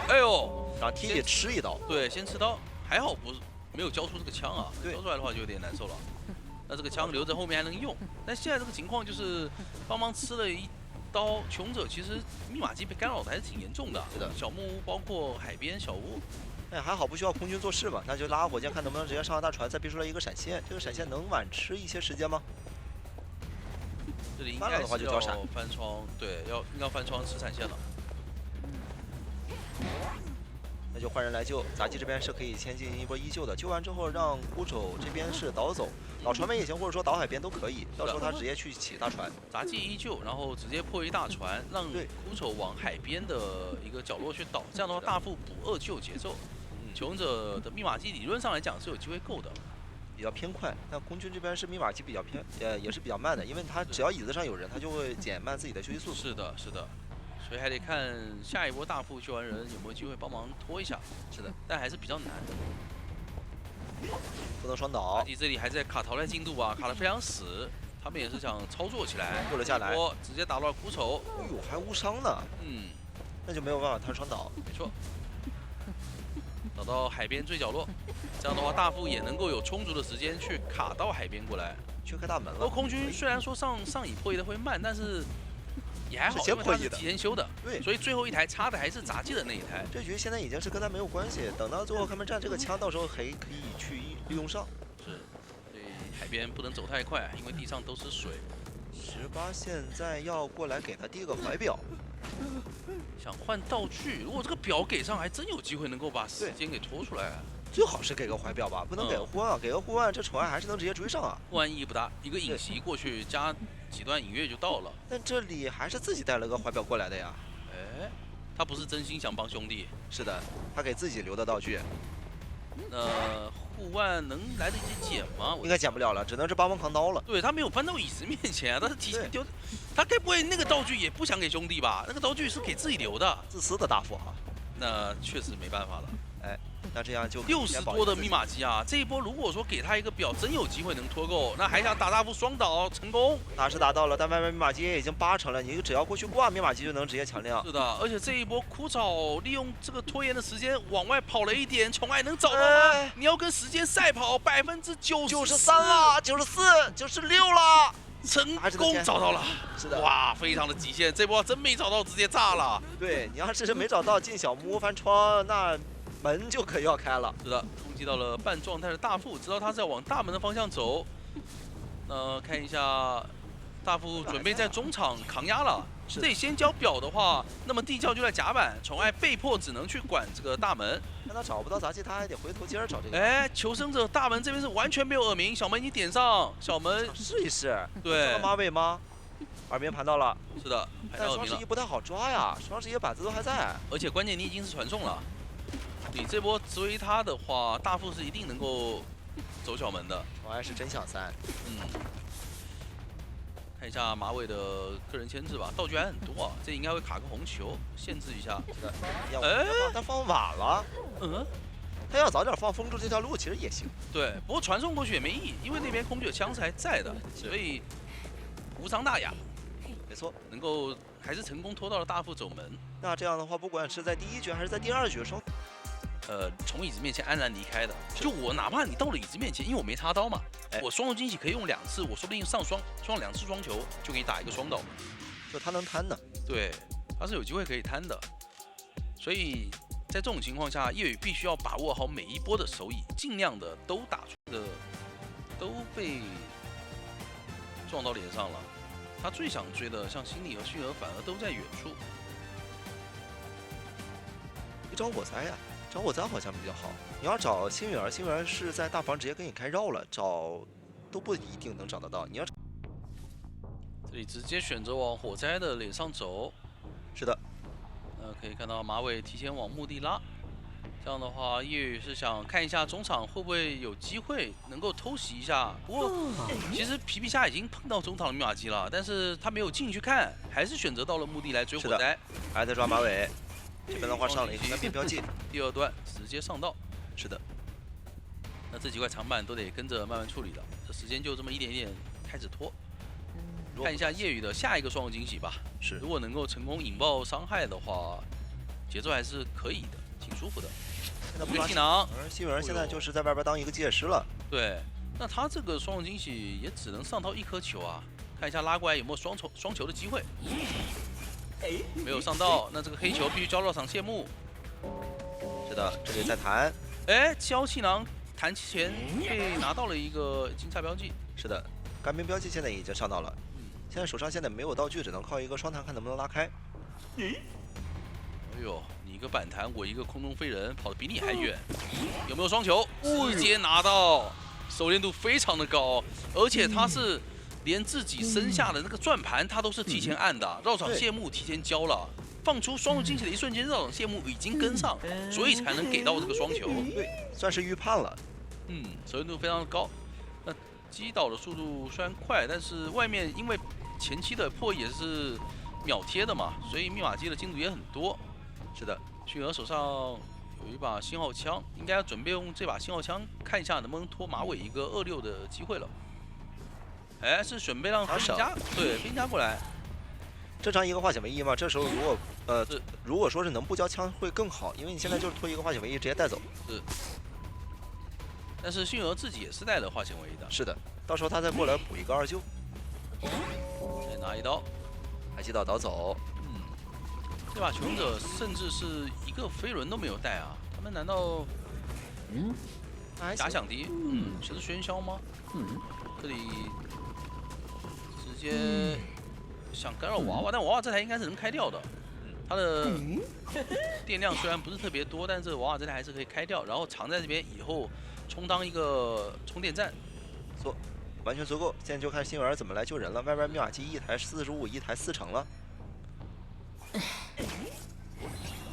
哎呦，
让 T 里吃一刀。
对，先吃刀，还好不是没有交出这个枪啊，交出来的话就有点难受了。那这个枪留着后面还能用，但现在这个情况就是帮忙吃了一刀，穷者其实密码机被干扰的还是挺严重的。
是的，
小木屋包括海边小屋，
哎，还好不需要空军做事嘛，那就拉火箭看能不能直接上大船，再逼出来一个闪现。这个闪现能晚吃一些时间吗？
这里应该是要翻窗，对，应该翻窗吃闪现了。
那就换人来救，杂技这边是可以先进行一波依旧的，救完之后让孤肘这边是倒走，倒船门也行，或者说倒海边都可以，到时候他直接去起大船。
杂技依旧，然后直接破一大船，让孤肘往海边的一个角落去倒，这样的话大副补2救节奏。求生者的密码机理论上来讲是有机会够的。
比较偏快，但空军这边是密码机比较偏，也是比较慢的，因为他只要椅子上有人，他就会减慢自己的休息速度。
是的，是的，所以还得看下一波大副救完人有没有机会帮忙拖一下。
是的，
但还是比较难。
不能双倒。
这里还在卡淘汰进度啊，卡得非常死，他们也是想操作起来，
救了下来，
直接打乱枯丑。
哎呦，还无伤呢。那就没有办法摊双倒。
没错。找到海边最角落，这样的话大副也能够有充足的时间去卡到海边过来，
去开大门了。
空军虽然说上乙破译的会慢，但是也还好，
是先
因为它是
破译的
提前修的，
对，
所以最后一台插的还是杂技的那一台。
这局现在已经是跟他没有关系，等到最后开门战，这个枪到时候还可以去利用上。
是，所以海边不能走太快，因为地上都是水。
18现在要过来给他第一个怀表，
想换道具，如果这个表给上，还真有机会能够把时间给拖出来。
最好是给个怀表吧，不能给个护腕啊，给个护腕，这宠爱还是能直接追上啊。
护腕意义不大，一个影袭过去加几段影乐就到了。
但这里还是自己带了个怀表过来的呀。
哎，他不是真心想帮兄弟。
是的，他给自己留的道具。
护腕能来得及捡吗？
应该捡不了了，只能是帮忙扛刀了。
对他没有搬到椅子面前，他是提前丢，他该不会那个道具也不想给兄弟吧？那个道具是给自己留的，
自私的大富豪。
那确实没办法了。
哎，那这样就
60多的密码机啊，这一波如果说给他一个表，真有机会能脱够，那还想打大副双倒成功？
打是打到了，但外面密码机也已经8成了，你只要过去挂密码机就能直接抢亮。
是的，而且这一波枯草利用这个拖延的时间往外跑了一点，宠爱能找到吗？你要跟时间赛跑，93%
了，94、96了。
成功找到了，
是的，
哇，非常的极限，这波真没找到，直接炸了。
对你要是没找到进小木屋翻窗，那门就可要开了。
是的，攻击到了半状态的大副，知道他是要往大门的方向走。看一下，大副准备在中场扛压了。这里先交表的话，那么地窖就在甲板，宠爱被迫只能去管这个大门。
但他找不到杂技，他还得回头接着找这个。
哎，求生者大门这边是完全没有耳鸣，小门已经点上，小门
试一试。
对，
马尾吗？耳鸣盘到了。
是的，
但双11不太好抓呀，双11板子都还在。
而且关键你已经是传送了，你这波追他的话，大副是一定能够走小门的。
宠爱是真想3。
看一下马尾的个人牵制吧，道具还很多啊，这应该会卡个红球，限制一下。
是的，但放晚了。他要早点放封住这条路，其实也行。
对，不过传送过去也没意义，因为那边空军有枪是还在的，所以无伤大雅。
没错，
能够还是成功拖到了大副走门。
那这样的话，不管是在第1局还是在第2局，
从椅子面前安然离开的。就我哪怕你到了椅子面前，因为我没插刀嘛，我双手惊喜可以用2次，我说不定上双2次双球就可以打一个双倒。
就他能摊的。对，
他是有机会可以摊的。所以在这种情况下，叶宇必须要把握好每一波的手椅，尽量的都打出的都被撞到脸上了。他最想追的，像心理和迅儿反而都在远处。
你找火灾呀？找火灾好像比较好。你要找星云儿，星云儿是在大房直接给你开绕了，找都不一定能找得到。你要
这里直接选择往火灾的脸上走。
是的。
可以看到马尾提前往墓地拉。这样的话，叶宇是想看一下中场会不会有机会能够偷袭一下。不过，其实皮皮虾已经碰到中场的密码机了，但是他没有进去看，还是选择到了墓地来追火灾。
还在抓马尾。这边的话上了一个单边标记，
第2段直接上道。
是的，
那这几块长板都得跟着慢慢处理了，这时间就这么一点一点开始拖。看一下叶宇的下一个双惊喜吧。
是，
如果能够成功引爆伤害的话，节奏还是可以的，挺舒服的。一个气囊，
星云儿现在就是在外边当一个机械师了。
对，那他这个双惊喜也只能上到1颗球啊。看一下拉过来有没有双球的机会。没有上到，那这个黑球必须交到场谢幕。
是的，这里在弹。
交气囊弹前被拿到了一个金菜标记。
是的，干冰标记现在已经上到了。现在手上现在没有道具，只能靠一个双弹看能不能拉开。
哎呦，你一个板弹，我一个空中飞人，跑得比你还远。有没有双球？直接拿到，熟练度非常的高，而且他是。连自己身下的那个转盘，他都是提前按的，绕场谢幕提前交了，放出双手惊喜的一瞬间，绕场谢幕已经跟上，所以才能给到这个双球。
对，算是预判了。
熟练度非常的高。那击倒的速度虽然快，但是外面因为前期的破也是秒贴的嘛，所以密码机的精度也很多。是的，迅儿手上有一把信号枪，应该要准备用这把信号枪看一下能不能拖马尾一个26的机会了。是准备让兵家兵家过来，
正常一个化险为夷嘛。这时候如果说是能不交枪会更好，因为你现在就是拖一个化险为夷直接带走。
是，但是迅儿自己也是带了化险为夷的。
是的，到时候他再过来补一个2救。
再拿一刀，
海基岛倒走，
这把求者甚至是一个飞轮都没有带啊！他们难道假想敌？是喧嚣吗？这里直接想干扰娃娃，但娃娃这台应该是能开掉的。它的电量虽然不是特别多，但是娃娃这台还是可以开掉，然后藏在这边以后充当一个充电站。
完全足够。现在就看星儿怎么来救人了。外边密码机一台45，一台4成了。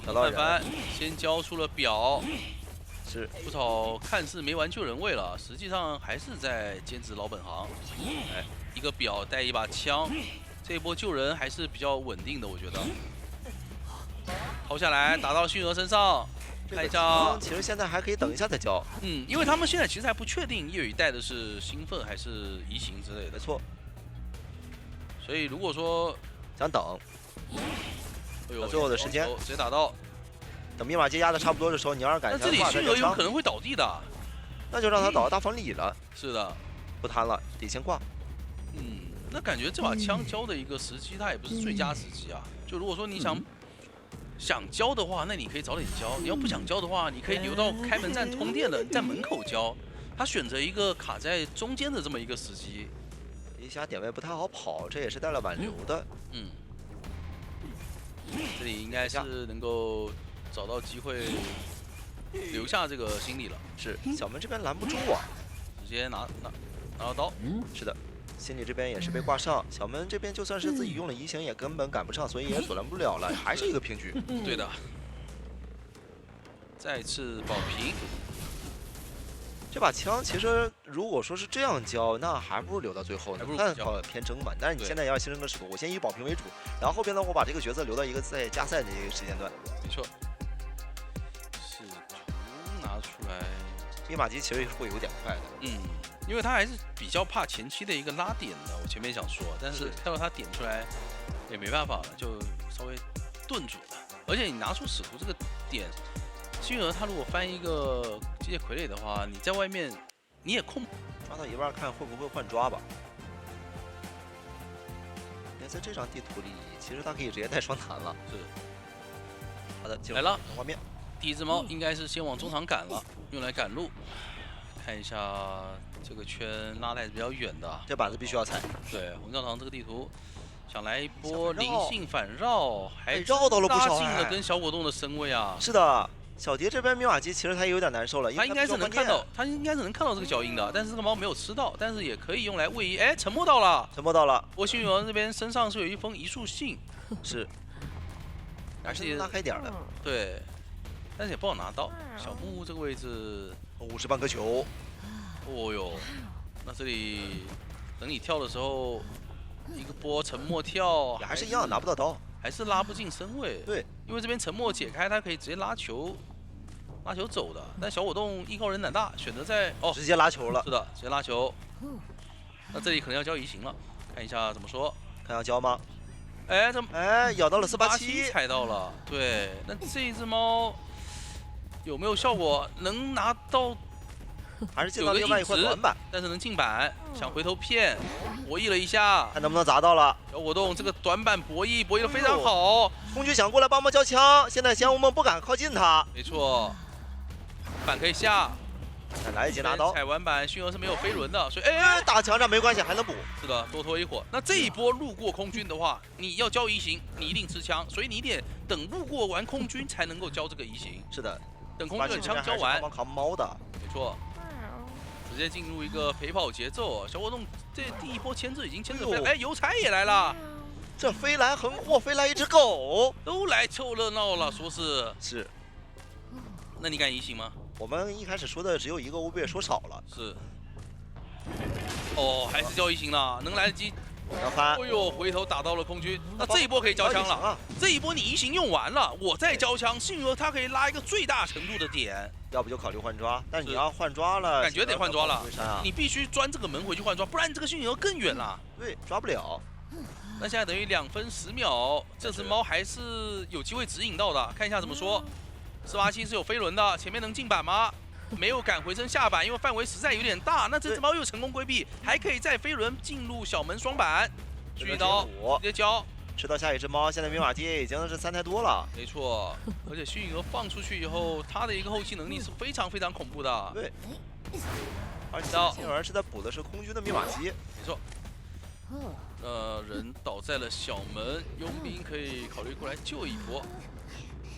找到人，
范范先交出了表，
是
不少看似没完救人位了，实际上还是在坚持老本行。哎，一个表带一把枪，这一波救人还是比较稳定的，我觉得。掏下来打到星儿身上，看一下。
其实现在还可以等一下再交。
因为他们现在其实还不确定叶雨带的是兴奋还是移形之类的。
没错。
所以如果说
想等，最后的时间
直接打到。
等密码机压的差不多的时候，你要是敢，
那这里星儿有可能会倒地的，
那就让他倒到大房里了。
是的，
不贪了，底先挂。
那感觉这把枪交的一个时机，它也不是最佳时机啊。就如果说你想交的话，那你可以早点交；你要不想交的话，你可以留到开门站通电的，在门口交。他选择一个卡在中间的这么一个时机，
一下点位不太好跑，这也是带了挽留的。
这里应该是能够找到机会留下这个心理了。
是小门这边拦不住啊，
直接拿到刀。
是的，心理这边也是被挂上，小门这边就算是自己用了移形，也根本赶不上，所以也阻拦不了了，还是一个平局。
对的，再次保平。
这把枪其实如果说是这样交，那还不如留到最后呢，看好偏争嘛。但是你现在也要牺牲个使徒，我先以保平为主，然后后边呢，我把这个角色留到一个在加赛的一个时间段。
没错，使徒拿出来，
密码机其实会有点快的。
因为他还是比较怕前期的一个拉点的。我前面想说，但是看到他点出来也没办法了，就稍微顿住了。而且你拿出使徒这个点。星儿他如果翻一个机械傀儡的话，你在外面你也控
抓到一半，看会不会换抓吧。因为在这张地图里，其实他可以直接带双弹了。
是。
好的，
来了，
画面。
第一只猫应该是先往中场赶了，用来赶路。看一下这个圈拉的还是比较远的，
这板子必须要踩。
对，红教堂这个地图想来一波灵性反绕，还
绕到了不少，
拉近了跟小果冻的身位啊。
是的。小蝶这边密码机其实他也有点难受了，
他应该是能看到，这个脚印的，但是这个猫没有吃到，但是也可以用来位移。哎，沉默到了，
沉默到了。
我幸运儿这边身上是有一封遗书信，
是，但是拉开点的，
对，但是也不好拿到。小木屋这个位置
50半颗球，
哦哟，那这里等你跳的时候，一个波沉默跳，
也还是一样拿不到刀，
还是拉不进身位。
对，
因为这边沉默解开，他可以直接拉球走的，但小果冻艺高人胆大，选择在
直接拉球了。
是的，直接拉球。那这里可能要交移形了，看一下怎么说。
看要交吗？
哎，
咬到了487，
踩到了。对，那这一只猫有没有效果？能拿到？
还是进到另外一块短板，
但是能进板，想回头骗，博弈了一下，
看能不能砸到了。
小果冻这个短板博弈的非常好。
空军想过来帮忙交枪，现在降无梦不敢靠近他。
没错。板可以下，
再来一击拿刀。
踩完板，迅儿是没有飞轮的，所以
打墙上没关系，还能补。
是的，多拖一会儿。那这一波路过空军的话，你要交移形，你一定吃枪，所以你得等路过完空军才能够交这个移形。
是的，
等空军的枪交完。
帮扛猫的，
没错。直接进入一个陪跑节奏，小果冻这第一波牵制已经牵制飞，邮差也来了。
这飞来横祸，飞来一只狗，
都来凑热闹了，说是。
是。
那你敢移形吗？
我们一开始说的只有一个，会不会说少了？
是。还是交移形了，能来得及。
要翻。
哎呦，回头打到了空军，那这一波可以交枪了。这一波你移形用完了，我再交枪，幸运他可以拉一个最大程度的点。
要不就考虑换抓，但你要换抓了，
感觉得换抓了。你必须钻这个门回去换抓，不然这个幸运更远了。
对，抓不了。
那现在等于2分10秒，这只猫还是有机会指引到的。看一下怎么说。487是有飞轮的，前面能进板吗？没有赶回身下板，因为范围实在有点大。那这只猫又成功规避，还可以再飞轮进入小门双板。续刀直接交，
吃到下一只猫，现在密码机已经是3台多了。
没错，而且迅鹅放出去以后，他的一个后期能力是非常非常恐怖的。
对，而且幸而是在补的是空军的密码机。
没错。人倒在了小门，佣兵可以考虑过来救一波。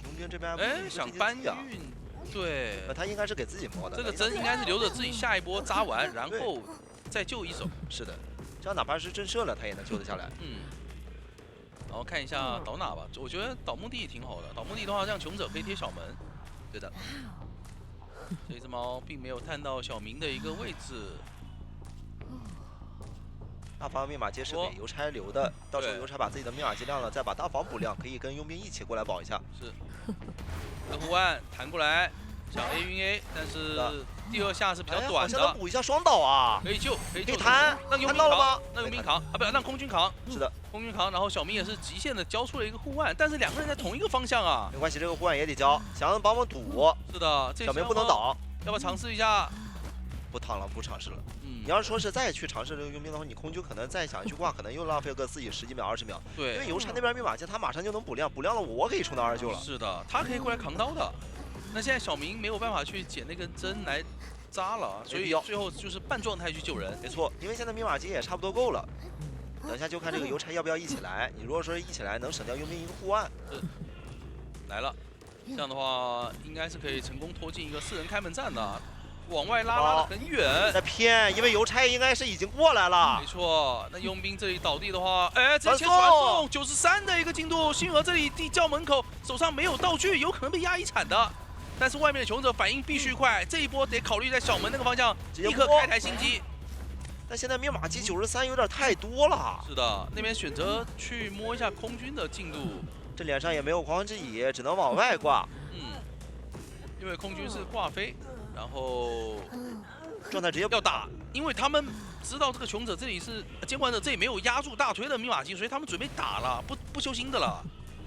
佣兵这边
想搬运，对，
他应该是给自己摸的。
这个针应该是留着自己下一波扎完，然后再救一手。
是的，这样哪怕是震慑了，他也能救得下来。
然后看一下倒哪吧，我觉得倒墓地挺好的。倒墓地的话，让穷者可以贴小门。对的。这只猫并没有探到小明的一个位置。
大房密码机是给邮差留的，到时候邮差把自己的密码机亮了，再把大房补亮，可以跟佣兵一起过来保一下。
是。这个护腕弹过来，想 A 晕 A， 但是第2下是比较短的。
现在补一下双倒啊！
可以救，可以
弹，
让佣兵
到了吗？
让佣兵扛啊，不，让空军扛。
是的，
空军扛，然后小明也是极限的交出了一个护腕，但是2个人在同一个方向啊。
没关系，这个护腕也得交，想帮忙堵。
是的，
小明不能倒，
要不要尝试一下？
不躺了，不尝试了。你要是说是再去尝试这个佣兵的话，你空军可能再想去挂，可能又浪费个自己10几秒、20秒。
对，
因为邮差那边密码机他马上就能补亮，补亮了我可以冲到29了。
是的，他可以过来扛刀的。那现在小明没有办法去捡那根针来扎了，所以最后就是半状态去救人。
没错，因为现在密码机也差不多够了。等一下就看这个邮差要不要一起来。你如果说一起来，能省掉佣兵一个护腕。
来了，这样的话应该是可以成功拖进一个4人开门战的。往外拉得很远，
在偏，因为邮差应该是已经过来了。
没错，那佣兵这里倒地的话，直接传送93的一个进度。星河这里地窖门口手上没有道具，有可能被压一铲的。但是外面的穷者反应必须快，这一波得考虑在小门那个方向立刻开台心机。
但现在密码机93有点太多了。
是的，那边选择去摸一下空军的进度，
这脸上也没有狂欢之椅，只能往外挂。
因为空军是挂飞。然后
状态直接
要打，因为他们知道这个穷者这里是监管者，这里没有压住大推的密码机，所以他们准备打了，不修心的了。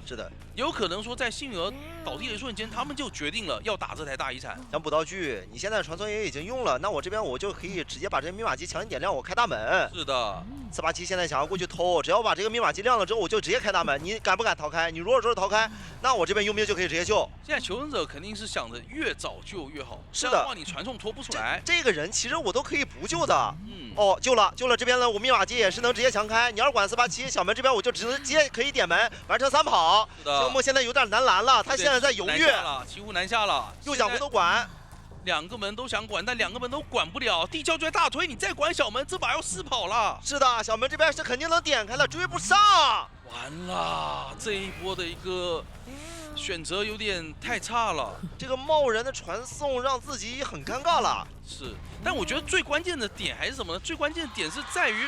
是的，
有可能说在幸儿倒地的一瞬间，他们就决定了要打这台大遗产。
想补道具，你现在传送也已经用了，那我这边我就可以直接把这个密码机强行点亮，我开大门。
是的
，487现在想要过去偷，只要把这个密码机亮了之后，我就直接开大门。你敢不敢逃开？你如果说是逃开，那我这边佣兵就可以直接救。
现在求生者肯定是想着越早救越好，
是的，
这样的话你传送拖不出来。
这个人其实我都可以不救的。哦，救了这边呢，我密码机也是能直接强开。你要是管487小门这边，我就直接可以点门完成3跑。
是的，
青木现在有点难拦了，他现在在犹豫
了，骑虎难下了，
又想回头管。
2个门都想管，但2个门都管不了。地窖就在大推，你再管小门，这把要4跑了。
是的，小门这边是肯定能点开的，追不上。
完了，这一波的一个选择有点太差了。
这个贸然的传送让自己很尴尬了。
是，但我觉得最关键的点还是什么呢？最关键的点是在于，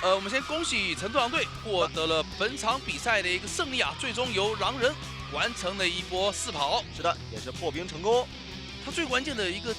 我们先恭喜成都狼队获得了本场比赛的一个胜利啊！最终由狼人完成了一波4跑。
是的，也是破冰成功。
他最关键的一个